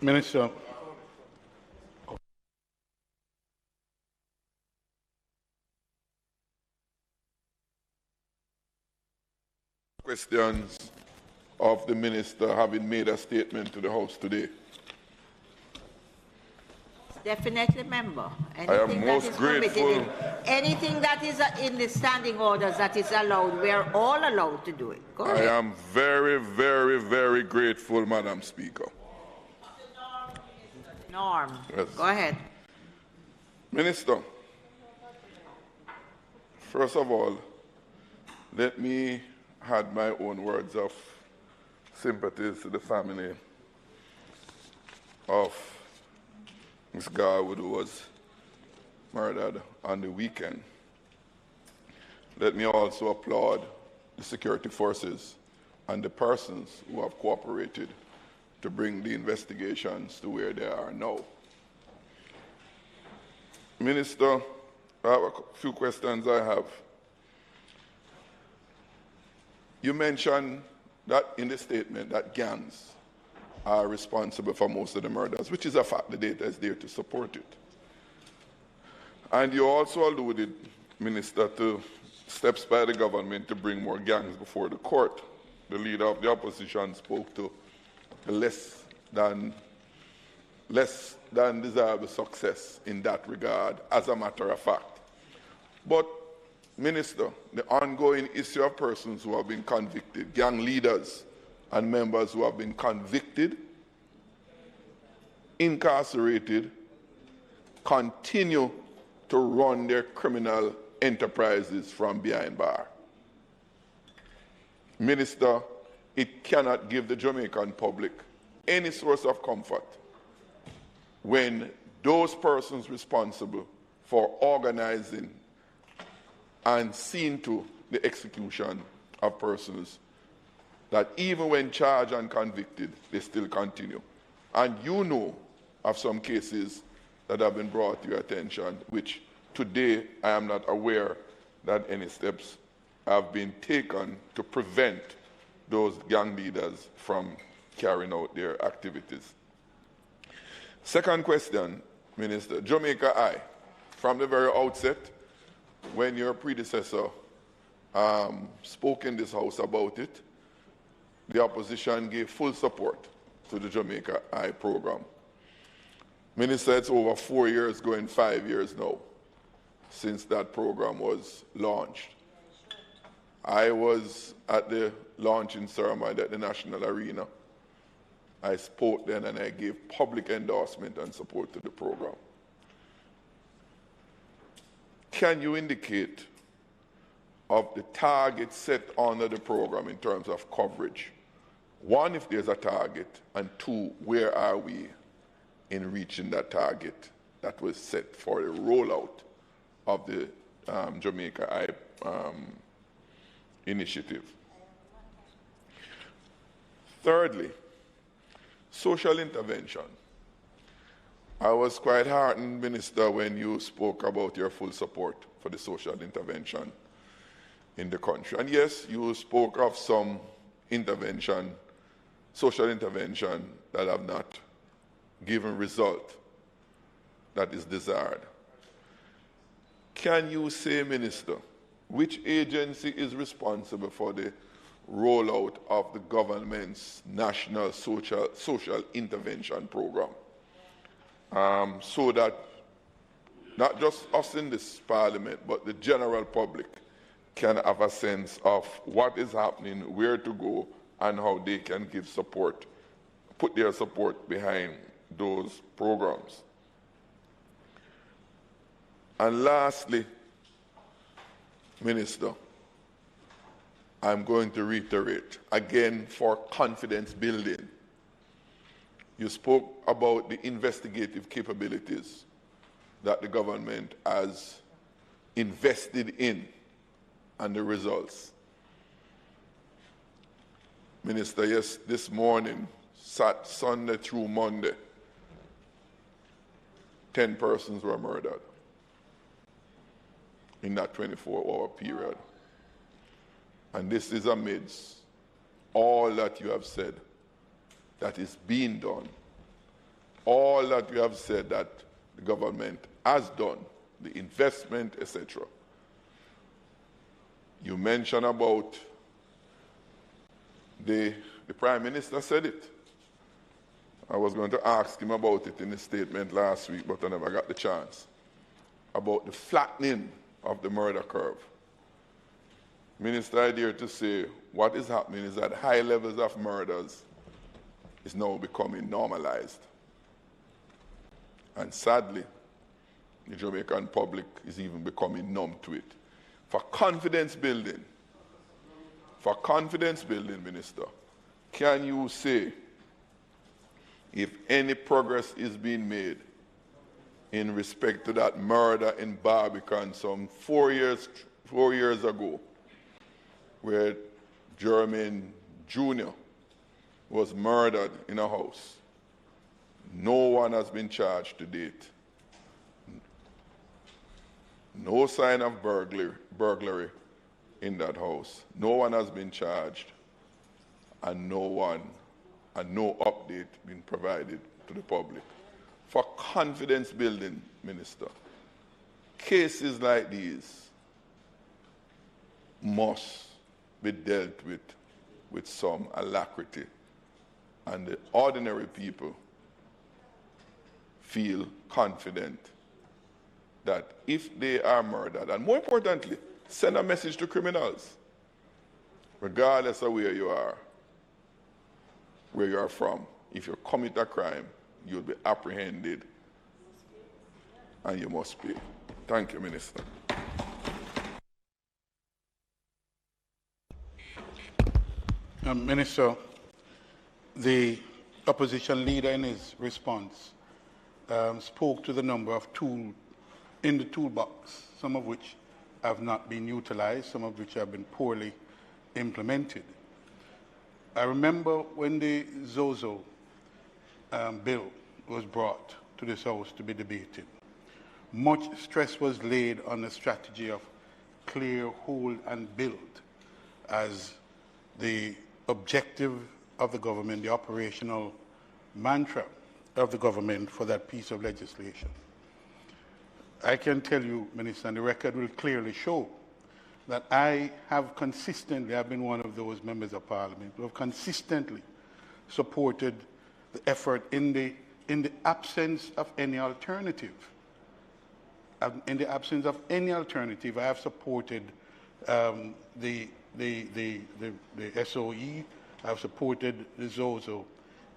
Minister. questions of the minister having made a statement to the House today. Definitely, member. I am most grateful. Anything that is in the standing orders that is allowed, we are all allowed to do it. Go ahead. I am very, very, very grateful, Madam Speaker. Norm, Yes. go ahead. Minister, first of all, let me add my own words of sympathies to the family of Ms. Garwood, who was murdered on the weekend. Let me also applaud the security forces and the persons who have cooperated to bring the investigations to where they are now. Minister, I have a few questions I have. You mentioned that in the statement that gangs are responsible for most of the murders, which is a fact. The data is there to support it. And you also alluded, Minister, to steps by the government to bring more gangs before the court. The leader of the opposition spoke to the less than desirable success in that regard, as a matter of fact. But, Minister, the ongoing issue of persons who have been convicted, gang leaders and members who have been convicted, incarcerated, continue to run their criminal enterprises from behind bar. Minister, it cannot give the Jamaican public any source of comfort when those persons responsible for organizing and seeing to the execution of persons, that even when charged and convicted, they still continue. And you know of some cases that have been brought to your attention, which today I am not aware that any steps have been taken to prevent those gang leaders from carrying out their activities. Second question, Minister. Jamaica I, from the very outset, when your predecessor spoke in this House about it, the opposition gave full support to the Jamaica I program. Minister, it's over 4 years, going 5 years now, since that program was launched. I was at the launching ceremony at the National Arena. I spoke then and I gave public endorsement and support to the program. Can you indicate of the target set under the program in terms of coverage? One, if there's a target, and two, where are we in reaching that target that was set for the rollout of the Jamaica I initiative? Thirdly, social intervention. I was quite heartened, Minister, when you spoke about your full support for the social intervention in the country. And yes, you spoke of some intervention, social intervention, that have not given result that is desired. Can you say, Minister, which agency is responsible for the rollout of the government's national social intervention program, so that not just us in this parliament, but the general public can have a sense of what is happening, where to go, and how they can give support, put their support behind those programs. And lastly, Minister, I'm going to reiterate, again, for confidence building. You spoke about the investigative capabilities that the government has invested in and the results. Minister, yes, this morning, Sunday through Monday, 10 persons were murdered in that 24-hour period. And this is amidst all that you have said that is being done, all that you have said that the government has done, the investment, etc. You mentioned about The Prime Minister said it. I was going to ask him about it in his statement last week, but I never got the chance. About the flattening of the murder curve. Minister, I dare to say what is happening is that high levels of murders is now becoming normalized. And sadly, the Jamaican public is even becoming numb to it. For confidence building, Minister, can you say if any progress is being made in respect to that murder in Barbican some 4 years ago, where Jermaine Jr. was murdered in a house? No one has been charged to date. No sign of burglary in that house. No one has been charged, and no update been provided to the public. For confidence building, Minister, cases like these must be dealt with some alacrity, and the ordinary people feel confident that if they are murdered, and more importantly, send a message to criminals, regardless of where you are from. If you commit a crime, you'll be apprehended and you must pay. Thank you, Minister. Minister, the opposition leader in his response spoke to the number of tools in the toolbox, some of which have not been utilized, some of which have been poorly implemented. I remember when the Zozo bill was brought to this House to be debated, much stress was laid on the strategy of clear, hold, and build as the objective of the government, the operational mantra of the government for that piece of legislation. I can tell you, Minister, and the record will clearly show that I have consistently, I've been one of those members of Parliament who have consistently supported the effort in the absence of any alternative. In the absence of any alternative, I have supported the SOE, I've supported the Zozo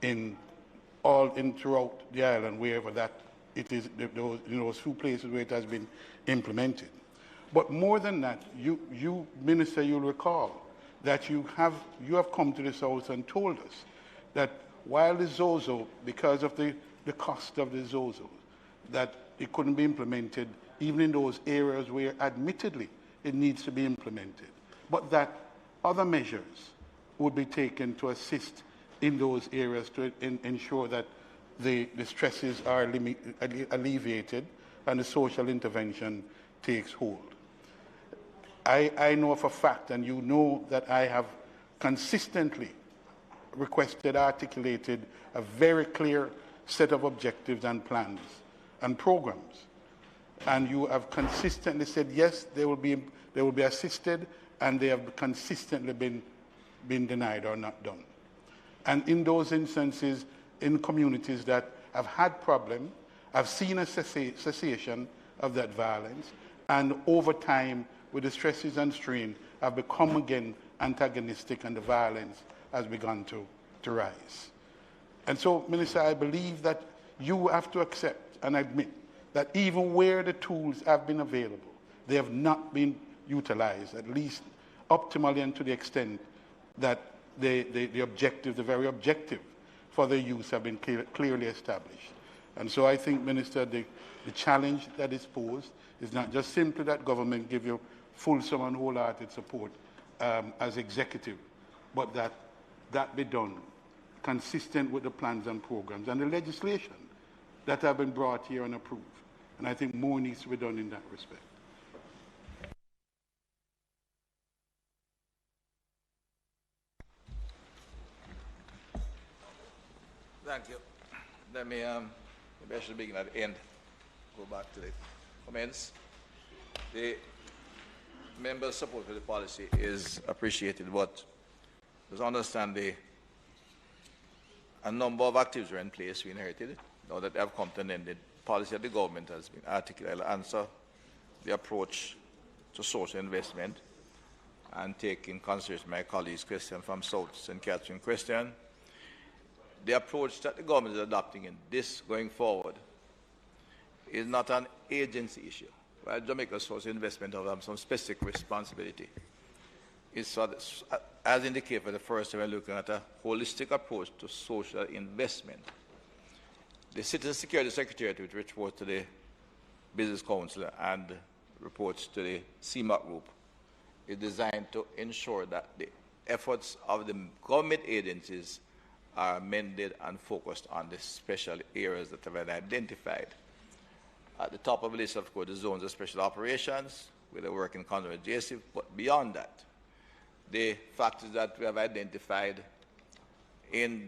throughout the island, wherever that it is, those few places where it has been implemented. But more than that, you Minister, you'll recall that you have come to this House and told us that while the Zozo, because of the cost of the Zozo, that it couldn't be implemented even in those areas where admittedly it needs to be implemented, but that other measures would be taken to assist in those areas to ensure that the stresses are alleviated and the social intervention takes hold. I know for a fact, and you know, that I have consistently articulated a very clear set of objectives and plans and programs. And you have consistently said, yes, they will be assisted, and they have consistently been denied or not done. And in those instances, in communities that have had problems, I've seen a cessation of that violence, and over time, with the stresses and strain, have become again antagonistic, and the violence has begun to rise. And so, Minister, I believe that you have to accept and admit that even where the tools have been available, they have not been utilized, at least optimally and to the extent that the very objective for their use have been clearly established. And so I think, Minister, the challenge that is posed is not just simply that government give you fulsome and wholehearted support as executive, but that be done consistent with the plans and programs and the legislation that have been brought here and approved. And I think more needs to be done in that respect. Thank you. Let me, maybe I should begin at the end, go back to the comments. The members' support for the policy is appreciated, but Just understand a number of activities were in place we inherited. Now that they have come to an end, the policy of the government has been articulated. I'll answer the approach to social investment and take in consideration my colleague's question from South St. Catherine question. The approach that the government is adopting in this going forward is not an agency issue. While Jamaica's social investment have some specific responsibility, it's, as indicated for the first time, we're looking at a holistic approach to social investment. The Citizen Security Secretariat, which reports to the Business Council and reports to the CMAC group, is designed to ensure that the efforts of the government agencies are amended and focused on the special areas that have been identified. At the top of the list, of course, the zones of special operations, where they work in concert with JSIF, but beyond that, the factors that we have identified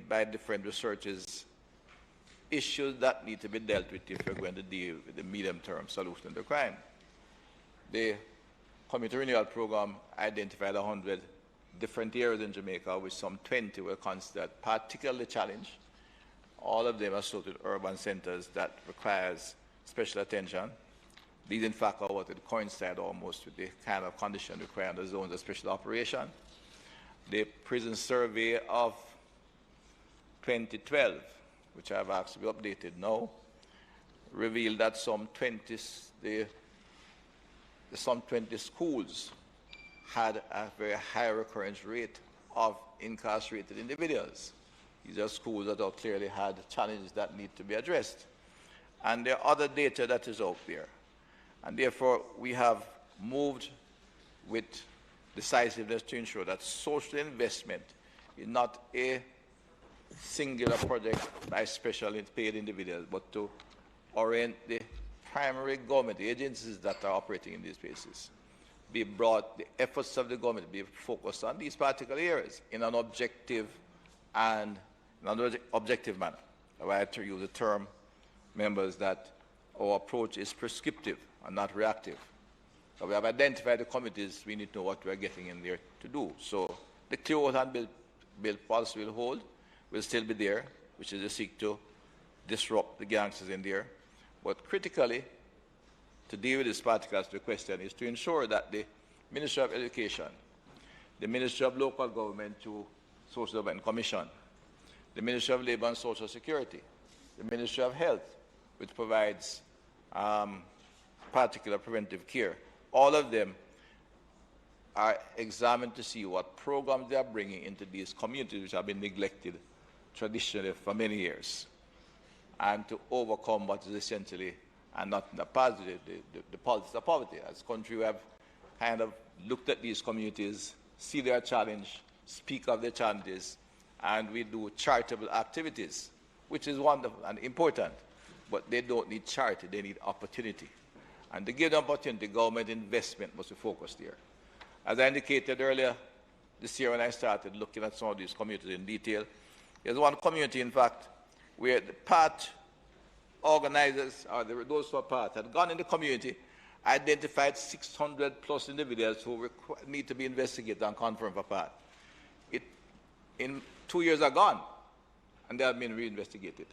by different researchers, issues that need to be dealt with if we're going to deal with the medium-term solution to crime. The Community Renewal Program identified 100 different areas in Jamaica, with some 20 were considered particularly challenged. All of them are associated with urban centers that requires special attention. These, in fact, are what would coincide almost with the kind of condition required in the zones of special operation. The prison survey of 2012, which I've asked to be updated now, revealed that some 20 schools had a very high recurrence rate of incarcerated individuals. These are schools that have clearly had challenges that need to be addressed. And there are other data that is out there. And therefore, we have moved with decisiveness to ensure that social investment is not a singular project by specially paid individuals, but to orient the primary government agencies that are operating in these spaces. The efforts of the government be focused on these particular areas in an objective manner. I like to use the term, members, that our approach is prescriptive and not reactive. So we have identified the committees, we need to know what we are getting in there to do. So the clear hand build policy will hold, will still be there, which is to seek to disrupt the gangsters in there. But critically, to deal with this particular question is to ensure that the Ministry of Education, the Ministry of Local Government through Social Development Commission, the Ministry of Labour and Social Security, the Ministry of Health, which provides particular preventive care, all of them are examined to see what programs they are bringing into these communities which have been neglected traditionally for many years, and to overcome what is essentially, and not in the positive, the politics of poverty. As a country, we have kind of looked at these communities, see their challenge, speak of their challenges, and we do charitable activities, which is wonderful and important, but they don't need charity, they need opportunity. And to give them opportunity, government investment must be focused there. As I indicated earlier this year when I started looking at some of these communities in detail, there's one community, in fact, where the part organizers, or those who are part, had gone in the community, identified 600 plus individuals who need to be investigated and confirmed for part. In 2 years are gone, and they have been reinvestigated.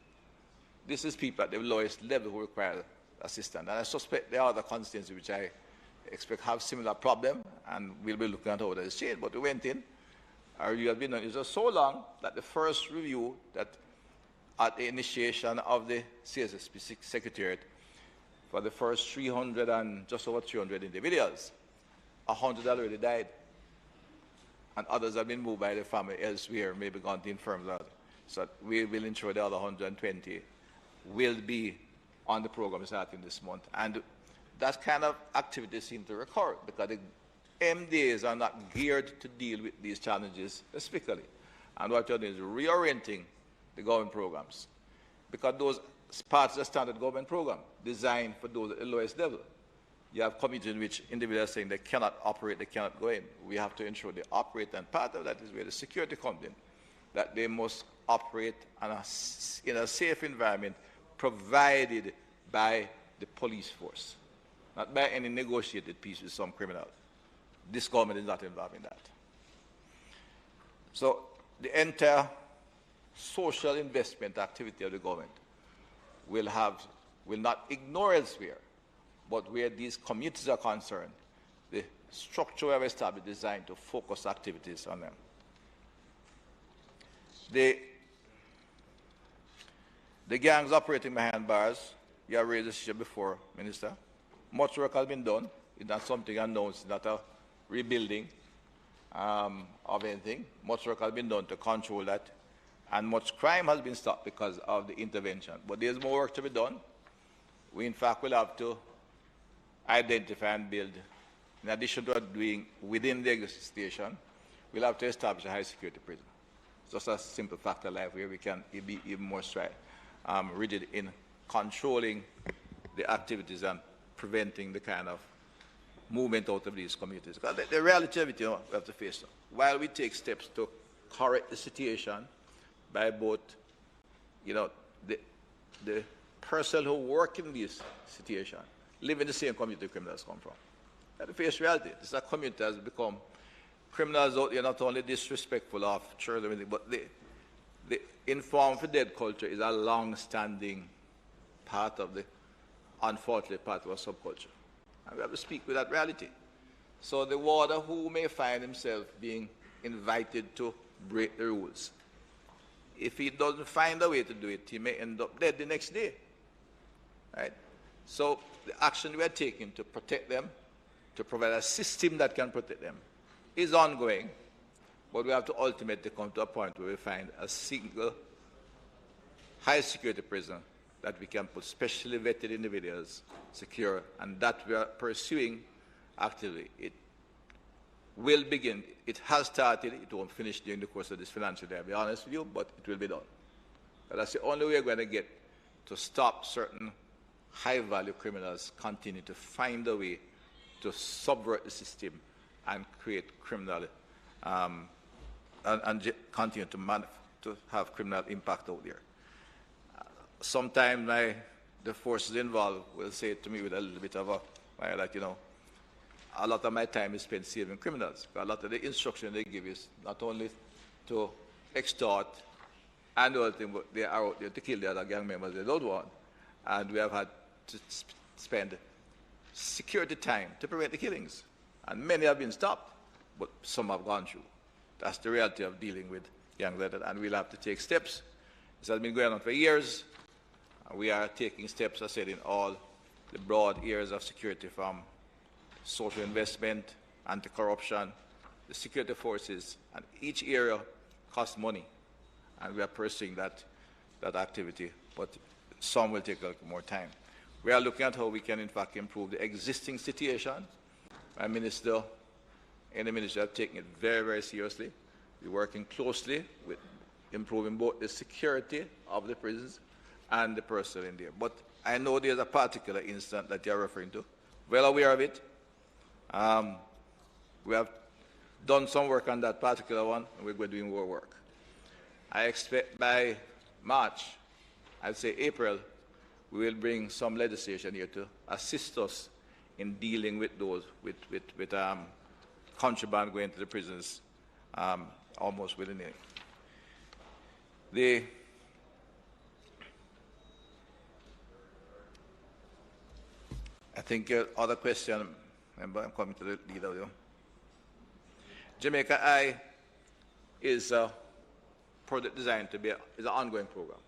This is people at the lowest level who require assistance. And I suspect there are other constituencies which I expect have similar problem, and we'll be looking at how that is changed. But we went in, our review has been done. It was so long that the first review that at the initiation of the CSSP Secretariat, for the first 300 and just over 300 individuals, 100 already died, and others have been moved by the family elsewhere, maybe gone to infirms. So we will ensure the other 120 will be on the program starting this month. And that kind of activity seems to recur because the MDAs are not geared to deal with these challenges specifically. And what you're doing is reorienting the government programs, because those parts of the standard government program designed for those at the lowest level. You have communities in which individuals are saying they cannot operate, they cannot go in. We have to ensure they operate, and part of that is where the security comes in, that they must operate in a safe environment provided by the police force, not by any negotiated peace with some criminal. This government is not involved in that. So the entire social investment activity of the government will not ignore elsewhere, but where these communities are concerned, the structure we have established is designed to focus activities on them. The gangs operating behind bars, you have raised this issue before, Minister. Much work has been done. It's not something unknown. It's not a rebuilding of anything. Much work has been done to control that. And much crime has been stopped because of the intervention. But there's more work to be done. We, in fact, will have to identify and build, in addition to what doing within the existing station, we'll have to establish a high-security prison. It's just a simple fact of life where we can be even more rigid in controlling the activities and preventing the kind of movement out of these communities. Because the reality of it, we have to face it. While we take steps to correct the situation by both, the person who work in this situation, live in the same community criminals come from. That's the face reality. This community has become criminals out there, not only disrespectful of children, but the informed for dead culture is a long-standing part of the unfortunate part of our subculture. And we have to speak with that reality. So the warder who may find himself being invited to break the rules, if he doesn't find a way to do it, he may end up dead the next day. Right? So the action we are taking to protect them, to provide a system that can protect them, is ongoing. But we have to ultimately come to a point where we find a single high-security prison that we can put specially vetted individuals secure, and that we are pursuing actively. It will begin. It has started. It won't finish during the course of this financial year, I'll be honest with you, but it will be done. But that's the only way we're going to get to stop certain high-value criminals continue to find a way to subvert the system and create criminal, and continue to have criminal impact out there. Sometimes the forces involved will say to me with a little bit of a lot of my time is spent saving criminals. A lot of the instruction they give is not only to extort and all things, but they are out there to kill the other gang members they don't want. And we have had to spend security time to prevent the killings. And many have been stopped, but some have gone through. That's the reality of dealing with gangs like that, and we'll have to take steps. This has been going on for years. We are taking steps, I said, in all the broad areas of security, from social investment, anti-corruption, the security forces, and each area costs money. And we are pursuing that activity, but some will take a little more time. We are looking at how we can, in fact, improve the existing situation. My minister and the ministry have taken it very, very seriously. We're working closely with improving both the security of the prisons and the personnel in there. But I know there's a particular incident that you're referring to. Well aware of it. We have done some work on that particular one, and we're going to do more work. I expect by March, I'd say April, we will bring some legislation here to assist us in dealing with those with contraband going to the prisons almost willy-nilly. I think other question, remember, I'm coming to the leader of you. Jamaica Eye is a project designed to be is an ongoing program.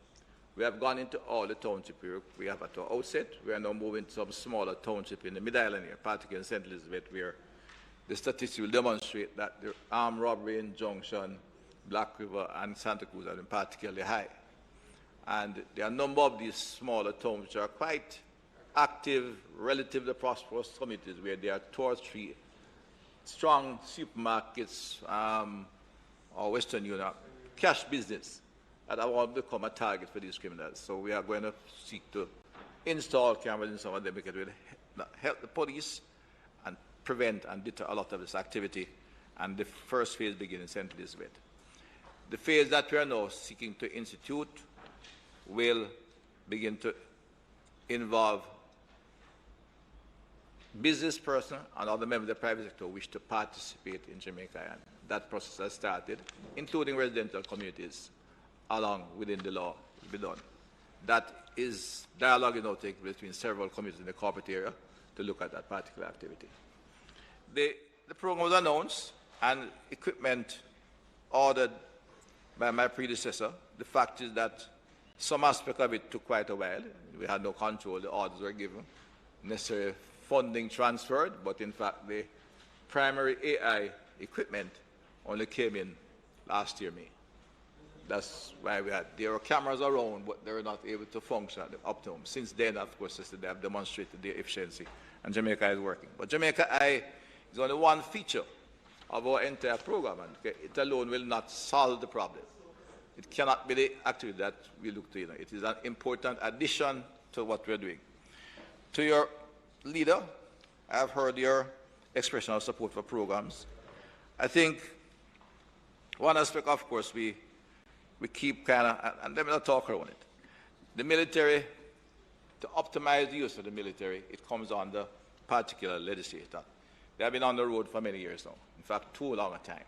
We have gone into all the townships we have at our outset. We are now moving to some smaller township in the Mid-Island here, particularly in St. Elizabeth, where the statistics will demonstrate that the armed robbery in Junction, Black River, and Santa Cruz have been particularly high. And there are a number of these smaller towns which are quite active, relatively prosperous communities where there are 2 or 3 strong supermarkets or Western Union, cash business, that have all become a target for these criminals. So we are going to seek to install cameras in some of them because it will help the police and prevent and deter a lot of this activity. And the first phase begins in St. Elizabeth. The phase that we are now seeking to institute will begin to involve business personnel and other members of the private sector who wish to participate in Jamaica and that process has started, including residential communities, along within the law to be done. That is dialogue now taking place between several communities in the corporate area to look at that particular activity. The program was announced and equipment ordered by my predecessor. The fact is that some aspect of it took quite a while. We had no control. The orders were given, necessary funding transferred, but in fact the primary AI equipment only came in last year, May. That's why there were cameras around, but they were not able to function at the optimum. Since then, of course, they have demonstrated their efficiency, and Jamaica is working. But Jamaica AI is only one feature of our entire program, and it alone will not solve the problem. It cannot be the activity that we look to. It is an important addition to what we're doing. To your leader, I have heard your expression of support for programs. I think one aspect, of course, we keep kind of, and let me not talk around it. The military, to optimize the use of the military, it comes under particular legislation. They have been on the road for many years now. In fact, too long a time.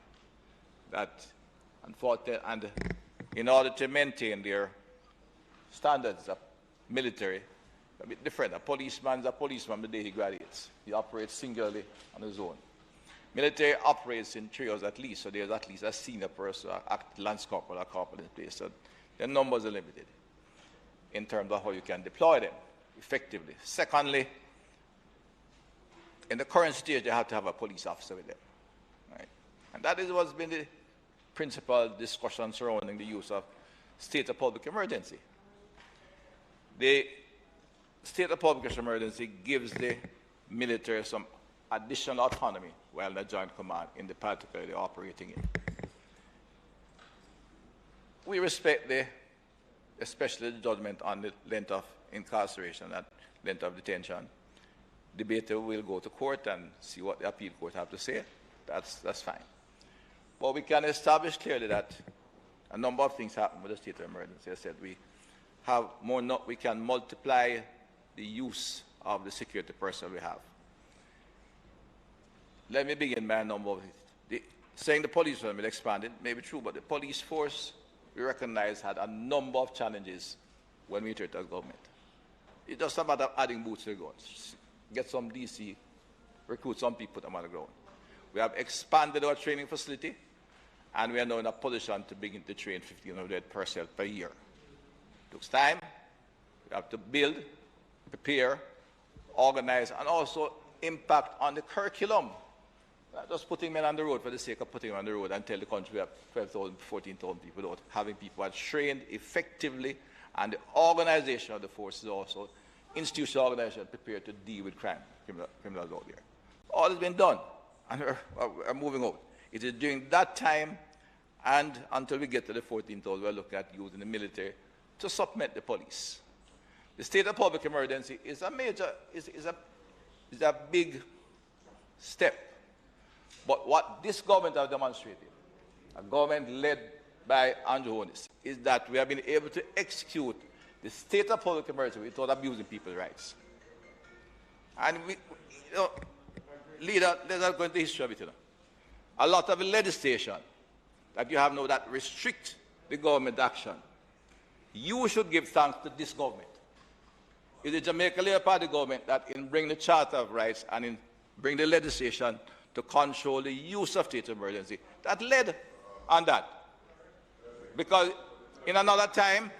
That, unfortunately, and in order to maintain their standards of military, a bit different. A policeman's a policeman the day he graduates. He operates singularly on his own. Military operates in trios at least, so there's at least a senior person, a lance corporal, or corporal in place. So their numbers are limited in terms of how you can deploy them effectively. Secondly, in the current stage, you have to have a police officer with them. Right? And that is what's been the principal discussion surrounding the use of state of public emergency. The state of public emergency gives the military some additional autonomy while in the joint command in the particular they're operating in. We respect especially the judgment on the length of incarceration and length of detention. Debater will go to court and see what the appeal court have to say. That's fine. But we can establish clearly that a number of things happen with the state of emergency. I said we can multiply the use of the security personnel we have. Let me begin by a number of things. Saying the police force will expand, it may be true, but the police force, we recognize, had a number of challenges when we entered the government. It's just a matter of adding boots to the ground. Get some DC, recruit some people, put them on the ground. We have expanded our training facility, and we are now in a position to begin to train 1,500 personnel per year. It takes time. We have to build, prepare, organize, and also impact on the curriculum. Not just putting men on the road for the sake of putting them on the road and tell the country we have 12,000, 14,000 people without having people who are trained effectively, and the organization of the force is also institutional organization prepared to deal with crime, criminals out there. All has been done, and we're moving out. It is during that time and until we get to the 14,000, we're looking at using the military to supplement the police. The state of public emergency is a major, is a big step. But what this government has demonstrated, a government led by Andrew Holness, is that we have been able to execute the state of public emergency without abusing people's rights. And leader, let us go into the history of it. A lot of the legislation that you have now that restrict the government action, you should give thanks to this government. It's the Jamaica Labour Party government that in bring the Charter of Rights and in bring the legislation to control the use of state of emergency that led on that. Because in another time,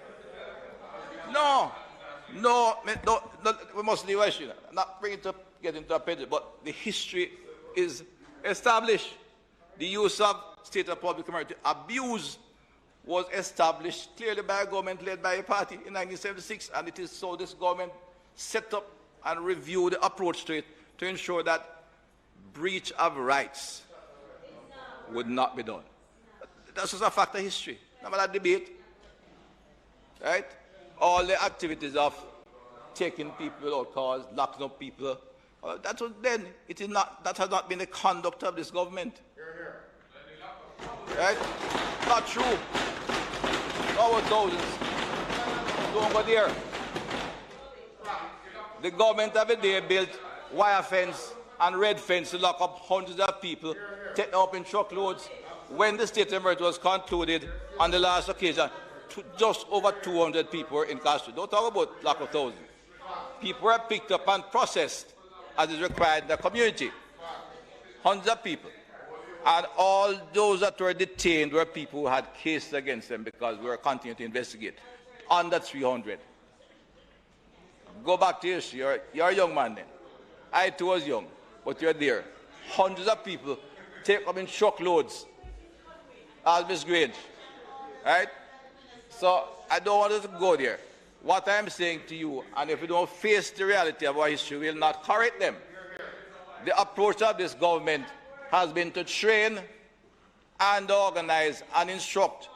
we must leave issue. Not bring it to get into a page, but the history is established. The use of state of public emergency abuse was established clearly by a government led by a party in 1976, and it is so this government set up and reviewed the approach to it to ensure that breach of rights would not be done. That's just a fact of history. Not about that debate. Right? All the activities of taking people without cause, locking up people, that was then. It is not, that has not been the conduct of this government. Right? Not true. Our thousands. Don't go there. The government of the day built wire fence and red fence to lock up hundreds of people, take them up in truckloads. when the state of emergency was concluded on the last occasion, just over 200 people were incarcerated. Don't talk about lack of thousands. People were picked up and processed as is required in the community. Hundreds of people. And all those that were detained were people who had cases against them because we were continuing to investigate. Under 300. Go back to history. You're a young man then. I too was young, but you're there. Hundreds of people take up in truckloads as Miss Grange. Right? So I don't want us to go there. What I'm saying to you, and if we don't face the reality of our history, we will not correct them. The approach of this government has been to train and organize and instruct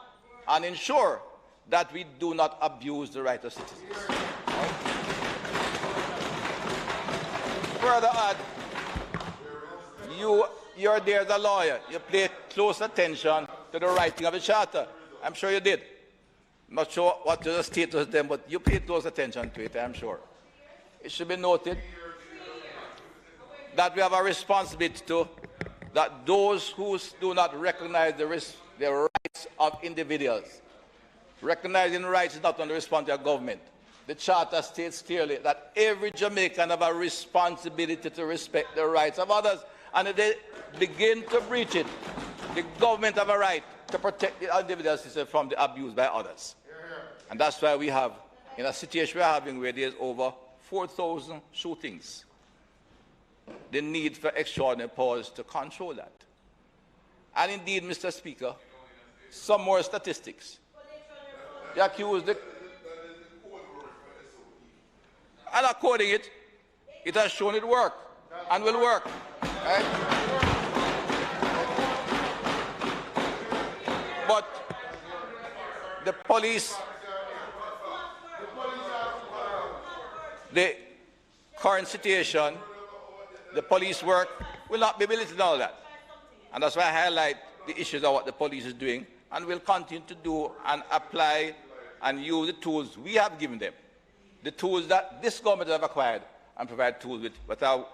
and ensure that we do not abuse the rights of citizens. Right? Further add, you're there as a lawyer. You pay close attention to the writing of the charter. I'm sure you did. I'm not sure what the status of them, but you paid close attention to it, I'm sure. It should be noted that we have a responsibility to that those who do not recognize the rights of individuals. Recognizing rights is not only the responsibility of government. The Charter states clearly that every Jamaican has a responsibility to respect the rights of others. And if they begin to breach it, the government has a right to protect the individual system from the abuse by others. And that's why we have, in a situation we're having where there's over 4,000 shootings, the need for extraordinary powers to control that. And indeed, Mr. Speaker, some more statistics. The accused, and according to it, it has shown it work and will work. Right? But the police, the current situation, the police work will not be belittled in all that. And that's why I highlight the issues of what the police is doing and will continue to do and apply and use the tools we have given them, the tools that this government has acquired and provide tools with, without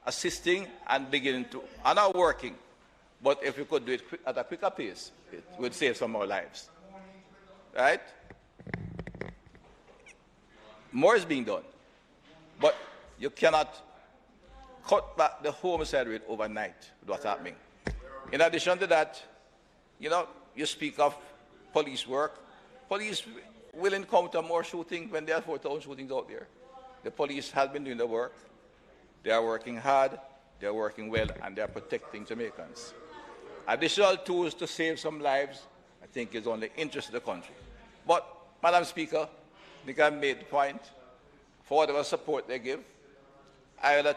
assisting and beginning to, and are working. But if we could do it at a quicker pace, it would save some more lives. Right? More is being done. But you cannot cut back the homicide rate overnight with what's happening. In addition to that, you speak of police work. Police will encounter more shootings when there are 4,000 shootings out there. The police has been doing the work. They are working hard, they are working well, and they are protecting Jamaicans. Additional tools to save some lives, I think, is only interest of the country. But, Madam Speaker, I think I've made the point. For whatever support they give, I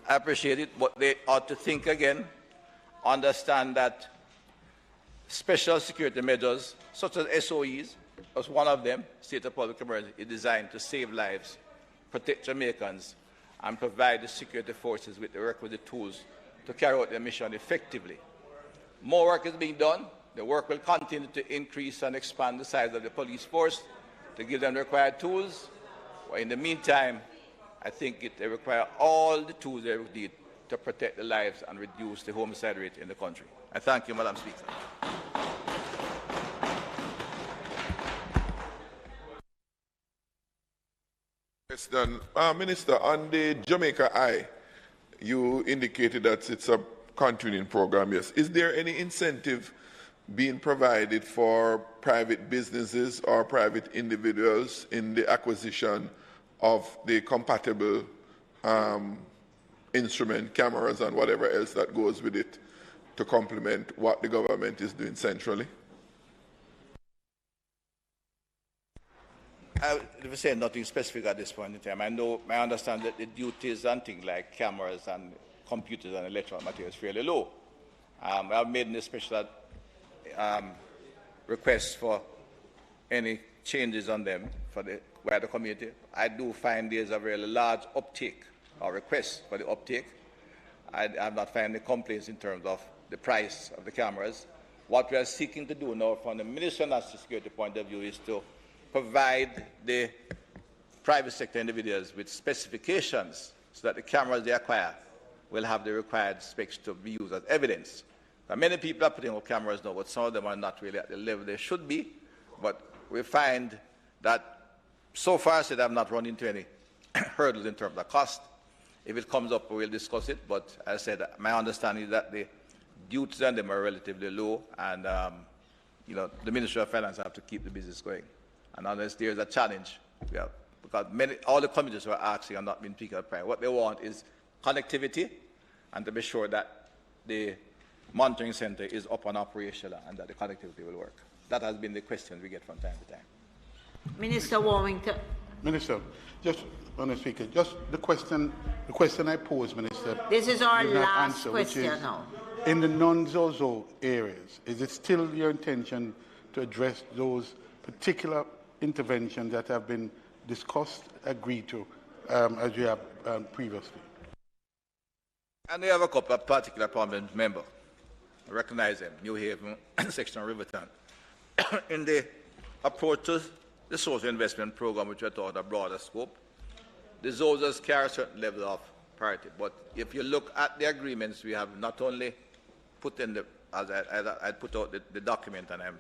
appreciate it, but they ought to think again, understand that special security measures, such as SOEs, as one of them, State of Public Emergency, is designed to save lives, protect Jamaicans, and provide the security forces with the requisite tools to carry out their mission effectively. More work is being done. The work will continue to increase and expand the size of the police force to give them the required tools. But in the meantime, I think they require all the tools they need to protect the lives and reduce the homicide rate in the country. I thank you, Madam Speaker. Yes, done. Minister, on the Jamaica Eye, you indicated that it's a continuing program, yes. Is there any incentive being provided for private businesses or private individuals in the acquisition of the compatible instrument, cameras, and whatever else that goes with it to complement what the government is doing centrally? I will say nothing specific at this point in time. I understand that the duties and things like cameras and computers and electronic materials is fairly low. I've made a special request for any changes on them for the wider community. I do find there's a very large uptake or request for the uptake. I'm not finding any complaints in terms of the price of the cameras. What we are seeking to do now from the Ministry of National Security point of view is to provide the private sector individuals with specifications so that the cameras they acquire will have the required specs to be used as evidence. Many people are putting up cameras now, but some of them are not really at the level they should be. But we find that so far, they have not run into any hurdles in terms of cost. If it comes up, we'll discuss it. But as I said, my understanding is that the duties on them are relatively low, and the Ministry of Finance have to keep the business going. And unless there is a challenge, because all the committees who are asking are not being picked up. What they want is connectivity, and to be sure that the monitoring center is up and operational and that the connectivity will work. That has been the question we get from time to time. Minister Warmington. Minister, just on the speaker, just the question I posed, Minister. This is our did not last answer, question which is, now. in the non-Zozo areas, is it still your intention to address those particular interventions that have been discussed, agreed to, as you have previously? And we have a couple of particular prominent members. I recognize them, New Haven, section of Riverton. In the approach to the social investment program, which I thought a broader scope, the Zozos carry a certain level of priority. But if you look at the agreements, we have not only put in the, as I put out the document and I'm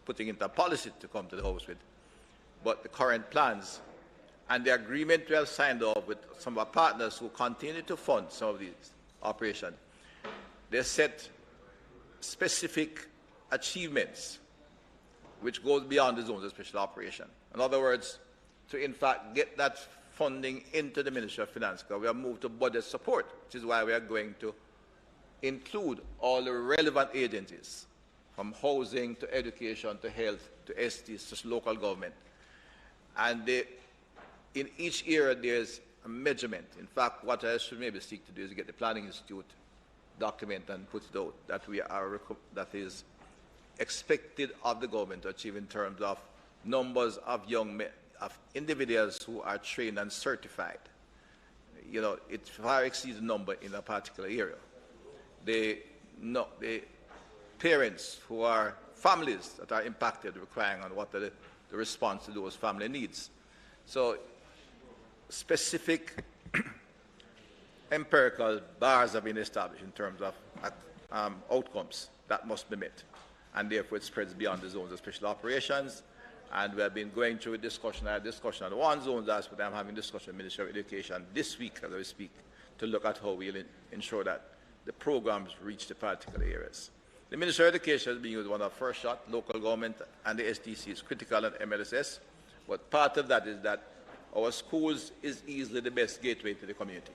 putting into a policy to come to the House with, but the current plans and the agreement we have signed off with some of our partners who continue to fund some of these operations. They set specific achievements which goes beyond the zones of special operation. In other words, to in fact get that funding into the Ministry of Finance, because we have moved to budget support, which is why we are going to include all the relevant agencies, from housing to education to health to STs to local government. And in each area there's a measurement. In fact, what I should maybe seek to do is get the Planning Institute document and put it out that is expected of the government to achieve in terms of numbers of of individuals who are trained and certified. It far exceeds the number in a particular area. The parents who are families that are impacted, requiring on what are the response to those family needs. So specific empirical bars have been established in terms of outcomes that must be met. And therefore it spreads beyond the zones of special operations. And we have been going through a discussion. I had discussion on one zone last, but I'm having discussion with the Ministry of Education this week as we speak to look at how we'll ensure that the programs reach the particular areas. The Ministry of Education has been used one of the first shot, local government and the SDC is critical and MLSS. But part of that is that our schools is easily the best gateway to the community.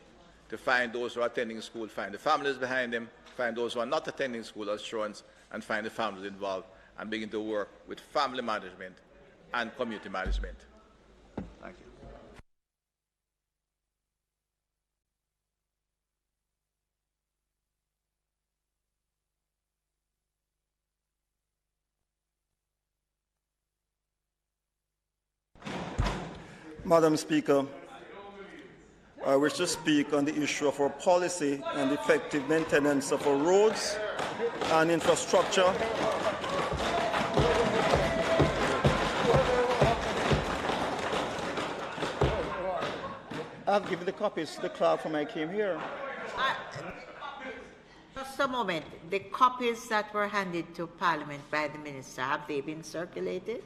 To find those who are attending school, find the families behind them, find those who are not attending school assurance, and find the families involved, and begin to work with family management and community management. Thank you. Madam Speaker, I wish to speak on the issue of our policy and effective maintenance of our roads and infrastructure. I've given the copies to the clerk when I came here. Just a moment. The copies that were handed to Parliament by the Minister, have they been circulated?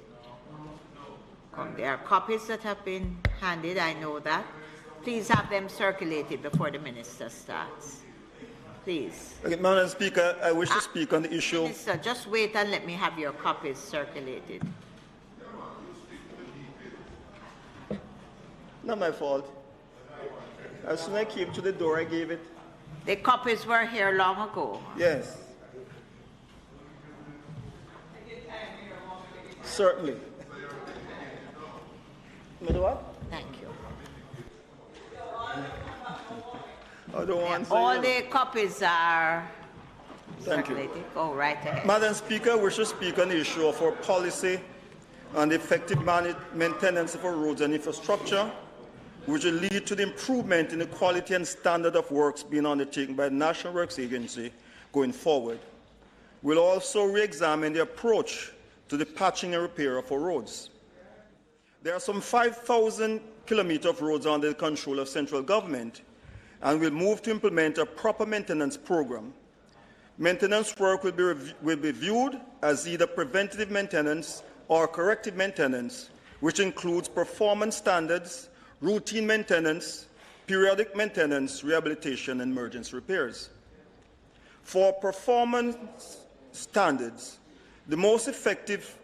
There are copies that have been handed, I know that. Please have them circulated before the Minister starts. Please. Okay, Madam Speaker, I wish to speak on the issue. Minister, just wait and let me have your copies circulated. Not my fault. As soon as I came to the door, I gave it. The copies were here long ago. Yes. Certainly. What? Thank you. I don't want to all the copies are circulated. Thank you. Go right ahead. Madam Speaker, I wish to speak on the issue of our policy and effective maintenance of our roads and infrastructure, which will lead to the improvement in the quality and standard of works being undertaken by the National Works Agency going forward. We'll also re-examine the approach to the patching and repair of our roads. There are some 5,000 kilometers of roads under the control of central government, and we'll move to implement a proper maintenance program Maintenance work will be viewed as either preventative maintenance or corrective maintenance, which includes performance standards, routine maintenance, periodic maintenance, rehabilitation, and emergency repairs. For performance standards, the most effective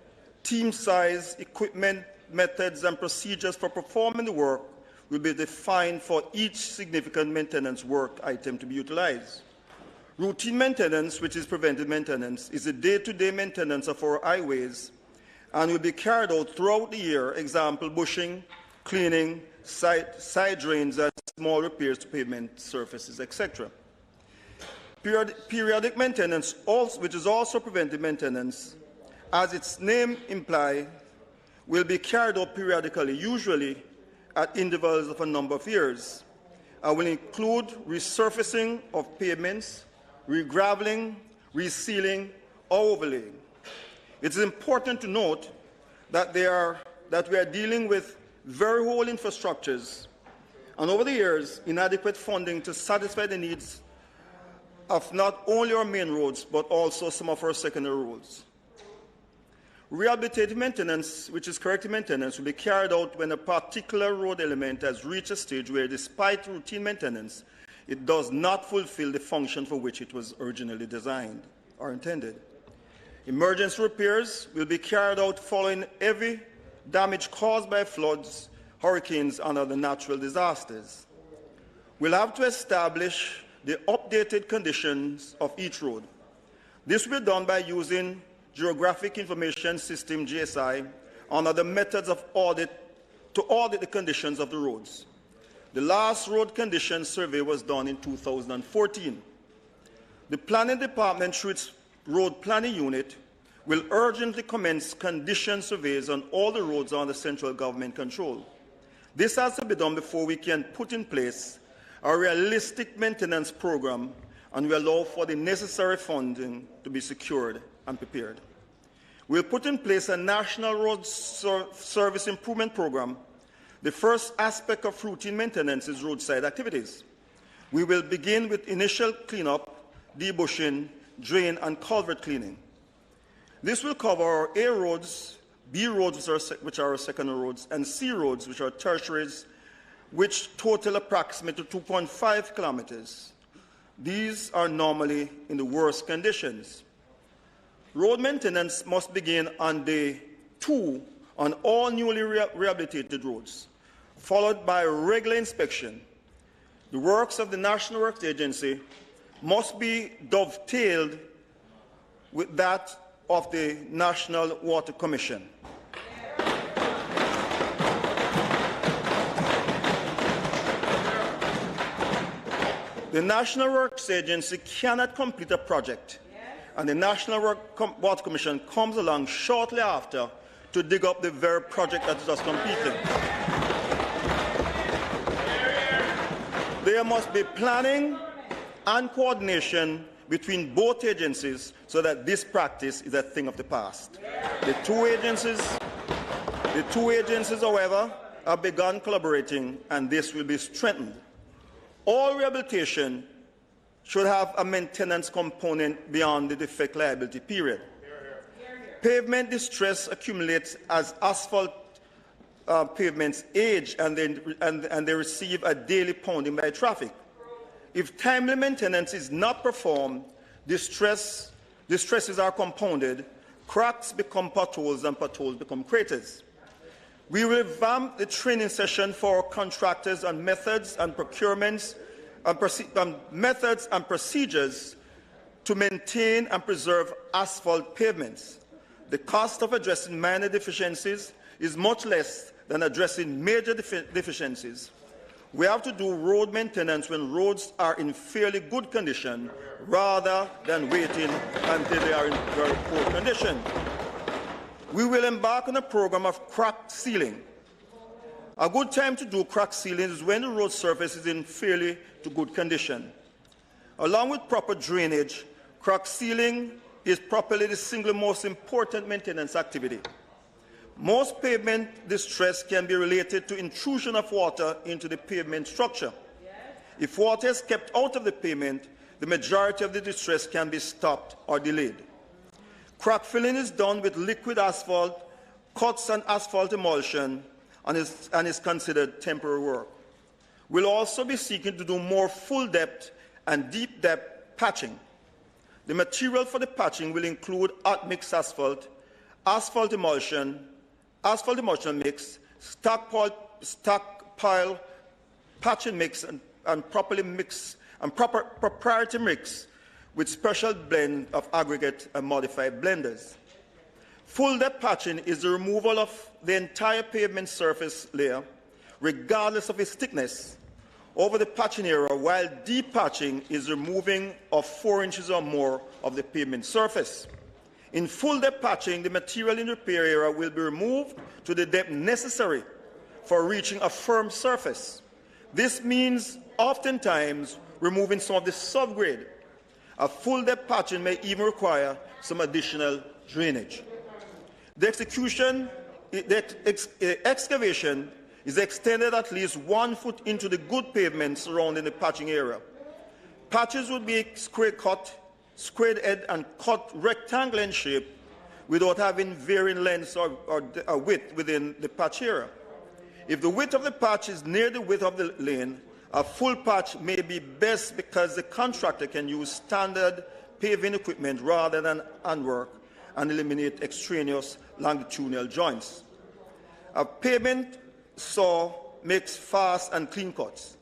team size, equipment, methods, and procedures for performing the work will be defined for each significant maintenance work item to be utilized. Routine maintenance, which is preventive maintenance, is the day-to-day maintenance of our highways and will be carried out throughout the year, example, bushing, cleaning, side drains, and small repairs to pavement surfaces, etc. Periodic maintenance, which is also preventive maintenance, as its name implies, will be carried out periodically, usually at intervals of a number of years, and will include resurfacing of pavements, regraveling, resealing, or overlaying. It is important to note that we are dealing with very old infrastructures, and over the years, inadequate funding to satisfy the needs of not only our main roads, but also some of our secondary roads. Rehabilitative maintenance, which is corrective maintenance, will be carried out when a particular road element has reached a stage where, despite routine maintenance, it does not fulfill the function for which it was originally designed or intended. Emergency repairs will be carried out following every damage caused by floods, hurricanes, and other natural disasters. We'll have to establish the updated conditions of each road. This will be done by using Geographic Information System, GSI, and other methods of audit to audit the conditions of the roads. The last road condition survey was done in 2014. The Planning Department, through its Road Planning Unit, will urgently commence condition surveys on all the roads under central government control. This has to be done before we can put in place a realistic maintenance program and we allow for the necessary funding to be secured and prepared. We'll put in place a national road service improvement program. The first aspect of routine maintenance is roadside activities. We will begin with initial cleanup, debushing, drain, and culvert cleaning. This will cover our A roads, B roads, which are our secondary roads, and C roads, which are tertiaries, which total approximately 2.5 kilometers. These are normally in the worst conditions. Road maintenance must begin on day 2 on all newly rehabilitated roads, followed by regular inspection. The works of the National Works Agency must be dovetailed with that of the National Water Commission. The National Works Agency cannot complete a project, and the National Water Commission comes along shortly after to dig up the very project that is just completed. There must be planning and coordination between both agencies so that this practice is a thing of the past. The two agencies, however, have begun collaborating, and this will be strengthened. All rehabilitation should have a maintenance component beyond the defect liability period. Pavement distress accumulates as asphalt pavements age and they receive a daily pounding by traffic. If timely maintenance is not performed, distresses are compounded, cracks become potholes, and potholes become craters. We will revamp the training session for contractors on methods and procurements, methods and procedures to maintain and preserve asphalt pavements. The cost of addressing minor deficiencies is much less than addressing major deficiencies. We have to do road maintenance when roads are in fairly good condition rather than waiting until they are in very poor condition. We will embark on a program of crack sealing. A good time to do crack sealing is when the road surface is in fairly to good condition. Along with proper drainage, crack sealing is probably the single most important maintenance activity. Most pavement distress can be related to intrusion of water into the pavement structure. If water is kept out of the pavement, the majority of the distress can be stopped or delayed. Crack filling is done with liquid asphalt, cuts and asphalt emulsion, and is considered temporary work. We'll also be seeking to do more full depth and deep depth patching. The material for the patching will include hot mix asphalt, asphalt emulsion mix, stockpile patching mix, and proprietary mix with special blend of aggregate and modified blenders. Full depth patching is the removal of the entire pavement surface layer, regardless of its thickness, over the patching area, while deep patching is removing of 4 inches or more of the pavement surface. In full depth patching, the material in the repair area will be removed to the depth necessary for reaching a firm surface. This means oftentimes removing some of the subgrade. A full depth patching may even require some additional drainage. The excavation is extended at least 1 foot into the good pavement surrounding the patching area. Patches would be squared head and cut rectangular in shape without having varying lengths or width within the patch area. If the width of the patch is near the width of the lane, a full patch may be best because the contractor can use standard paving equipment rather than handwork and eliminate extraneous longitudinal joints. A pavement saw makes fast and clean cuts.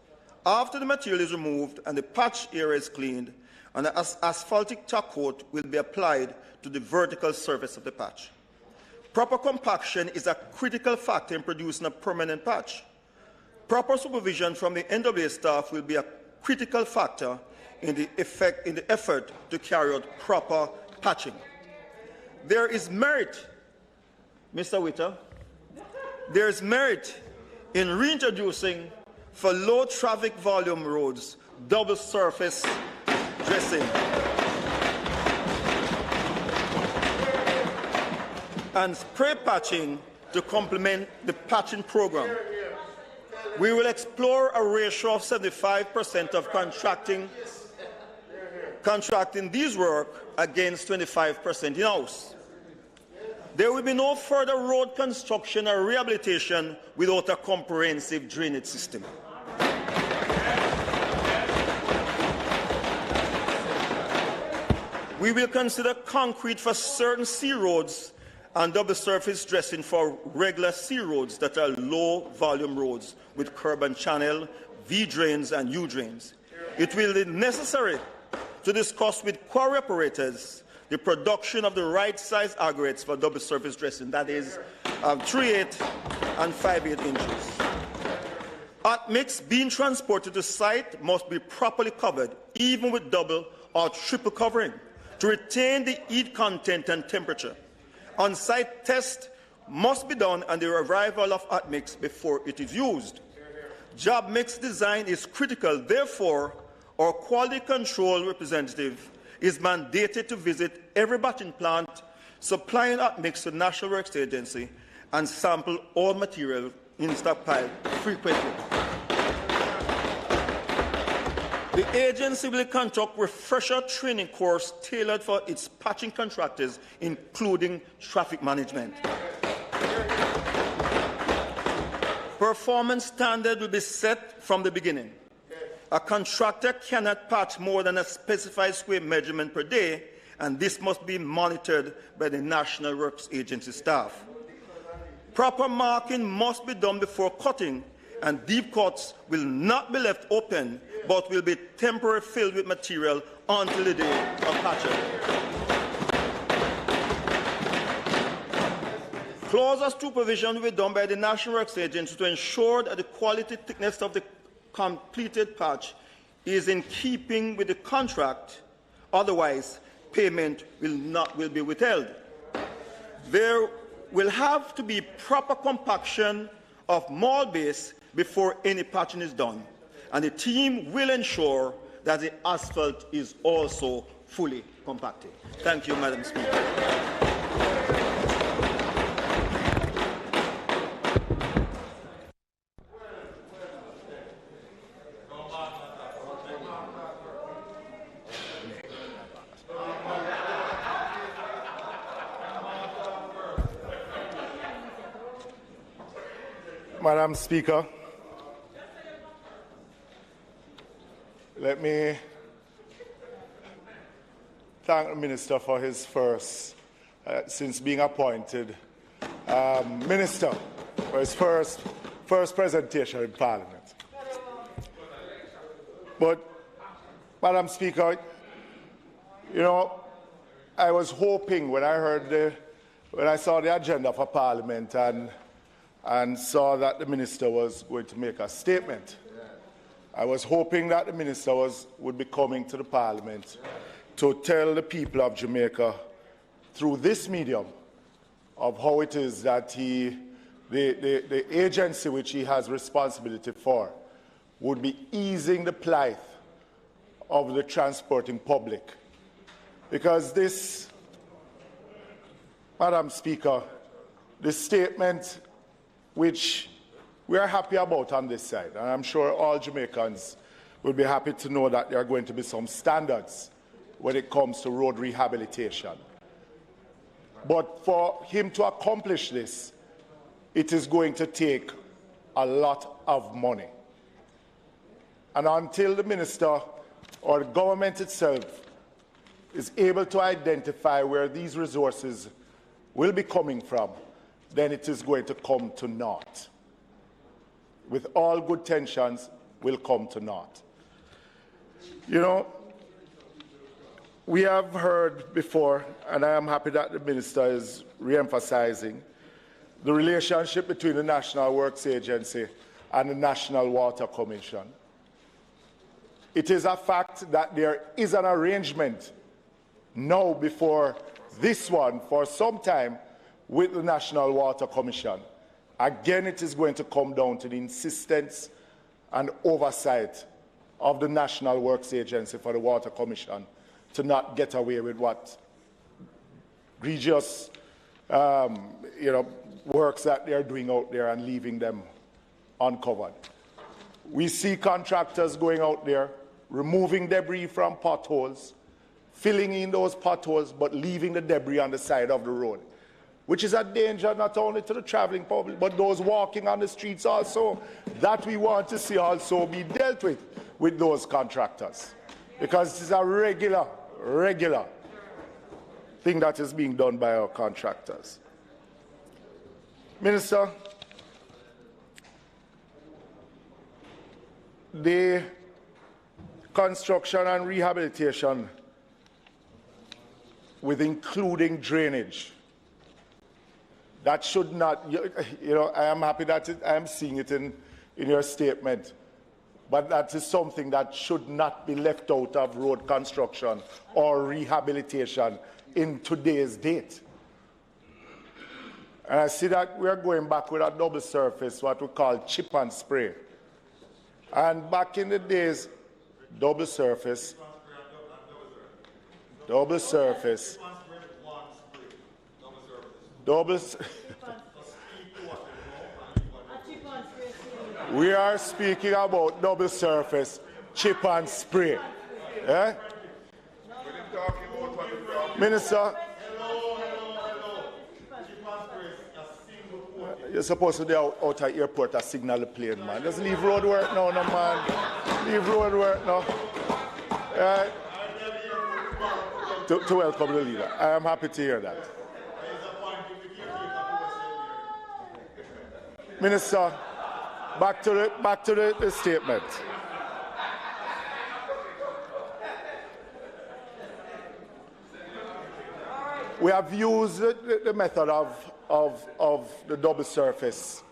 After the material is removed and the patch area is cleaned, an asphaltic top coat will be applied to the vertical surface of the patch. Proper compaction is a critical factor in producing a permanent patch. Proper supervision from the NWA staff will be a critical factor in the effort to carry out proper patching. There is merit, Mr. Witter, there is merit in reintroducing for low traffic volume roads double surface dressing and spray patching to complement the patching program. We will explore a ratio of 75% of contracting these work against 25% in-house. There will be no further road construction or rehabilitation without a comprehensive drainage system. We will consider concrete for certain C roads and double surface dressing for regular C roads that are low volume roads with curb and channel, V drains and U drains. It will be necessary to discuss with quarry operators the production of the right size aggregates for double surface dressing, that is 3/8 and 5/8 inches. Hot mix being transported to site must be properly covered, even with double or triple covering, to retain the heat content and temperature. On-site tests must be done on the arrival of hot mix before it is used. Job mix design is critical. Therefore, our quality control representative is mandated to visit every batching plant supplying hot mix to the National Works Agency and sample all material in stockpile frequently. The agency will conduct refresher training course tailored for its patching contractors, including traffic management. Performance standard will be set from the beginning. A contractor cannot patch more than a specified square measurement per day, and this must be monitored by the National Works Agency staff. Proper marking must be done before cutting, and deep cuts will not be left open, but will be temporarily filled with material until the day of patching. Closer supervision will be done by the National Works Agency to ensure that the quality thickness of the completed patch is in keeping with the contract. Otherwise, payment will be withheld. There will have to be proper compaction of mold base before any patching is done, and the team will ensure that the asphalt is also fully compacted. Thank you, Madam Speaker. Madam Speaker, let me thank the Minister for his first, since being appointed Minister, for his first presentation in Parliament. But, Madam Speaker, you know, I was hoping when I saw the agenda for Parliament and saw that the Minister was going to make a statement, I was hoping that the Minister would be coming to the Parliament to tell the people of Jamaica through this medium of how it is that the agency which he has responsibility for would be easing the plight of the transporting public. Because this, Madam Speaker, the statement which we are happy about on this side, and I'm sure all Jamaicans will be happy to know that there are going to be some standards when it comes to road rehabilitation. But for him to accomplish this, it is going to take a lot of money. And until the Minister or the government itself is able to identify where these resources will be coming from, then it is going to come to naught. With all good tensions, will come to naught. You know, we have heard before, and I am happy that the Minister is re-emphasizing, the relationship between the National Works Agency and the National Water Commission. It is a fact that there is an arrangement now before this one for some time with the National Water Commission. Again, it is going to come down to the insistence and oversight of the National Works Agency for the Water Commission to not get away with what egregious works that they're doing out there and leaving them uncovered. We see contractors going out there, removing debris from potholes, filling in those potholes, but leaving the debris on the side of the road, which is a danger not only to the traveling public, but those walking on the streets also, that we want to see also be dealt with those contractors. Because it is a regular thing that is being done by our contractors. Minister, the construction and rehabilitation with including drainage, that should not, I am happy that I am seeing it in your statement, but that is something that should not be left out of road construction or rehabilitation in today's date. And I see that we are going back with a double surface, what we call chip and spray. And back in the days, double surface, we are speaking about double surface, chip and spray. Eh? Minister, you're supposed to be out of airport to signal the plane, man. Just leave road work now, no, man. Leave road work now. To welcome the leader. I am happy to hear that. Minister, back to the statement. We have used the method of the double surface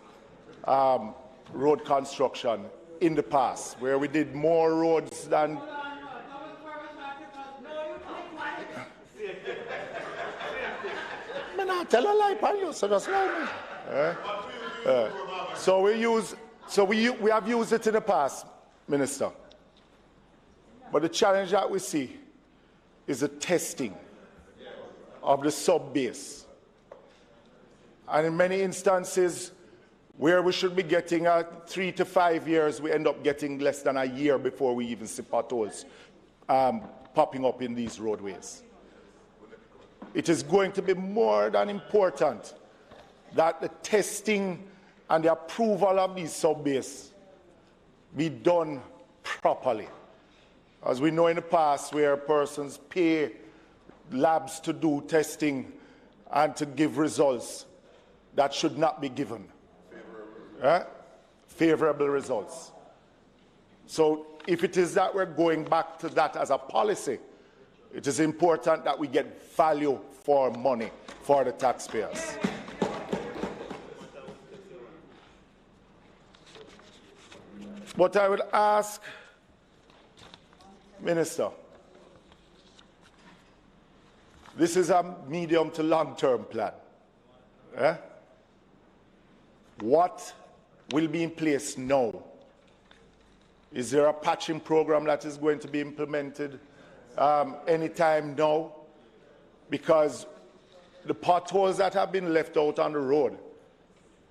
road construction in the past, where we did more roads than. I tell a lie upon you, so just lie me. So we have used it in the past, Minister. But the challenge that we see is the testing of the sub-base. And in many instances, where we should be getting 3 to 5 years, we end up getting less than a year before we even see potholes popping up in these roadways. It is going to be more than important that the testing and the approval of these sub-base be done properly. As we know in the past, where persons pay labs to do testing and to give results that should not be given. Favorable results. So if it is that we're going back to that as a policy, it is important that we get value for money for the taxpayers. But I would ask, Minister, this is a medium to long-term plan. What will be in place now? Is there a patching program that is going to be implemented anytime now? Because the potholes that have been left out on the road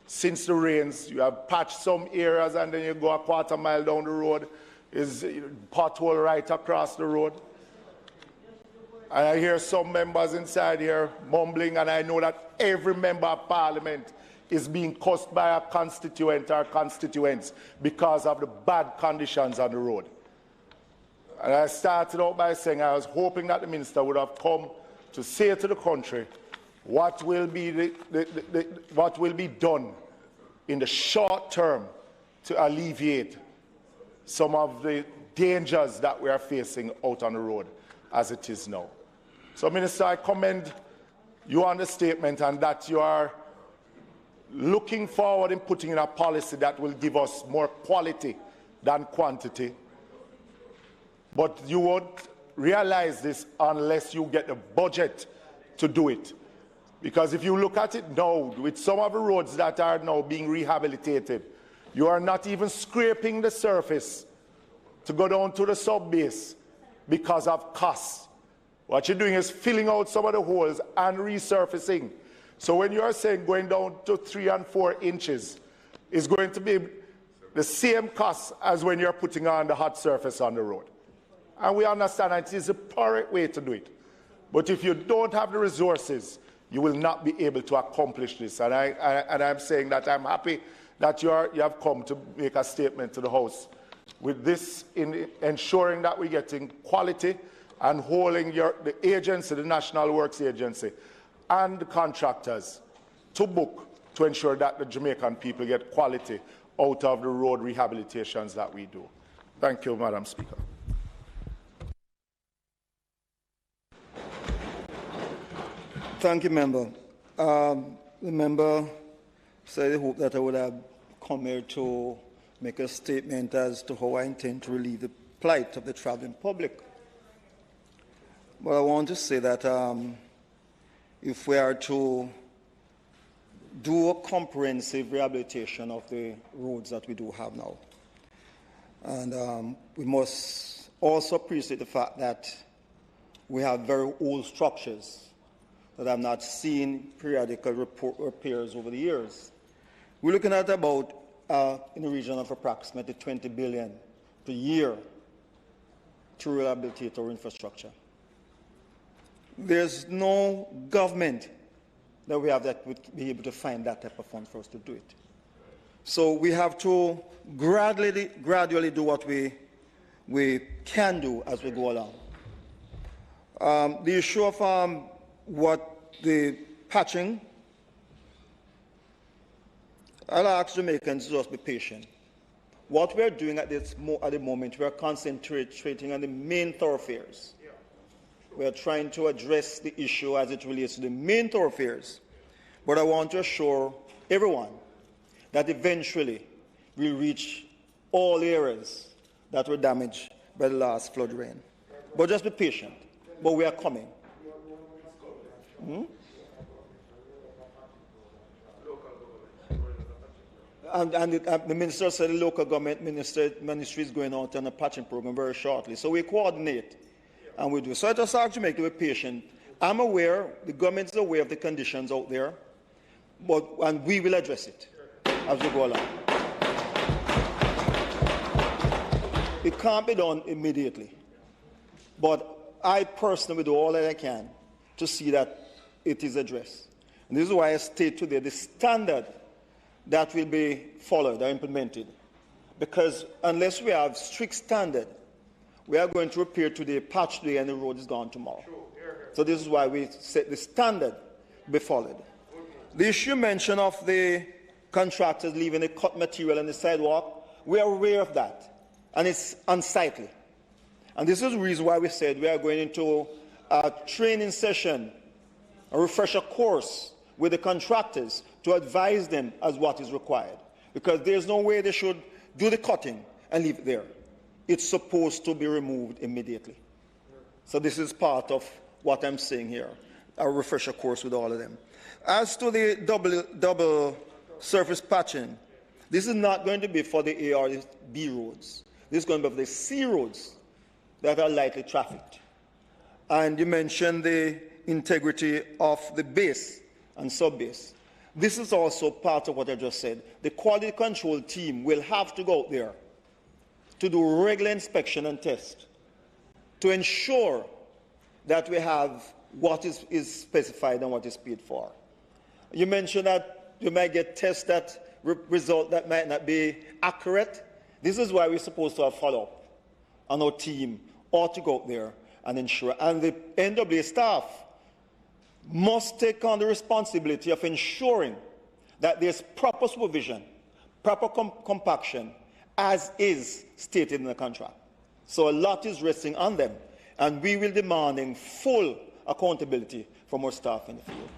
since the rains, you have patched some areas and then you go a quarter mile down the road, is pothole right across the road. And I hear some members inside here mumbling, and I know that every member of parliament is being cussed by a constituent or constituents because of the bad conditions on the road. And I started out by saying I was hoping that the minister would have come to say to the country what will be what will be done in the short term to alleviate some of the dangers that we are facing out on the road as it is now. So, Minister, I commend you on the statement and that you are looking forward in putting in a policy that will give us more quality than quantity. But you won't realize this unless you get the budget to do it. Because if you look at it now, with some of the roads that are now being rehabilitated, you are not even scraping the surface to go down to the sub-base because of costs. What you're doing is filling out some of the holes and resurfacing. So when you are saying going down to 3 and 4 inches, it's going to be the same cost as when you're putting on the hot surface on the road. And we understand that it is the correct way to do it. But if you don't have the resources, you will not be able to accomplish this. And I'm saying that I'm happy that you have come to make a statement to the House with this in ensuring that we're getting quality and holding the agency, the National Works Agency, and the contractors to book to ensure that the Jamaican people get quality out of the road rehabilitations that we do. Thank you, Madam Speaker. Thank you, Member. The member said he hoped that I would have come here to make a statement as to how I intend to relieve the plight of the traveling public. But I want to say that if we are to do a comprehensive rehabilitation of the roads that we do have now, and we must also appreciate the fact that we have very old structures that have not seen periodical repairs over the years. We're looking at about in the region of approximately 20 billion per year to rehabilitate our infrastructure. There's no government that we have that would be able to find that type of fund for us to do it. So we have to gradually do what we can do as we go along. The issue of what the patching, I'll ask Jamaicans to just be patient. What we're doing at the moment, we're concentrating on the main thoroughfares. We're trying to address the issue as it relates to the main thoroughfares. But I want to assure everyone that eventually we'll reach all areas that were damaged by the last flood rain. But just be patient. But we are coming. And the minister said the local government ministry is going out on a patching program very shortly. So we coordinate and we do. So I just ask Jamaica to be patient. I'm aware, the government is aware of the conditions out there, and we will address it as we go along. It can't be done immediately. But I personally will do all that I can to see that it is addressed. And this is why I state today the standard that will be followed or implemented. Because unless we have strict standard, we are going to repair today, patch today, and the road is gone tomorrow. So this is why we set the standard be followed. The issue mentioned of the contractors leaving the cut material on the sidewalk, we are aware of that, and it's unsightly. And this is the reason why we said we are going into a training session, a refresher course with the contractors to advise them as what is required. Because there's no way they should do the cutting and leave it there. It's supposed to be removed immediately. So this is part of what I'm saying here, a refresher course with all of them. As to the double surface patching, this is not going to be for the A or the B roads. This is going to be for the C roads that are lightly trafficked. And you mentioned the integrity of the base and sub-base. This is also part of what I just said. The quality control team will have to go out there to do regular inspection and test to ensure that we have what is specified and what is paid for. You mentioned that you might get tests that result that might not be accurate. This is why we're supposed to have follow-up on our team or to go out there and ensure. And the NWA staff must take on the responsibility of ensuring that there's proper supervision, proper compaction, as is stated in the contract. So a lot is resting on them, and we will be demanding full accountability from our staff in the field.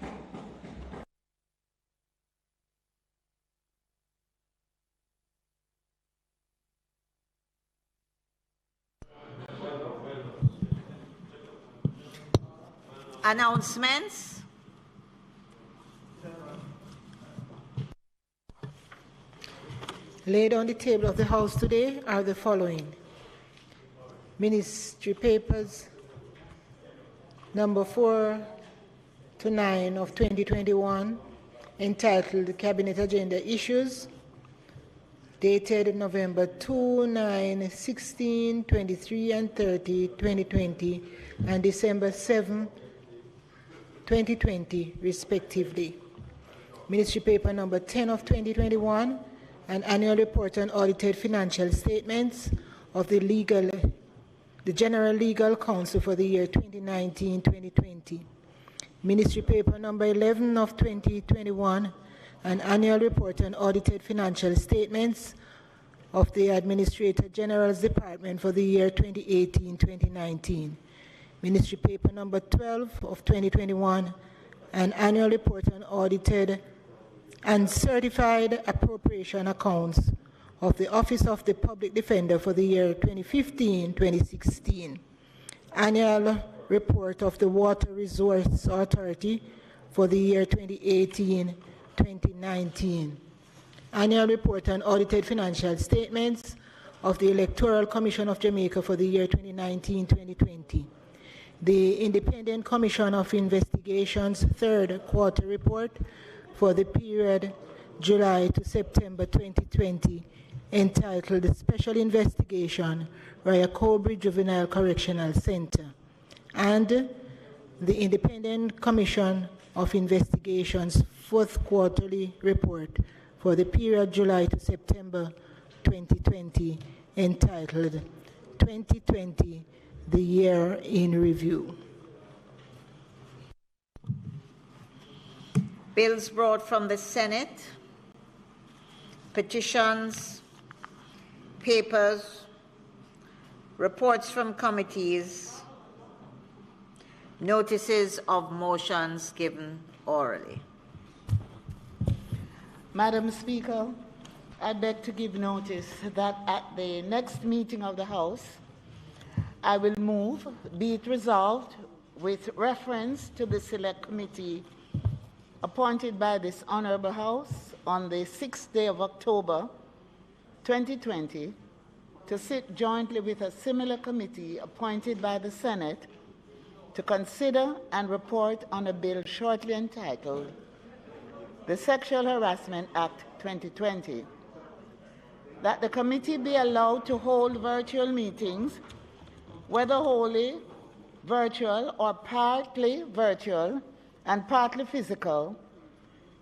Announcements. Laid on the table of the House today are the following: Ministry Papers number 4 to 9 of 2021, entitled Cabinet Agenda Issues, dated November 2, 9, 16, 23, and 30, 2020, and December 7, 2020, respectively. Ministry Paper number 10 of 2021, an annual report on audited financial statements of the General Legal Counsel for the year 2019-2020. Ministry Paper number 11 of 2021, an annual report on audited financial statements of the Administrator General's Department for the year 2018-2019. Ministry Paper number 12 of 2021, an annual report on audited and certified appropriation accounts of the Office of the Public Defender for the year 2015-2016. Annual report of the Water Resource Authority for the year 2018-2019. Annual report on audited financial statements of the Electoral Commission of Jamaica for the year 2019-2020. The Independent Commission of Investigation's third quarter report for the period July to September 2020, entitled Special Investigation, Ryacobury Juvenile Correctional Center, and the Independent Commission of Investigation's fourth quarterly report for the period July to September 2020, entitled 2020, the Year in Review. Bills brought from the Senate, petitions, papers, reports from committees, notices of motions given orally. Madam Speaker, I beg to give notice that at the next meeting of the House, I will move, be it resolved, with reference to the Select Committee appointed by this Honorable House on the 6th day of October 2020 to sit jointly with a similar committee appointed by the Senate to consider and report on a bill shortly entitled the Sexual Harassment Act 2020, that the committee be allowed to hold virtual meetings, whether wholly virtual or partly virtual and partly physical,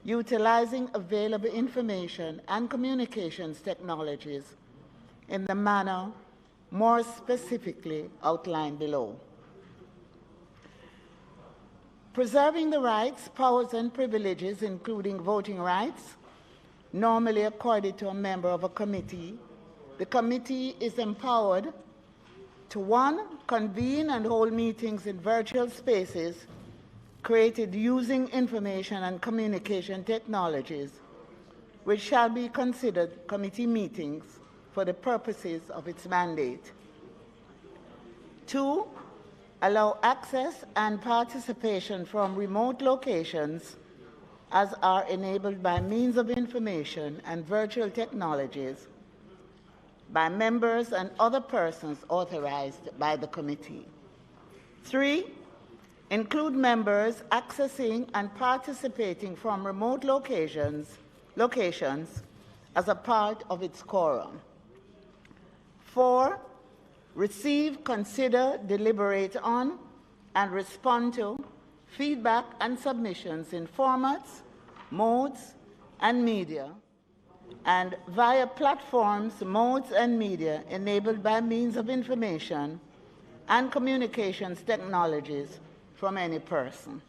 utilizing available information and communications technologies in the manner more specifically outlined below. Preserving the rights, powers, and privileges, including voting rights, normally accorded to a member of a committee, the committee is empowered to 1. Convene and hold meetings in virtual spaces created using information and communication technologies, which shall be considered committee meetings for the purposes of its mandate. 2. Allow access and participation from remote locations as are enabled by means of information and virtual technologies by members and other persons authorized by the committee. 3. Include members accessing and participating from remote locations as a part of its quorum. 4. Receive, consider, deliberate on, and respond to feedback and submissions in formats, modes, and media, and via platforms, modes, and media enabled by means of information and communications technologies from any person.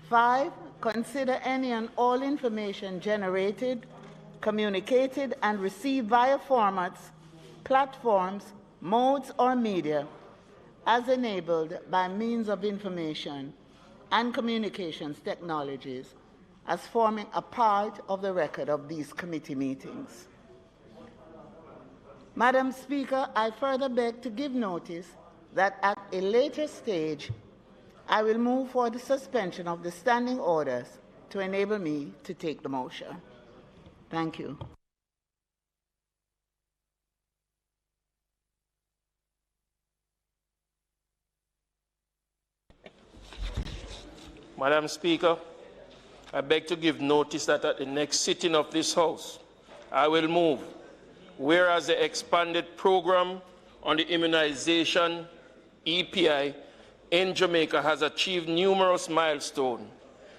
5. Consider any and all information generated, communicated, and received via formats, platforms, modes, or media as enabled by means of information and communications technologies as forming a part of the record of these committee meetings. Madam Speaker, I further beg to give notice that at a later stage, I will move for the suspension of the standing orders to enable me to take the motion. Thank you. Madam Speaker, I beg to give notice that at the next sitting of this House, I will move, whereas the expanded program on the immunization, EPI, in Jamaica has achieved numerous milestones,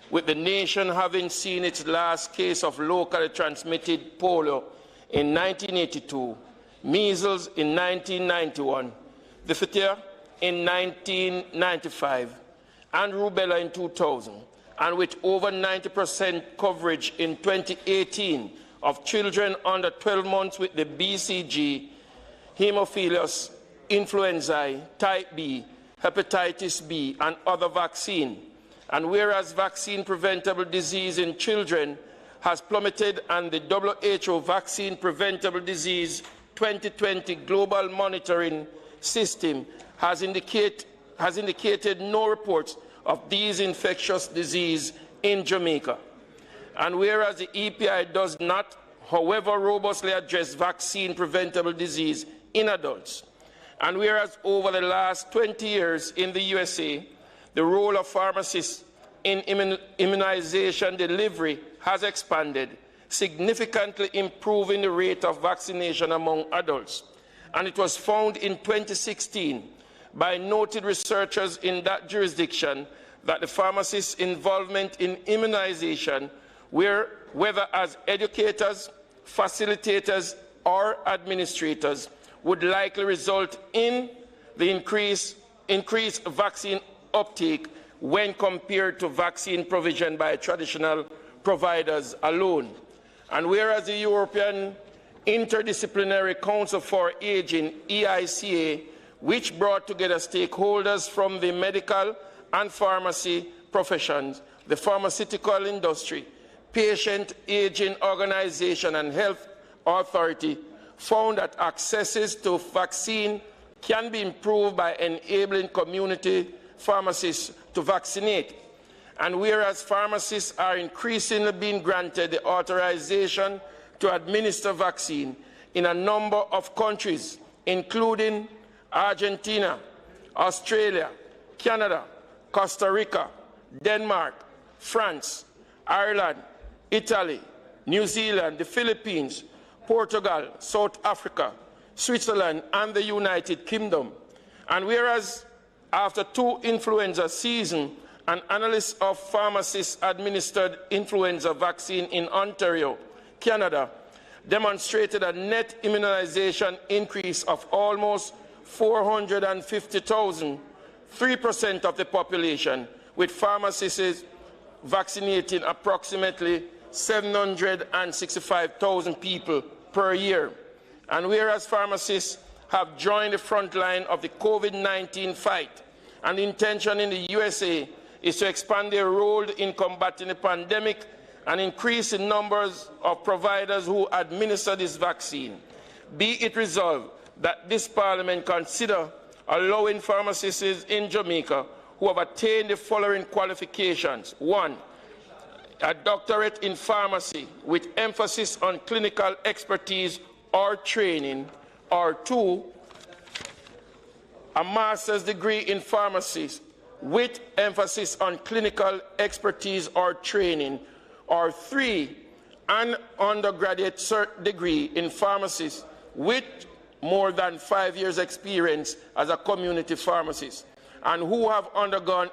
with the nation having seen its last case of locally transmitted polio in 1982, measles in 1991, diphtheria in 1995, and rubella in 2000, and with over 90% coverage in 2018 of children under 12 months with the BCG, Haemophilus influenzae type B, hepatitis B, and other vaccine. And whereas vaccine-preventable disease in children has plummeted and the WHO Vaccine Preventable Disease 2020 Global Monitoring System has indicated no reports of these infectious disease in Jamaica. And whereas the EPI does not, however, robustly address vaccine-preventable disease in adults, and whereas over the last 20 years in the USA, the role of pharmacists in immunization delivery has expanded, significantly improving the rate of vaccination among adults. And it was found in 2016 by noted researchers in that jurisdiction that the pharmacists' involvement in immunization, whether as educators, facilitators, or administrators, would likely result in the increased vaccine uptake when compared to vaccine provision by traditional providers alone. And whereas the European Interdisciplinary Council for Aging, EICA, which brought together stakeholders from the medical and pharmacy professions, the pharmaceutical industry, patient aging organization, and health authority, found that access to vaccine can be improved by enabling community pharmacists to vaccinate. And whereas pharmacists are increasingly being granted the authorization to administer vaccine in a number of countries, including Argentina, Australia, Canada, Costa Rica, Denmark, France, Ireland, Italy, New Zealand, the Philippines, Portugal, South Africa, Switzerland, and the United Kingdom. And whereas after 2 influenza seasons an analyst of pharmacist-administered influenza vaccine in Ontario, Canada, demonstrated a net immunization increase of almost 450,000, 3% of the population, with pharmacists vaccinating approximately 765,000 people per year. And whereas pharmacists have joined the front line of the COVID-19 fight, and the intention in the USA is to expand their role in combating the pandemic and increase the numbers of providers who administer this vaccine. Be it resolved that this Parliament consider allowing pharmacists in Jamaica who have attained the following qualifications. 1, a doctorate in pharmacy with emphasis on clinical expertise or training, or 2, a master's degree in pharmacy with emphasis on clinical expertise or training, or 3, an undergraduate degree in pharmacy with more than 5 years' experience as a community pharmacist, and who have undergone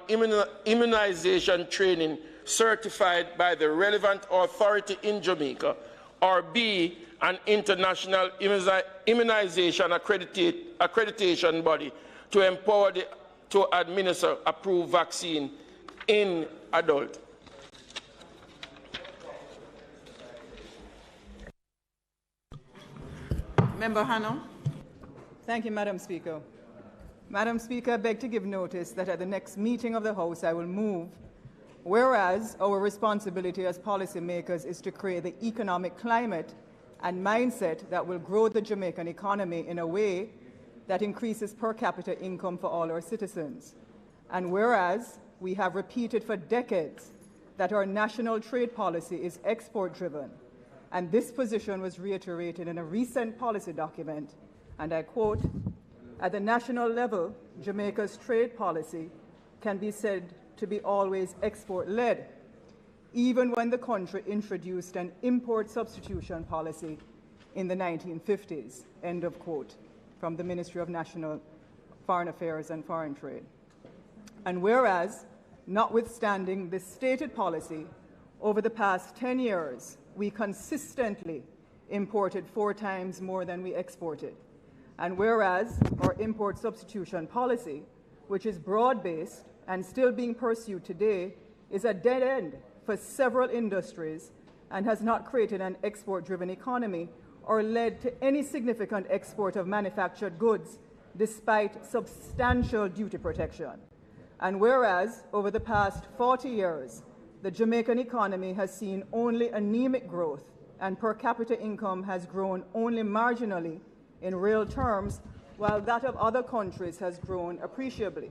immunization training certified by the relevant authority in Jamaica, or B, an international immunization accreditation body to empower to administer approved vaccine in adults. Member Hanno. Thank you, Madam Speaker. Madam Speaker, I beg to give notice that at the next meeting of the House I will move, whereas our responsibility as policymakers is to create the economic climate and mindset that will grow the Jamaican economy in a way that increases per capita income for all our citizens. And whereas we have repeated for decades that our national trade policy is export-driven, and this position was reiterated in a recent policy document, and I quote, "At the national level, Jamaica's trade policy can be said to be always export-led, even when the country introduced an import substitution policy in the 1950s, end of quote, from the Ministry of National Foreign Affairs and Foreign Trade. And whereas, notwithstanding this stated policy, over the past 10 years, we consistently imported 4 times more than we exported. And whereas our import substitution policy, which is broad-based and still being pursued today, is a dead end for several industries and has not created an export-driven economy or led to any significant export of manufactured goods despite substantial duty protection. And whereas over the past 40 years, the Jamaican economy has seen only anemic growth and per capita income has grown only marginally in real terms, while that of other countries has grown appreciably.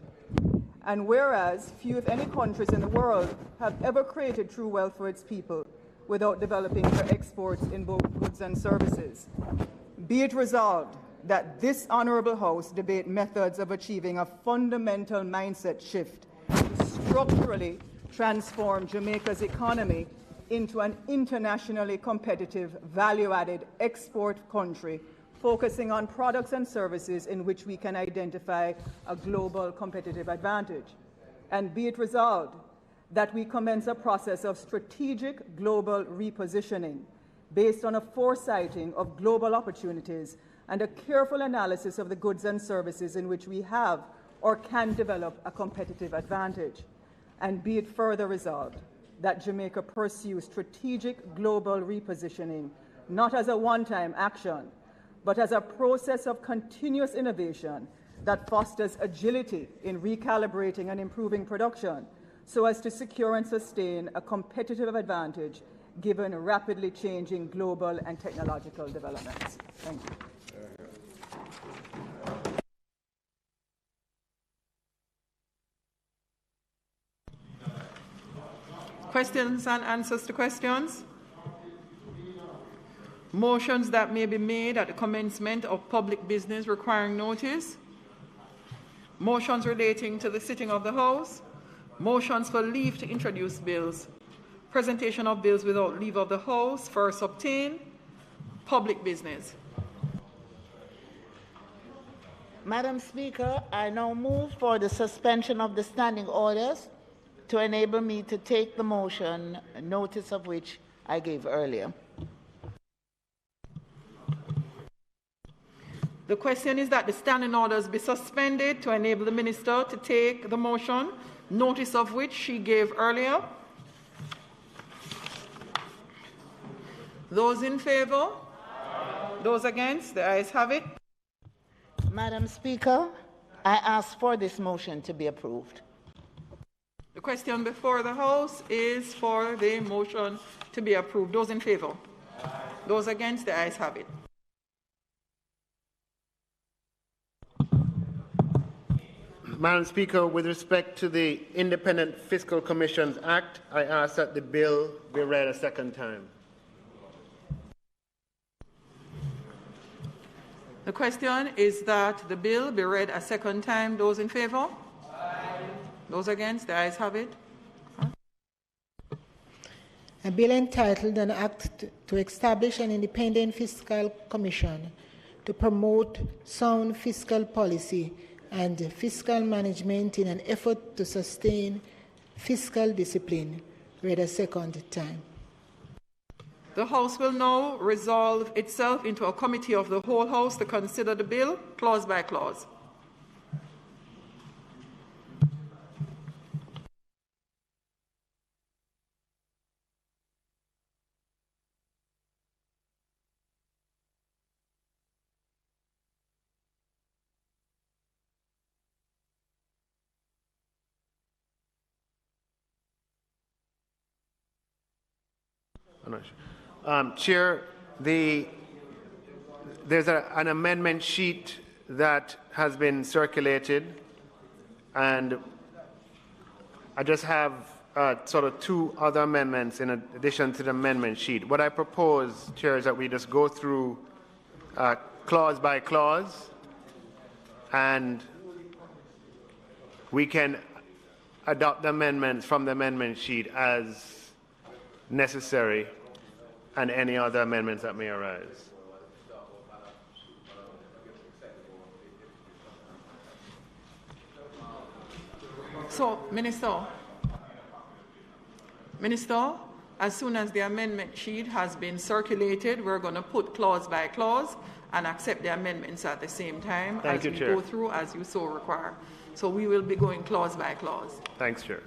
And whereas few, if any, countries in the world have ever created true wealth for its people without developing their exports in both goods and services. Be it resolved that this Honourable House debate methods of achieving a fundamental mindset shift to structurally transform Jamaica's economy into an internationally competitive, value-added export country, focusing on products and services in which we can identify a global competitive advantage. And be it resolved that we commence a process of strategic global repositioning based on a foresighting of global opportunities and a careful analysis of the goods and services in which we have or can develop a competitive advantage. And be it further resolved that Jamaica pursue strategic global repositioning not as a one-time action, but as a process of continuous innovation that fosters agility in recalibrating and improving production so as to secure and sustain a competitive advantage given rapidly changing global and technological developments. Thank you. Questions and answers to questions? Motions that may be made at the commencement of public business requiring notice. Motions relating to the sitting of the House. Motions for leave to introduce bills. Presentation of bills without leave of the House, first obtained. Public business. Madam Speaker, I now move for the suspension of the standing orders to enable me to take the motion, notice of which I gave earlier. The question is that the standing orders be suspended to enable the minister to take the motion, notice of which she gave earlier. Those in favor? Those against? The ayes have it. Madam Speaker, I ask for this motion to be approved. The question before the House is for the motion to be approved. Those in favor? Those against? The ayes have it. Madam Speaker, with respect to the Independent Fiscal Commissions Act, I ask that the bill be read a second time. The question is that the bill be read a second time. Those in favor? Aye. Those against? The ayes have it. A bill entitled An Act to Establish an Independent Fiscal Commission to promote sound fiscal policy and fiscal management in an effort to sustain fiscal discipline, read a second time. The House will now resolve itself into a committee of the whole House to consider the bill clause by clause. Chair, there's an amendment sheet that has been circulated, and I just have sort of two other amendments in addition to the amendment sheet. What I propose, Chair, is that we just go through clause by clause, and we can adopt the amendments from the amendment sheet as necessary, and any other amendments that may arise. So, Minister, as soon as the amendment sheet has been circulated, we're going to put clause by clause and accept the amendments at the same time as we go through, as you so require. So we will be going clause by clause. Thanks, Chair.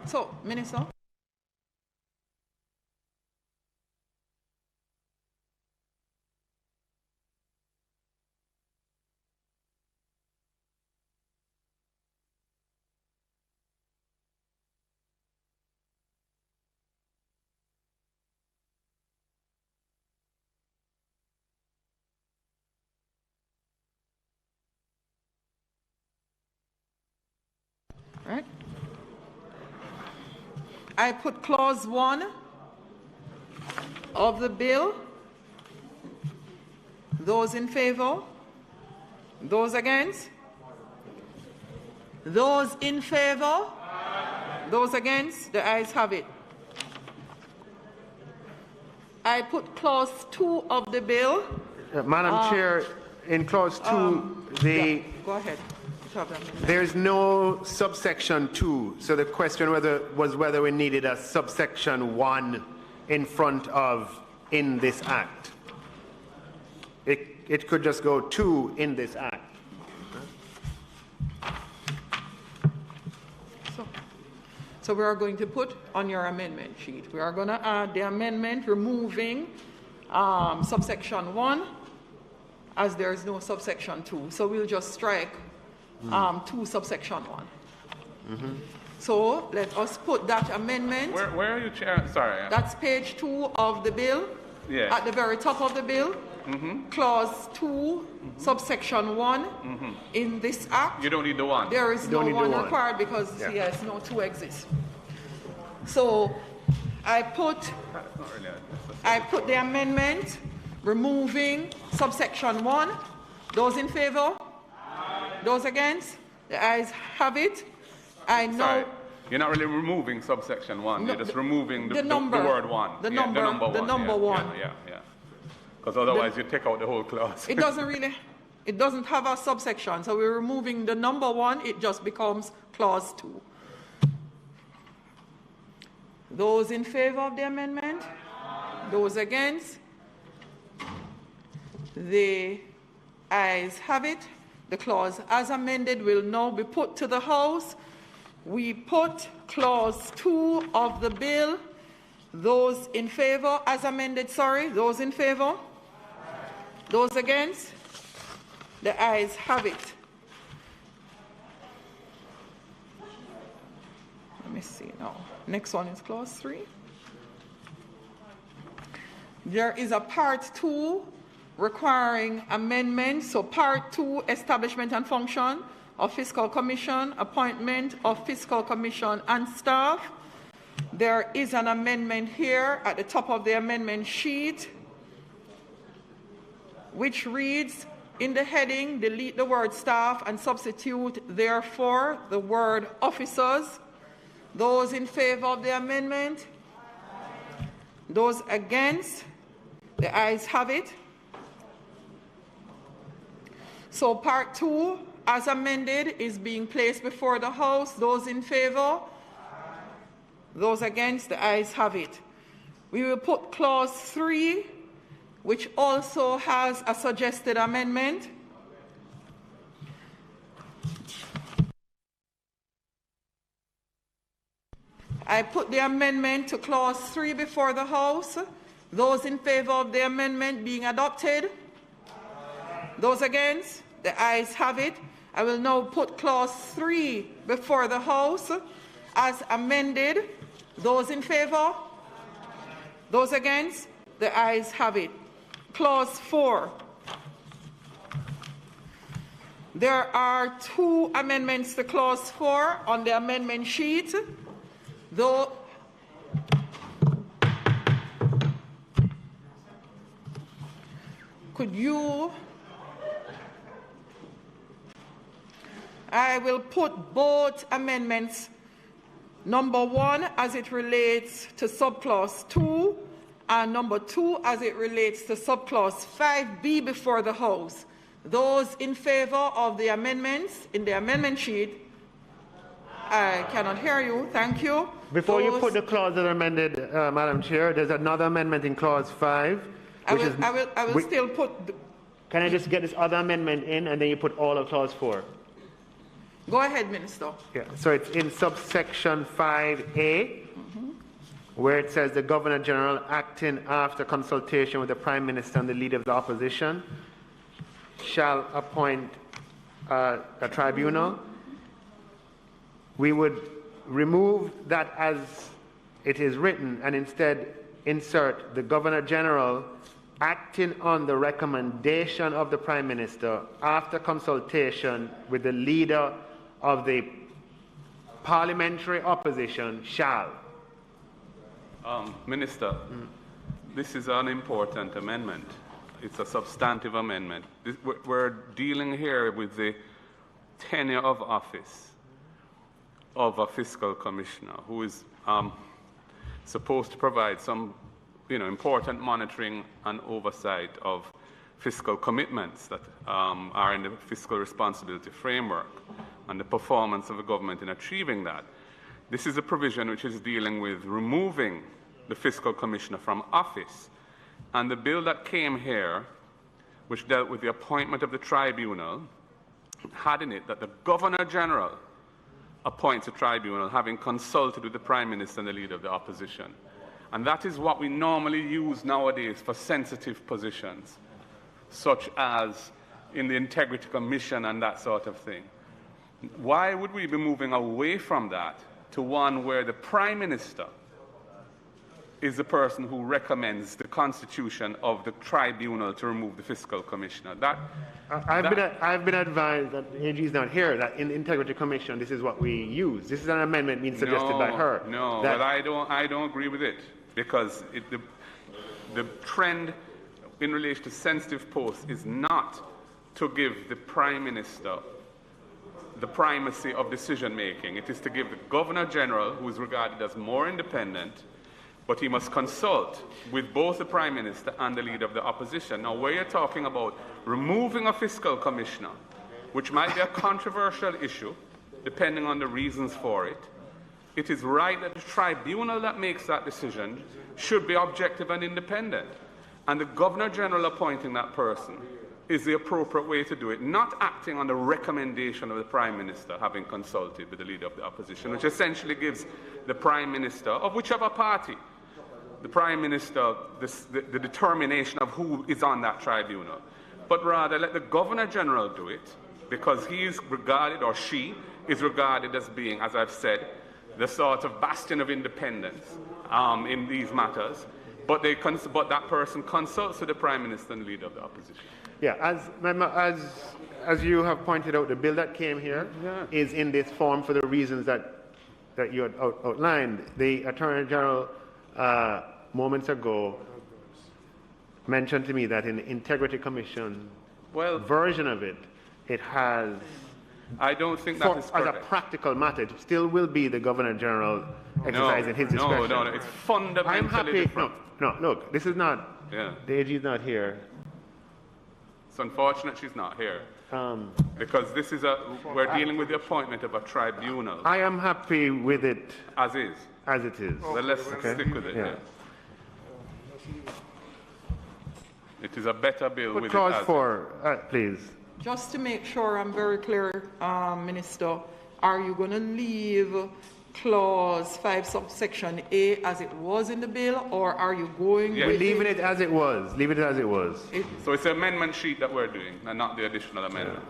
So, Minister. Right. I put clause 1 of the bill. Those in favor? Those against? Those in favor? Those against? The ayes have it. I put clause 2 of the bill. Madam Chair, in clause 2, yeah, go ahead. There's no subsection 2, so the question was whether we needed a subsection 1 in front of "in this act." It could just go "to in this act." So we are going to put on your amendment sheet, we are going to add the amendment removing subsection 1, as there is no subsection 2. So we'll just strike 2 subsection 1. Mm-hmm. So let us put that amendment. Where are you, Chair? Sorry. That's page 2 of the bill. Yeah. At the very top of the bill. Mm-hmm. Clause 2, subsection 1, in this act. You don't need the 1. There is no 1 required because, yes, no 2 exists. So I put the amendment removing subsection 1. Those in favor? Those against? The ayes have it. I know. Sorry. You're not really removing subsection 1. You're just removing the word 1. The number 1. Yeah. Because otherwise you take out the whole clause. It doesn't have a subsection. So we're removing the number 1. It just becomes clause 2. Those in favor of the amendment? Those against? The ayes have it. The clause as amended will now be put to the House. We put clause 2 of the bill. Those in favor, as amended, those in favor? Those against? The ayes have it. Let me see now. Next one is clause 3. There is a part 2 requiring amendments. So part 2, establishment and function of Fiscal Commission, appointment of Fiscal Commission and staff. There is an amendment here at the top of the amendment sheet, which reads, in the heading, delete the word staff and substitute therefore the word officers. Those in favor of the amendment? Those against? The ayes have it. So part 2, as amended, is being placed before the House. Those in favor? Those against? The ayes have it. We will put clause 3, which also has a suggested amendment. I put the amendment to clause 3 before the House. Those in favor of the amendment being adopted? Those against? The ayes have it. I will now put clause 3 before the House as amended. Those in favor? Those against? The ayes have it. Clause 4. There are 2 amendments to clause 4 on the amendment sheet. Though I will put both amendments, number 1 as it relates to subclause 2 and number 2 as it relates to subclause 5B before the House. Those in favor of the amendments in the amendment sheet? I cannot hear you. Thank you. Before you put the clause that amended, Madam Chair, there's another amendment in clause 5. I will still put. Can I just get this other amendment in and then you put all of clause 4? Go ahead, Minister. Yeah, so it's in subsection 5A, where it says the Governor General, acting after consultation with the Prime Minister and the Leader of the Opposition, shall appoint a tribunal. We would remove that as it is written and instead insert the Governor General, acting on the recommendation of the Prime Minister after consultation with the Leader of the Parliamentary Opposition, shall. Minister, this is an important amendment. it's a substantive amendment. We're dealing here with the tenure of office of a fiscal commissioner who is supposed to provide some important monitoring and oversight of fiscal commitments that are in the fiscal responsibility framework and the performance of the government in achieving that. This is a provision which is dealing with removing the fiscal commissioner from office. And the bill that came here, which dealt with the appointment of the tribunal, had in it that the Governor General appoints a tribunal, having consulted with the Prime Minister and the Leader of the Opposition. And that is what we normally use nowadays for sensitive positions, such as in the Integrity Commission and that sort of thing. Why would we be moving away from that to one where the Prime Minister is the person who recommends the constitution of the tribunal to remove the fiscal commissioner? I've been advised that the AG is not here, that in the Integrity Commission this is what we use. This is an amendment being suggested by her. No, but I don't agree with it, because the trend in relation to sensitive posts is not to give the Prime Minister the primacy of decision making. It is to give the Governor General, who is regarded as more independent, but he must consult with both the Prime Minister and the Leader of the Opposition. Now, where you're talking about removing a fiscal commissioner, which might be a controversial issue, depending on the reasons for it, it is right that the tribunal that makes that decision should be objective and independent. And the Governor General appointing that person is the appropriate way to do it, not acting on the recommendation of the Prime Minister, having consulted with the Leader of the Opposition, which essentially gives the Prime Minister, of whichever party, the Prime Minister the determination of who is on that tribunal, but rather let the Governor General do it, because he is regarded, or she is regarded as being, as I've said, the sort of bastion of independence in these matters, but that person consults with the Prime Minister and the Leader of the Opposition. Yeah, as you have pointed out, the bill that came here is in this form for the reasons that you had outlined. The Attorney General moments ago mentioned to me that in the Integrity Commission version of it, it has. I don't think that is correct. As a practical matter, it still will be the Governor General exercising his discretion. No, it's fundamentally I'm happy. different. No, look, this is not. Yeah. The AG is not here. It's unfortunate she's not here, because this is we're dealing with the appointment of a tribunal. I am happy with it as is. As it is. Well, let's stick with it. Yeah. It is a better bill with cause it as for, please. Just to make sure I'm very clear, Minister, are you going to leave clause 5 subsection A as it was in the bill, or are you going with leaving it as it was? Leave it as it was. So it's the amendment sheet that we're doing, and not the additional amendment.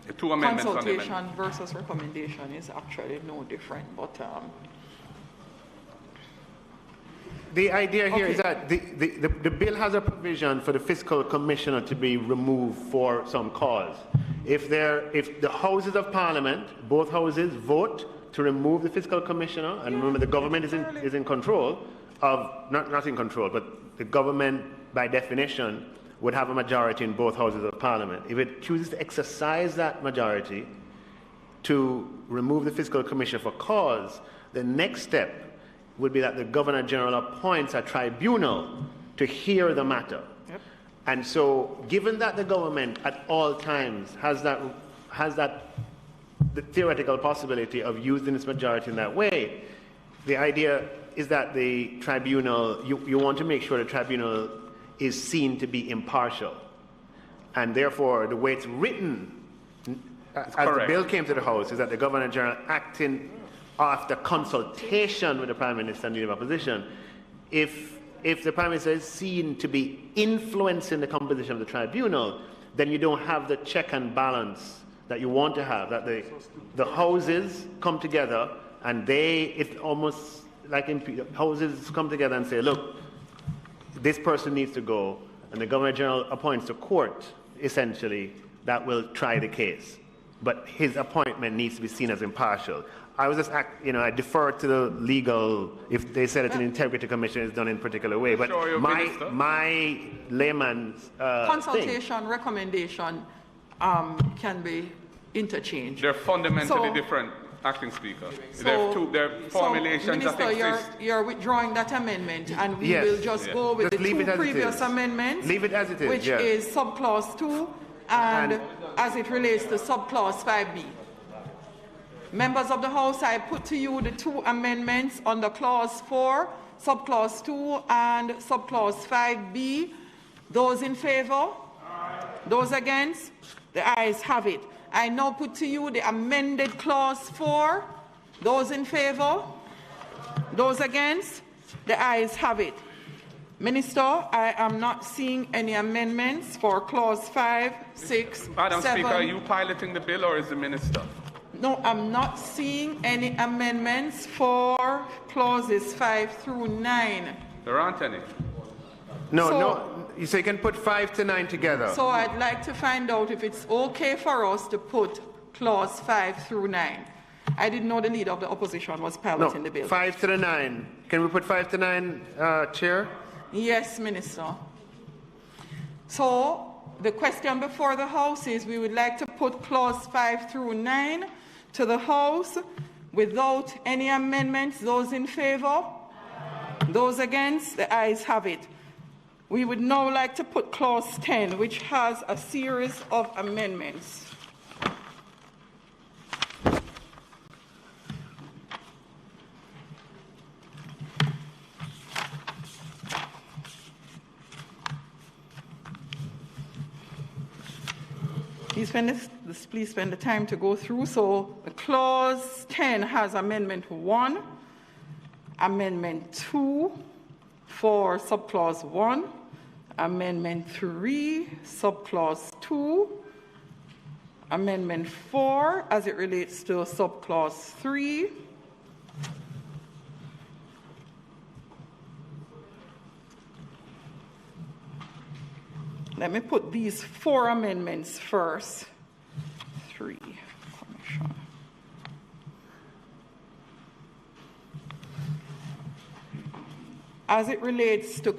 The two amendments on the amendment. Consultation versus recommendation is actually no different, but the idea here is that the bill has a provision for the fiscal commissioner to be removed for some cause. If the Houses of Parliament, both houses, vote to remove the fiscal commissioner, and remember the government is in control of, not in control, but the government by definition would have a majority in both houses of Parliament. If it chooses to exercise that majority to remove the fiscal commissioner for cause, the next step would be that the Governor General appoints a tribunal to hear the matter. Yep. And so, given that the government at all times has the theoretical possibility of using its majority in that way, the idea is that the tribunal, you want to make sure the tribunal is seen to be impartial. And therefore, the way it's written, as the bill came to the House, is that the Governor General acting after consultation with the Prime Minister and Leader of Opposition, if the Prime Minister is seen to be influencing the composition of the tribunal, then you don't have the check and balance that you want to have, that the houses come together and it's almost like houses come together and say, look, this person needs to go, and the Governor General appoints a court, essentially, that will try the case. But his appointment needs to be seen as impartial. I was just, I defer to the legal, if they said that an integrity commission is done in a particular way. But my layman's consultation, recommendation can be interchanged. They're fundamentally different, Acting Speaker. There are formulations Minister, that exist. You're withdrawing that amendment, and we will just go with the two previous amendments. Leave it as it is. Which is subclause 2 and as it relates to subclause 5B. Members of the House, I put to you the two amendments under clause 4, subclause 2 and subclause 5B. Those in favor? Those against? The ayes have it. I now put to you the amended clause 4. Those in favor? Those against? The ayes have it. Minister, I am not seeing any amendments for clause 5, 6, Madam 7. Speaker, are you piloting the bill or is the minister? No, I'm not seeing any amendments for clauses 5 through 9. There aren't any. No. So you can put 5 to 9 together. So I'd like to find out if it's okay for us to put clause 5 through 9. I didn't know the leader of the opposition was piloting the bill. 5 to the 9. Can we put 5 to 9, Chair? Yes, Minister. So the question before the House is we would like to put clause 5 through 9 to the House without any amendments. Those in favor? Those against? The ayes have it. We would now like to put clause 10, which has a series of amendments. Please spend the time to go through. So clause 10 has amendment 1, amendment 2 for subclause 1, amendment 3, subclause 2, amendment 4 as it relates to subclause 3, let me put these 4 amendments first. 3, commission. As it relates to,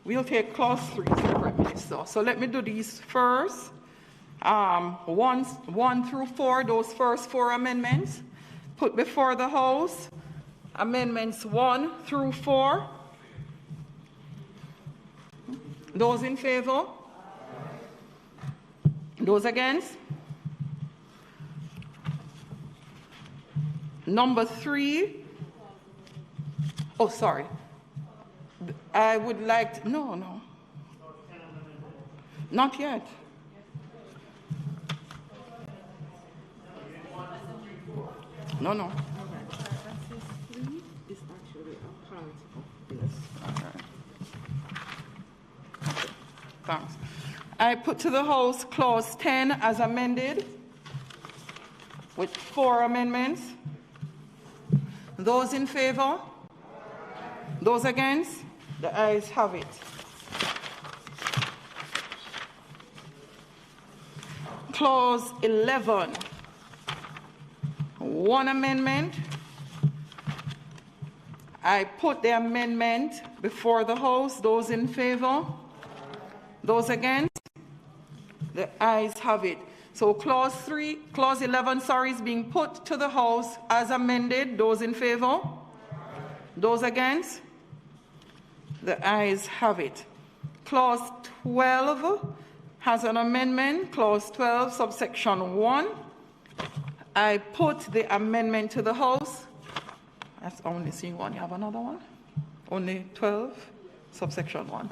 we'll take clause 3, separate, Minister. So let me do these first. 1 through 4, those first 4 amendments. Put before the House amendments 1 through 4. Those in favor? Those against? Number 3. Oh, sorry. I would like to, no. Not yet. No. Thanks. I put to the House clause 10 as amended with 4 amendments. Those in favor? Those against? The ayes have it. Clause 11. 1 amendment. I put the amendment before the House. Those in favor? Those against? The ayes have it. So clause 11, is being put to the House as amended. Those in favor? Those against? The ayes have it. Clause 12 has an amendment. Clause 12, subsection 1. I put the amendment to the House. That's only seeing one. You have another one? Only 12, subsection 1.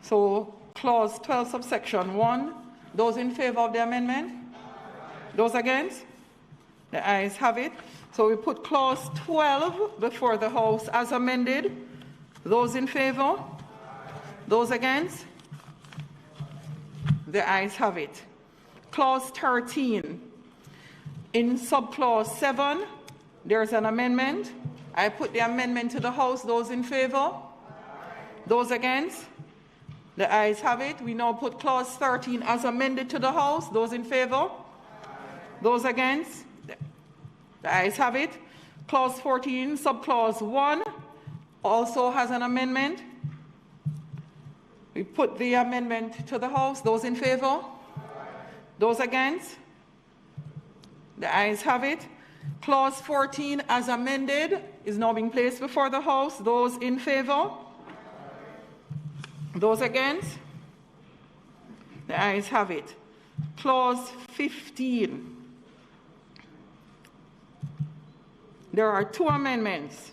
So clause 12, subsection 1. Those in favor of the amendment? Those against? The ayes have it. So we put clause 12 before the House as amended. Those in favor? Those against? The ayes have it. Clause 13. In subclause 7, there's an amendment. I put the amendment to the House. Those in favor? Those against? The ayes have it. We now put clause 13 as amended to the House. Those in favor? Those against? The ayes have it. Clause 14, subclause 1, also has an amendment. We put the amendment to the House. Those in favor? Those against? The ayes have it. Clause 14, as amended, is now being placed before the House. Those in favor? Those against? The ayes have it. Clause 15. There are 2 amendments,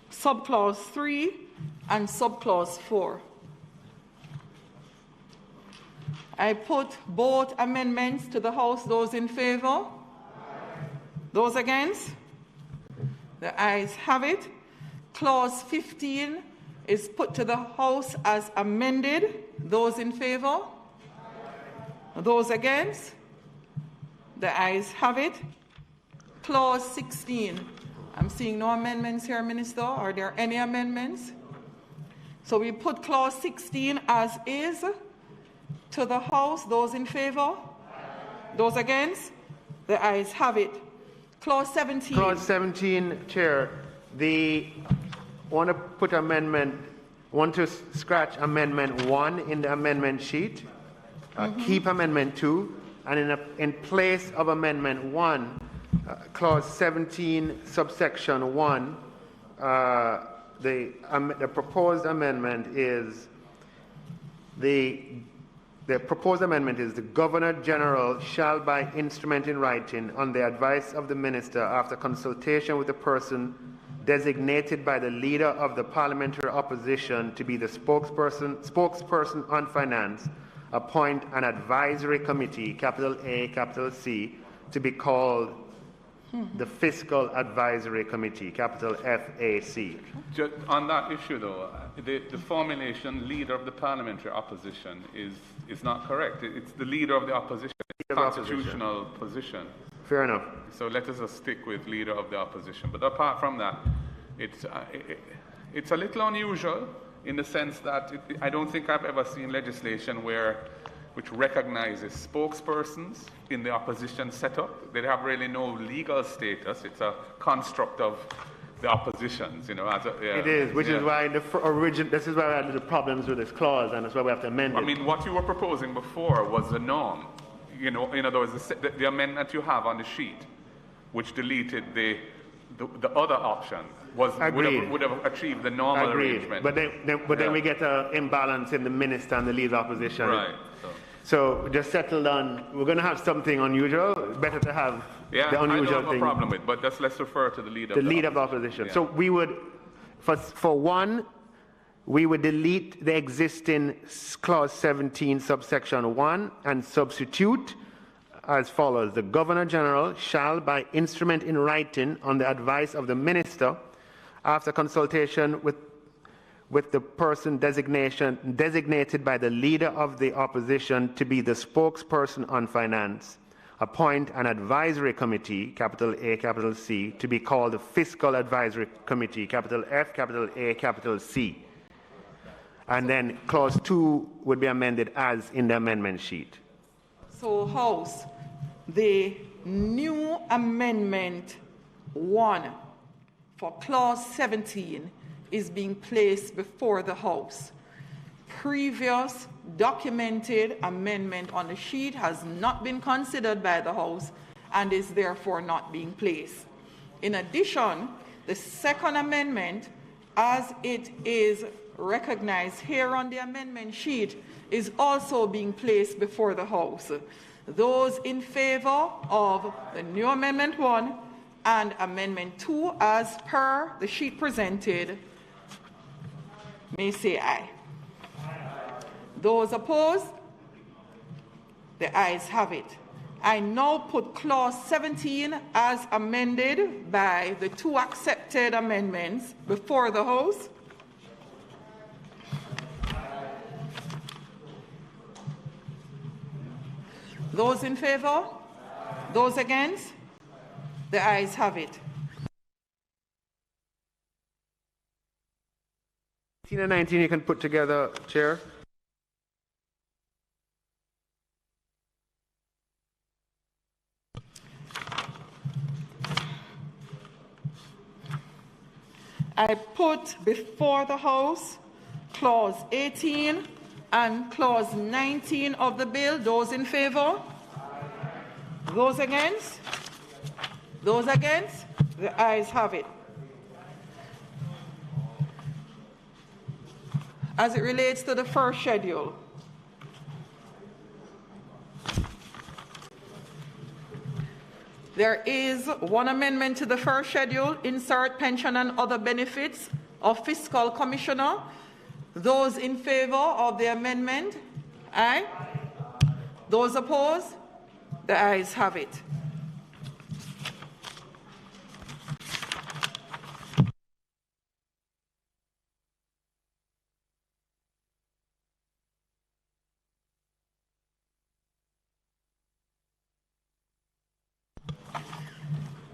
subclause 3 and subclause 4. I put both amendments to the House. Those in favor? Those against? The ayes have it. Clause 15 is put to the House as amended. Those in favor? Those against? The ayes have it. Clause 16. I'm seeing no amendments here, Minister. Are there any amendments? So we put clause 16 as is to the House. Those in favor? Those against? The ayes have it. Clause 17. Clause 17, Chair. Want to scratch Amendment 1 in the amendment sheet, keep Amendment 2, and in place of Amendment 1, Clause 17, subsection 1, the proposed amendment is the proposed amendment is the Governor General shall by instrument in writing on the advice of the Minister after consultation with the person designated by the Leader of the Parliamentary Opposition to be the spokesperson on finance, appoint an advisory committee, capital A, capital C, to be called the Fiscal Advisory Committee, capital FAC. Just on that issue, though, the formulation Leader of the Parliamentary Opposition is not correct. It's the Leader of the Opposition, constitutional position. Fair enough. So let us just stick with Leader of the Opposition. But apart from that, it's a little unusual in the sense that I don't think I've ever seen legislation which recognizes spokespersons in the opposition setup. They have really no legal status. It's a construct of the oppositions, It is, which is why this is why we had little problems with this clause, and that's why we have to amend it. I mean, what you were proposing before was the norm. In other words, the amendment you have on the sheet, which deleted the other option, would have achieved the normal arrangement. But then we get an imbalance in the Minister and the Leader of Opposition. Right. So just settled on, we're going to have something unusual. Better to have the unusual thing. I don't have a problem with, but let's refer to the Leader of the Opposition. Yeah. So we would, for one, we would delete the existing clause 17, subsection 1, and substitute as follows. The Governor General shall, by instrument in writing, on the advice of the Minister, after consultation with the person designated by the Leader of the Opposition to be the spokesperson on finance, appoint an advisory committee, capital A, capital C, to be called the Fiscal Advisory Committee, capital F, capital A, capital C. And then clause 2 would be amended as in the amendment sheet. So, House, the new amendment 1 for clause 17 is being placed before the House. Previous documented amendment on the sheet has not been considered by the House and is therefore not being placed. In addition, the second amendment, as it is recognized here on the amendment sheet, is also being placed before the House. Those in favor of the new Amendment 1 and Amendment 2 as per the sheet presented may say aye. Those opposed? The ayes have it. I now put clause 17 as amended by the 2 accepted amendments before the House. Those in favor? Those against? The ayes have it. 18 and 19 you can put together, Chair. I put before the House Clause 18 and Clause 19 of the bill. Those in favor? Those against? Those against? The ayes have it. As it relates to the first schedule, there is one amendment to the first schedule, insert pension and other benefits of fiscal commissioner. Those in favor of the amendment? Aye. Those opposed? The ayes have it.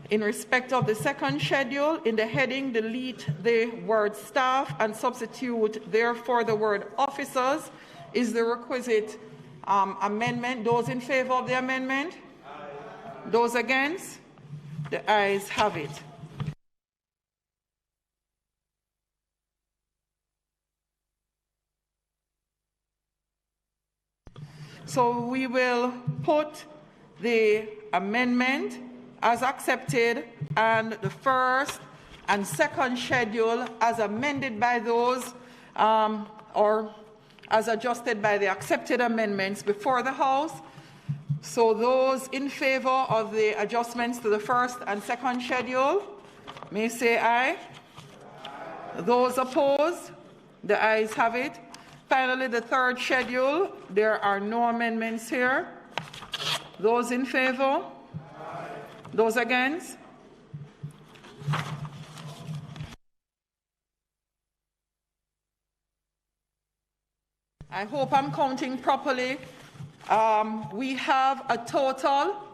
In respect of the second schedule, in the heading, delete the word staff and substitute therefore the word officers is the requisite amendment. Those in favor of the amendment? Aye. Those against? The ayes have it. So we will put the amendment as accepted and the first and second schedule as amended by those or as adjusted by the accepted amendments before the House. So those in favor of the adjustments to the first and second schedule may say aye. Those opposed? The ayes have it. Finally, the third schedule, there are no amendments here. Those in favor? Those against? I hope I'm counting properly. We have a total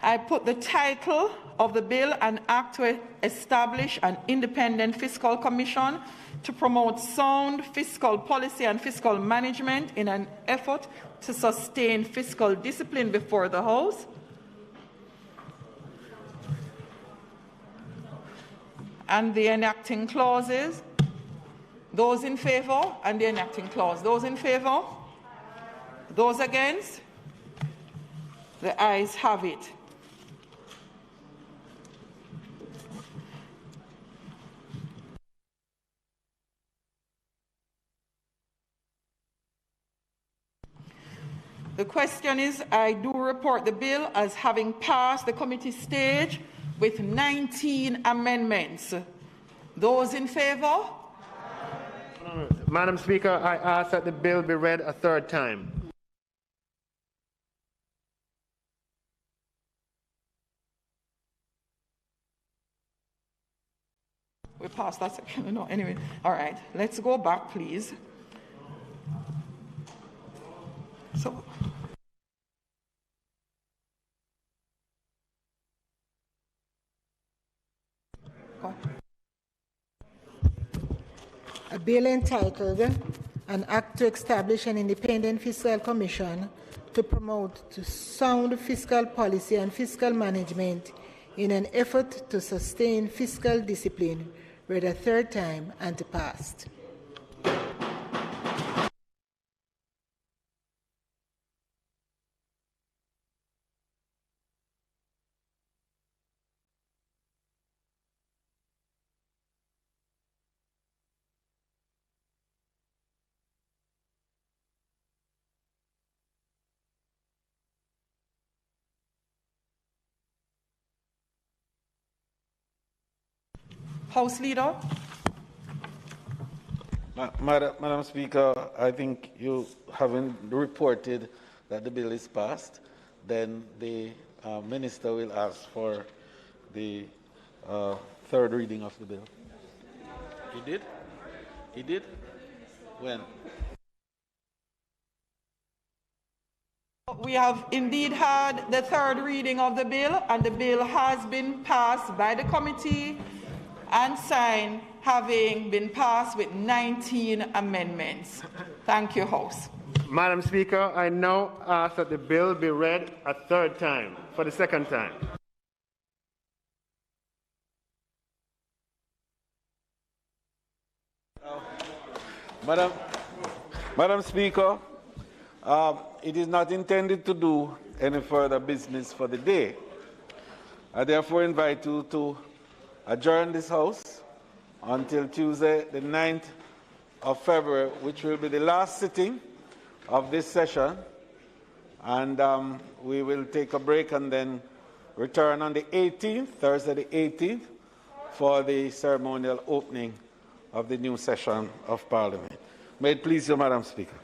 I put the title of the bill, an act to establish an independent fiscal commission to promote sound fiscal policy and fiscal management in an effort to sustain fiscal discipline before the House. And the enacting clauses. Those in favor and the enacting clause. Those in favor? Those against? The ayes have it. The question is, I do report the bill as having passed the committee stage with 19 amendments. Those in favor? Madam Speaker, I ask that the bill be read a third time. We passed that section. No, anyway. All right. Let's go back, please. So. A bill entitled An Act to Establish an Independent Fiscal Commission to Promote Sound Fiscal Policy and Fiscal Management in an Effort to Sustain Fiscal Discipline, read a third time and passed. House Leader. Madam Speaker, I think you haven't reported that the bill is passed. Then the Minister will ask for the third reading of the bill. He did? He did? When? We have indeed had the third reading of the bill, and the bill has been passed by the committee and signed, having been passed with 19 amendments. Thank you, House. Madam Speaker, I now ask that the bill be read a third time, for the second time. Madam Speaker, it is not intended to do any further business for the day. I therefore invite you to adjourn this House until Tuesday, the 9th of February, which will be the last sitting of this session. And we will take a break and then return on the 18th, Thursday the 18th, for the ceremonial opening of the new session of Parliament. May it please you, Madam Speaker.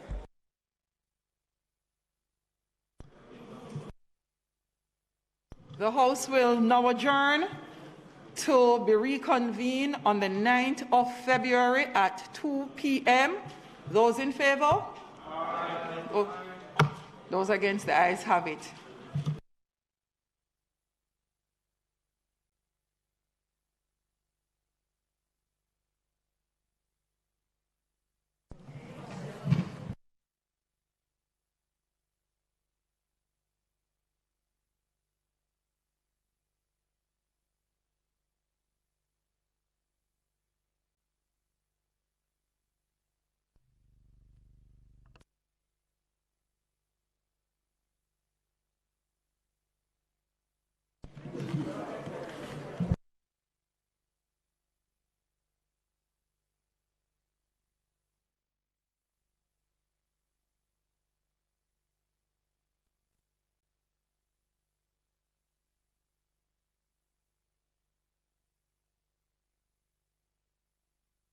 The House will now adjourn to be reconvened on the 9th of February at 2 p.m. Those in favor? Those against, the ayes have it.